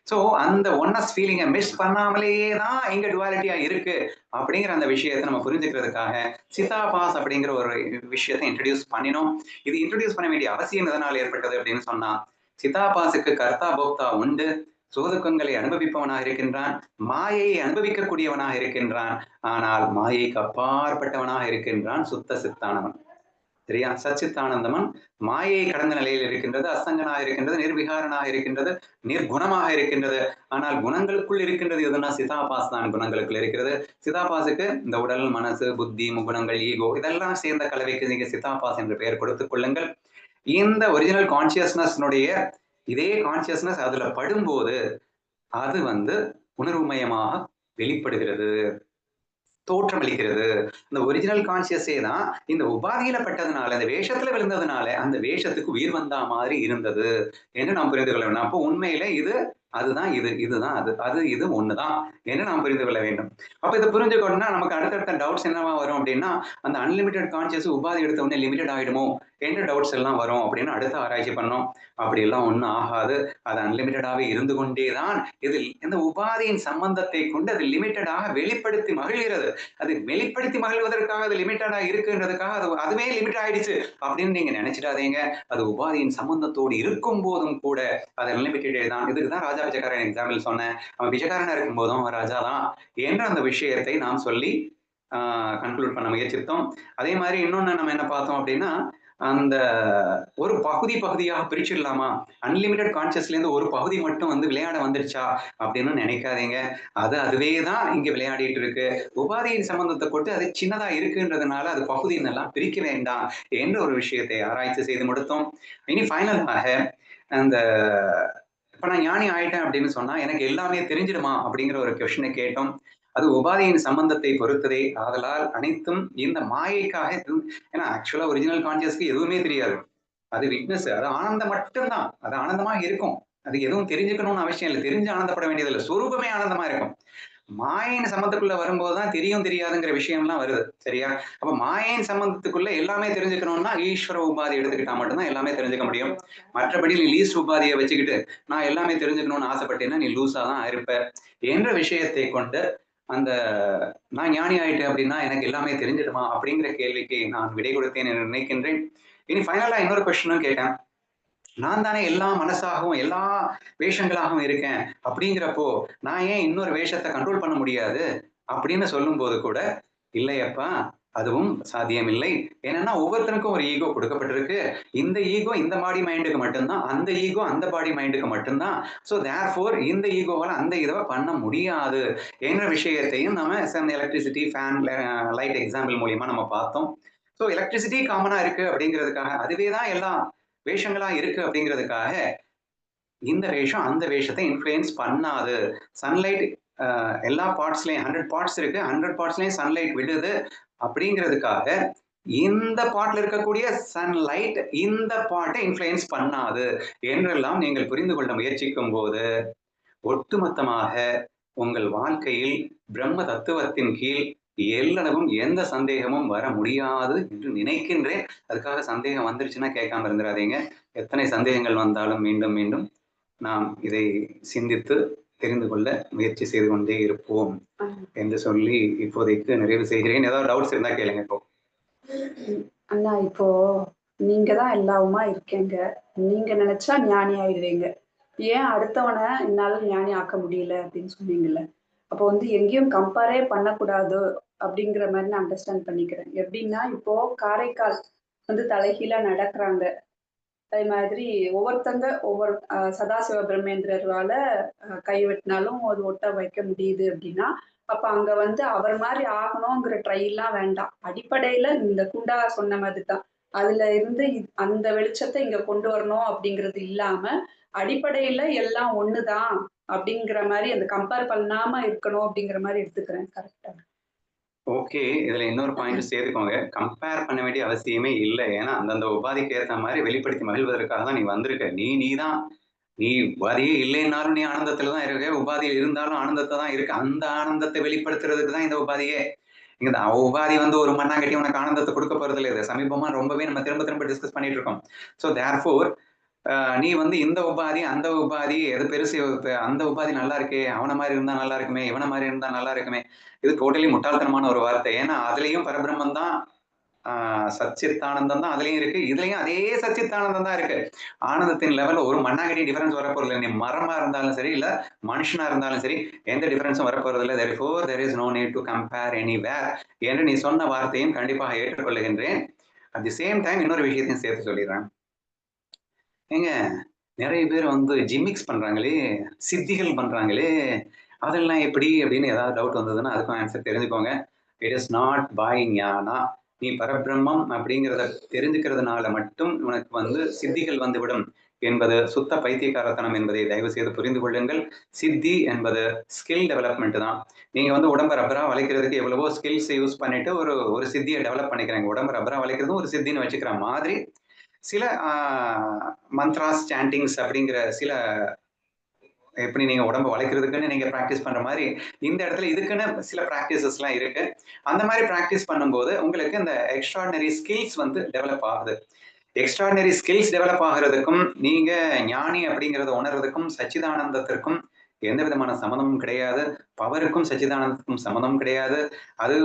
சோ அந்த ஒன்னஸ் ஃபீலிங்கை மிஸ் பண்ணாமலேயே தான் இங்க டுவாலிட்டியா இருக்கு அப்படிங்கிற அந்த விஷயத்தை நம்ம புரிஞ்சுக்கிறதுக்காக சிதாபாஸ் அப்படிங்கிற ஒரு விஷயத்தை இன்ட்ரடியூஸ் பண்ணினோம். இது இன்ட்ரடியூஸ் பண்ண வேண்டிய அவசியம் எதனால் ஏற்பட்டது அப்படின்னு சொன்னா, சிதாபாஸுக்கு கர்த்தா போக்தா உண்டு, சுகதுக்கங்களை அனுபவிப்பவனாக இருக்கின்றான், மாயையை அனுபவிக்கக்கூடியவனாக இருக்கின்றான். ஆனால் மாயைக்கு அப்பாற்பட்டவனாக இருக்கின்றான் சுத்த சித்தானவன். சரியா? சச்சித்தானந்தமன் மாயை கடந்த நிலையில் இருக்கின்றது, அசங்கனாக இருக்கின்றது, நிர்விகாரனாக இருக்கின்றது, நிர்குணமாக இருக்கின்றது. ஆனால் குணங்களுக்குள் இருக்கின்றது எதுனா சிதாபாஸ் தான் குணங்களுக்குள் இருக்கிறது. சிதாபாஸுக்கு இந்த உடல், மனசு, புத்தி, முகுணங்கள், ஈகோ இதெல்லாம் சேர்ந்த கலவைக்கு நீங்க சிதாபாஸ் என்று பெயர் கொடுத்துக் கொள்ளுங்கள். இந்த ஒரிஜினல் கான்சியஸ்னஸ்னுடைய இதே கான்சியஸ்னஸ் அதுல படும்போது அது வந்து உணர்வுமயமாக வெளிப்படுகிறது, தோற்றமளிக்கிறது. இந்த ஒரிஜினல் கான்சியஸே தான் இந்த உபாதியில பட்டதுனால, இந்த வேஷத்துல விழுந்ததுனால அந்த வேஷத்துக்கு உயிர் வந்தா மாதிரி இருந்தது என்று நாம் புரிந்து கொள்ள வேண்டும். அப்போ உண்மையில இது அதுதான், இதுதான் அது இது ஒண்ணுதான் என்று நாம் புரிந்து கொள்ள வேண்டும். அப்ப இதை புரிஞ்சுக்கணும்னா நமக்கு அடுத்தடுத்த டவுட்ஸ் என்னவா வரும் அப்படின்னா, அந்த அன்லிமிட்டெட் கான்சியஸ் உபாதி எடுத்த உடனே லிமிடெட் ஆயிடுமோ என்ற டவுட்ஸ் எல்லாம் வரும் அப்படின்னு அடுத்த ஆராய்ச்சி பண்ணோம். அப்படி எல்லாம் ஒண்ணும் ஆகாது. அது அன்லிமிட்டடாவே இருந்து கொண்டேதான் இதில் இந்த உபாதியின் சம்பந்தத்தை கொண்டு அது லிமிட்டடாக வெளிப்படுத்தி மகிழ்கிறது. அது வெளிப்படுத்தி மகிழ்வதற்காக அது லிமிட்டடா இருக்குன்றதுக்காக அதுவே லிமிட் ஆயிடுச்சு அப்படின்னு நீங்க நினைச்சிடாதீங்க. அது உபாதியின் சம்பந்தத்தோடு இருக்கும் போதும் கூட அது அன்லிமிட்டடே தான். இதுக்குதான் ராஜா பிச்சைக்காரன் எக்ஸாம்பிள் சொன்னேன். அவன் பிச்சைக்காரனா இருக்கும் போதும் அவன் ராஜா தான் என்ற அந்த விஷயத்தை நாம் சொல்லி கன்க்ளூட் பண்ண முயற்சித்தோம். அதே மாதிரி இன்னொன்னு நம்ம என்ன பார்த்தோம் அப்படின்னா, அந்த ஒரு பகுதியாக பிரிச்சிடலாமா, அன்லிமிட்டெட் கான்சியஸ்ல இருந்து ஒரு பகுதி மட்டும் வந்து விளையாட வந்துருச்சா அப்படின்னு நினைக்காதீங்க. அதுவே தான் இங்க விளையாடிட்டு இருக்கு. உபாதியின் சம்பந்தத்தை கொண்டு அது சின்னதா இருக்குன்றதுனால அது பகுதின்னு எல்லாம் பிரிக்க வேண்டாம் என்ற ஒரு விஷயத்தை ஆராய்ச்சி செய்து முடித்தோம். இனி ஃபைனலாக அந்த இப்ப நான் ஞானி ஆயிட்டேன் அப்படின்னு சொன்னா எனக்கு எல்லாமே தெரிஞ்சிடுமா அப்படிங்கிற ஒரு கொஸ்டினை கேட்டோம். அது உபாதியின் சம்பந்தத்தை பொறுத்ததே. ஆதலால் அனைத்தும் இந்த மாயைக்காக, ஏன்னா ஆக்சுவலா ஒரிஜினல் கான்சியஸ்க்கு எதுவுமே தெரியாது. அது விட்னஸ், அது ஆனந்தம் மட்டும்தான். அது ஆனந்தமா இருக்கும். அது எதுவும் தெரிஞ்சுக்கணும்னு அவசியம் இல்லை. தெரிஞ்சு ஆனந்தப்பட வேண்டியது இல்லை. சொரூபமே ஆனந்தமா இருக்கும். மாயின் சம்பந்தத்துக்குள்ள வரும்போதுதான் தெரியும் தெரியாதுங்கிற விஷயம்லாம் வருது. சரியா? அப்ப மாயின் சம்பந்தத்துக்குள்ள எல்லாமே தெரிஞ்சுக்கணும்னா ஈஸ்வர உபாதி எடுத்துக்கிட்டா மட்டும்தான் எல்லாமே தெரிஞ்சுக்க முடியும். மற்றபடி நீ லீஸ்ட் உபாதியை வச்சுக்கிட்டு நான் எல்லாமே தெரிஞ்சுக்கணும்னு ஆசைப்பட்டேன்னா நீ லூஸா தான் இருப்ப என்ற விஷயத்தை கொண்டு அந்த நான் ஞானி ஆயிட்டேன் அப்படின்னா எனக்கு எல்லாமே தெரிஞ்சிடுமா அப்படிங்கிற கேள்விக்கு நான் விடை கொடுத்தேன் என்று நினைக்கின்றேன். இனி ஃபைனலா இன்னொரு கொஸ்டினும் கேட்டேன். நான் தானே எல்லா மனசாகவும் எல்லா வேஷங்களாகவும் இருக்கேன் அப்படிங்கிறப்போ நான் ஏன் இன்னொரு வேஷத்தை கண்ட்ரோல் பண்ண முடியாது அப்படின்னு சொல்லும் போது கூட இல்லையப்பா, அதுவும் சாத்தியமில்லை. ஏன்னா ஒவ்வொருத்தருக்கும் ஒரு ஈகோ கொடுக்கப்பட்டிருக்கு. இந்த ஈகோ இந்த பாடி மைண்டுக்கு மட்டும்தான், அந்த ஈகோ அந்த பாடி மைண்டுக்கு மட்டும்தான். ஸோ தேர்ஃபோர் இந்த ஈகோவால் அந்த இதை பண்ண முடியாது என்ற விஷயத்தையும் நம்ம எலக்ட்ரிசிட்டி, ஃபேன், லைட் எக்ஸாம்பிள் மூலியமா நம்ம பார்த்தோம். ஸோ எலக்ட்ரிசிட்டி காமனா இருக்கு அப்படிங்கிறதுக்காக, அதுவே தான் எல்லாம் வேஷங்களா இருக்கு அப்படிங்கிறதுக்காக இந்த வேஷம் அந்த வேஷத்தை இன்ஃப்ளூயன்ஸ் பண்ணாது. சன்லைட் எல்லா பார்ட்ஸ்லயும் 100 பார்ட்ஸ் இருக்கு. 100 பார்ட்ஸ்லயும் சன்லைட் விடுது. அப்படிங்கிறதுக்காக இந்த பாட்ல இருக்கக்கூடிய சன்லைட் இந்த பாட்டை இன்ஃப்ளூயன்ஸ் பண்ணாது என்றெல்லாம் நீங்கள் புரிந்து கொள்ள முயற்சிக்கும் போது ஒட்டுமொத்தமாக உங்கள் வாழ்க்கையில் பிரம்ம தத்துவத்தின் கீழ் எல்லளவும் எந்த சந்தேகமும் வர முடியாது என்று நினைக்கின்றேன். அதுக்காக சந்தேகம் வந்துருச்சுன்னா கேட்காம இருந்துடாதீங்க. எத்தனை சந்தேகங்கள் வந்தாலும் மீண்டும் மீண்டும் நாம் இதை சிந்தித்து தெரிந்து கொள்ள முயற்சி செய்து கொண்டே இருப்போம் என்று சொல்லி இப்போதைக்கு நிறைவு செய்கிறேன். ஏதாவது டவுட்ஸ் இருந்தா கேளுங்க இப்போ. அண்ணா இப்போ நீங்க தான் எல்லாவுமா இருக்கீங்க. நீங்க நினைச்சா ஞானி ஆயிடுவீங்க. ஏன் அடுத்தவனை என்னால ஞானி ஆக்க முடியல அப்படின்னு சொன்னீங்கல்ல. அப்போ வந்து எங்கேயும் கம்பேரே பண்ணக்கூடாது அப்படிங்கிற மாதிரி நான் அண்டர்ஸ்டாண்ட் பண்ணிக்கிறேன். எப்படின்னா இப்போ காரைக்கால் வந்து தலைகீழா நடக்கிறாங்க. அதே மாதிரி ஒவ்வொருத்தங்க ஒவ்வொரு சதாசிவ பிரம்மேந்திரரால கை வெட்டினாலும் அது ஒட்ட வைக்க முடியுது அப்படின்னா, அப்ப அங்க வந்து அவர் மாதிரி ஆகணுங்கிற ட்ரை எல்லாம் வேண்டாம். அடிப்படையில இந்த குண்டா சொன்ன மாதிரிதான். அதுல இருந்து அந்த வெளிச்சத்தை இங்க கொண்டு வரணும் அப்படிங்கிறது இல்லாம, அடிப்படையில எல்லாம் ஒண்ணுதான் அப்படிங்கிற மாதிரி அந்த கம்பேர் பண்ணாம இருக்கணும் அப்படிங்கிற மாதிரி எடுத்துக்கிறேன். கரெக்டா? ஓகே, இதுல இன்னொரு பாயிண்ட் சேர்த்துக்கோங்க. கம்பேர் பண்ண வேண்டிய அவசியமே இல்லை. ஏன்னா அந்தந்த உபாதிக்கு ஏற்ற மாதிரி வெளிப்படுத்தி மகிழ்வதற்காக தான் நீ வந்திருக்க. நீதான் நீ உபாதியே இல்லைன்னாலும் நீ ஆனந்தத்துல தான் இருக்க. உபாதியில் இருந்தாலும் ஆனந்தத்தை தான் இருக்கு. அந்த ஆனந்தத்தை வெளிப்படுத்துறதுக்கு தான் இந்த உபாதியே. இங்க உபாதி வந்து ஒரு மண்ணாங்கட்டி உனக்கு ஆனந்தத்தை கொடுக்க போறது இல்லை. இது சமீபமா ரொம்பவே நம்ம திரும்ப திரும்ப டிஸ்கஸ் பண்ணிட்டு இருக்கோம். ஸோ தேர்ஃபோர் நீ வந்து இந்த உபாதி அந்த உபாதி எது பெருசு, அந்த உபாதி நல்லா இருக்கே, அவனை மாதிரி இருந்தா நல்லா இருக்குமே, இவனை மாதிரி இருந்தா நல்லா இருக்குமே, இது டோட்டலி முட்டாள்தனமான ஒரு வார்த்தை. ஏன்னா அதுலயும் பரபிரம்மம் தான், சச்சித்தானந்தம் தான் அதுலயும் இருக்கு, இதுலயும் அதே சச்சித்தானந்தம் தான் இருக்கு. ஆனந்தத்தின் லெவல்ல ஒரு மண்ணாங்கட்டி டிஃபரன்ஸ் வரப்போறது இல்லை. நீ மரமா இருந்தாலும் சரி இல்ல மனுஷனா இருந்தாலும் சரி எந்த டிஃபரன்ஸும் வரப்போறது இல்லை. therefore there is no need to compare anywhere என்று நீ சொன்ன வார்த்தையும் கண்டிப்பாக ஏற்றுக்கொள்ளுகின்றேன். அட் தி சேம் டைம் இன்னொரு விஷயத்தையும் சேர்த்து சொல்லிடுறேன். ஏங்க நிறைய பேர் வந்து ஜிம்மிக்ஸ் பண்றாங்களே, சித்திகள் பண்றாங்களே, அதெல்லாம் எப்படி அப்படின்னு ஏதாவது டவுட் வந்ததுன்னா அதுக்கும் ஆன்சர் தெரிஞ்சுக்கோங்க. It is not by jnana. நீ பரபிரம்மம் அப்படிங்கிறத தெரிஞ்சுக்கிறதுனால மட்டும் உனக்கு வந்து சித்திகள் வந்துவிடும் என்பது சுத்த பைத்தியக்காரத்தனம் என்பதை தயவு செய்து புரிந்து கொள்ளுங்கள். சித்தி என்பது ஸ்கில் டெவலப்மெண்ட் தான். நீங்க வந்து உடம்பை ரப்பரா வளைக்கிறதுக்கு எவ்வளவோ ஸ்கில்ஸ் யூஸ் பண்ணிட்டு ஒரு சித்தியை டெவலப் பண்ணிக்கிறாங்க. உடம்பு ரப்பரா வளைக்கிறதும் ஒரு சித்தின்னு வச்சுக்கிற மாதிரி சில மந்த்ராஸ் சாண்டிங்ஸ் அப்படிங்கிற சில எப்படி நீங்க உடம்பு வளைக்கிறதுக்குன்னு நீங்க பிராக்டிஸ் பண்ற மாதிரி இந்த இடத்துல இதுக்குன்னு சில பிராக்டிசஸ் எல்லாம் இருக்கு. அந்த மாதிரி பிராக்டிஸ் பண்ணும்போது உங்களுக்கு இந்த எக்ஸ்ட்ராடினரி ஸ்கில்ஸ் வந்து டெவலப் ஆகுது. எக்ஸ்ட்ராடினரி ஸ்கில்ஸ் டெவலப் ஆகிறதுக்கும் நீங்க ஞானி அப்படிங்கறத உணர்றதுக்கும் சச்சிதானந்தத்திற்கும் எந்த விதமான சம்மந்தமும் கிடையாது. பவருக்கும் சச்சிதானந்தத்துக்கும் சம்மந்தம் கிடையாது. அது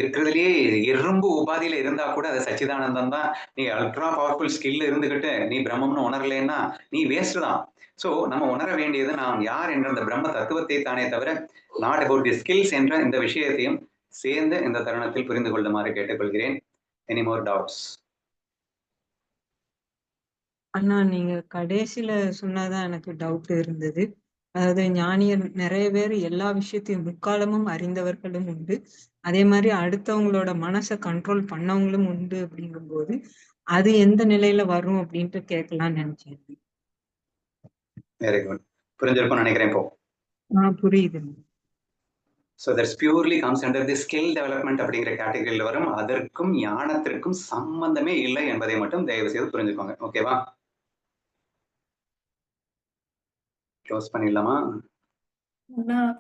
இருக்கிறதுலயே இரும்பு உபாதியில இருந்தா கூட அது சச்சிதானந்தம் தான். நீ அல்ட்ரா பவர்ஃபுல் ஸ்கில் இருந்துகிட்டு நீ பிரம்மம்னு உணரலைன்னா நீ வேஸ்ட் தான். சோ நம்ம உணர வேண்டியது நாம் யார் என்ற அந்த பிரம்ம தத்துவத்தை தானே தவிர நாட் அபவுட் தி ஸ்கில்ஸ் என்ற இந்த விஷயத்தையும் சேர்ந்து இந்த தருணத்தில் புரிந்து கொள்ளுமாறு கேட்டுக்கொள்கிறேன். Any more doubts? அண்ணா நீங்க கடைசியில சொன்னாதான் எனக்கு டவுட் இருந்தது. அதாவது ஞானியர் நிறைய பேர் எல்லா விஷயத்தையும் முக்காலமும் அறிந்தவர்களும் உண்டு. அதே மாதிரி அடுத்தவங்களோட மனசை கண்ட்ரோல் பண்ணவங்களும் உண்டு அப்படிங்கும்போது அது எந்த நிலையில வரும் அப்படின்ட்டு கேட்கலாம்னு நினைச்சேன். Very good. புரிஞ்சிருக்கும்னு நினைக்கிறேன் இப்போ. புரியுது. So that's purely comes under the skill development அப்படிங்கிற கேட்டகரியில் வரும். அதற்கும் ஞானத்திற்கும் சம்பந்தமே இல்லை என்பதை மட்டும் தயவு செய்து புரிஞ்சுக்கோங்க. ஓகேவா? க்ளோஸ் பண்ணிடலாமா?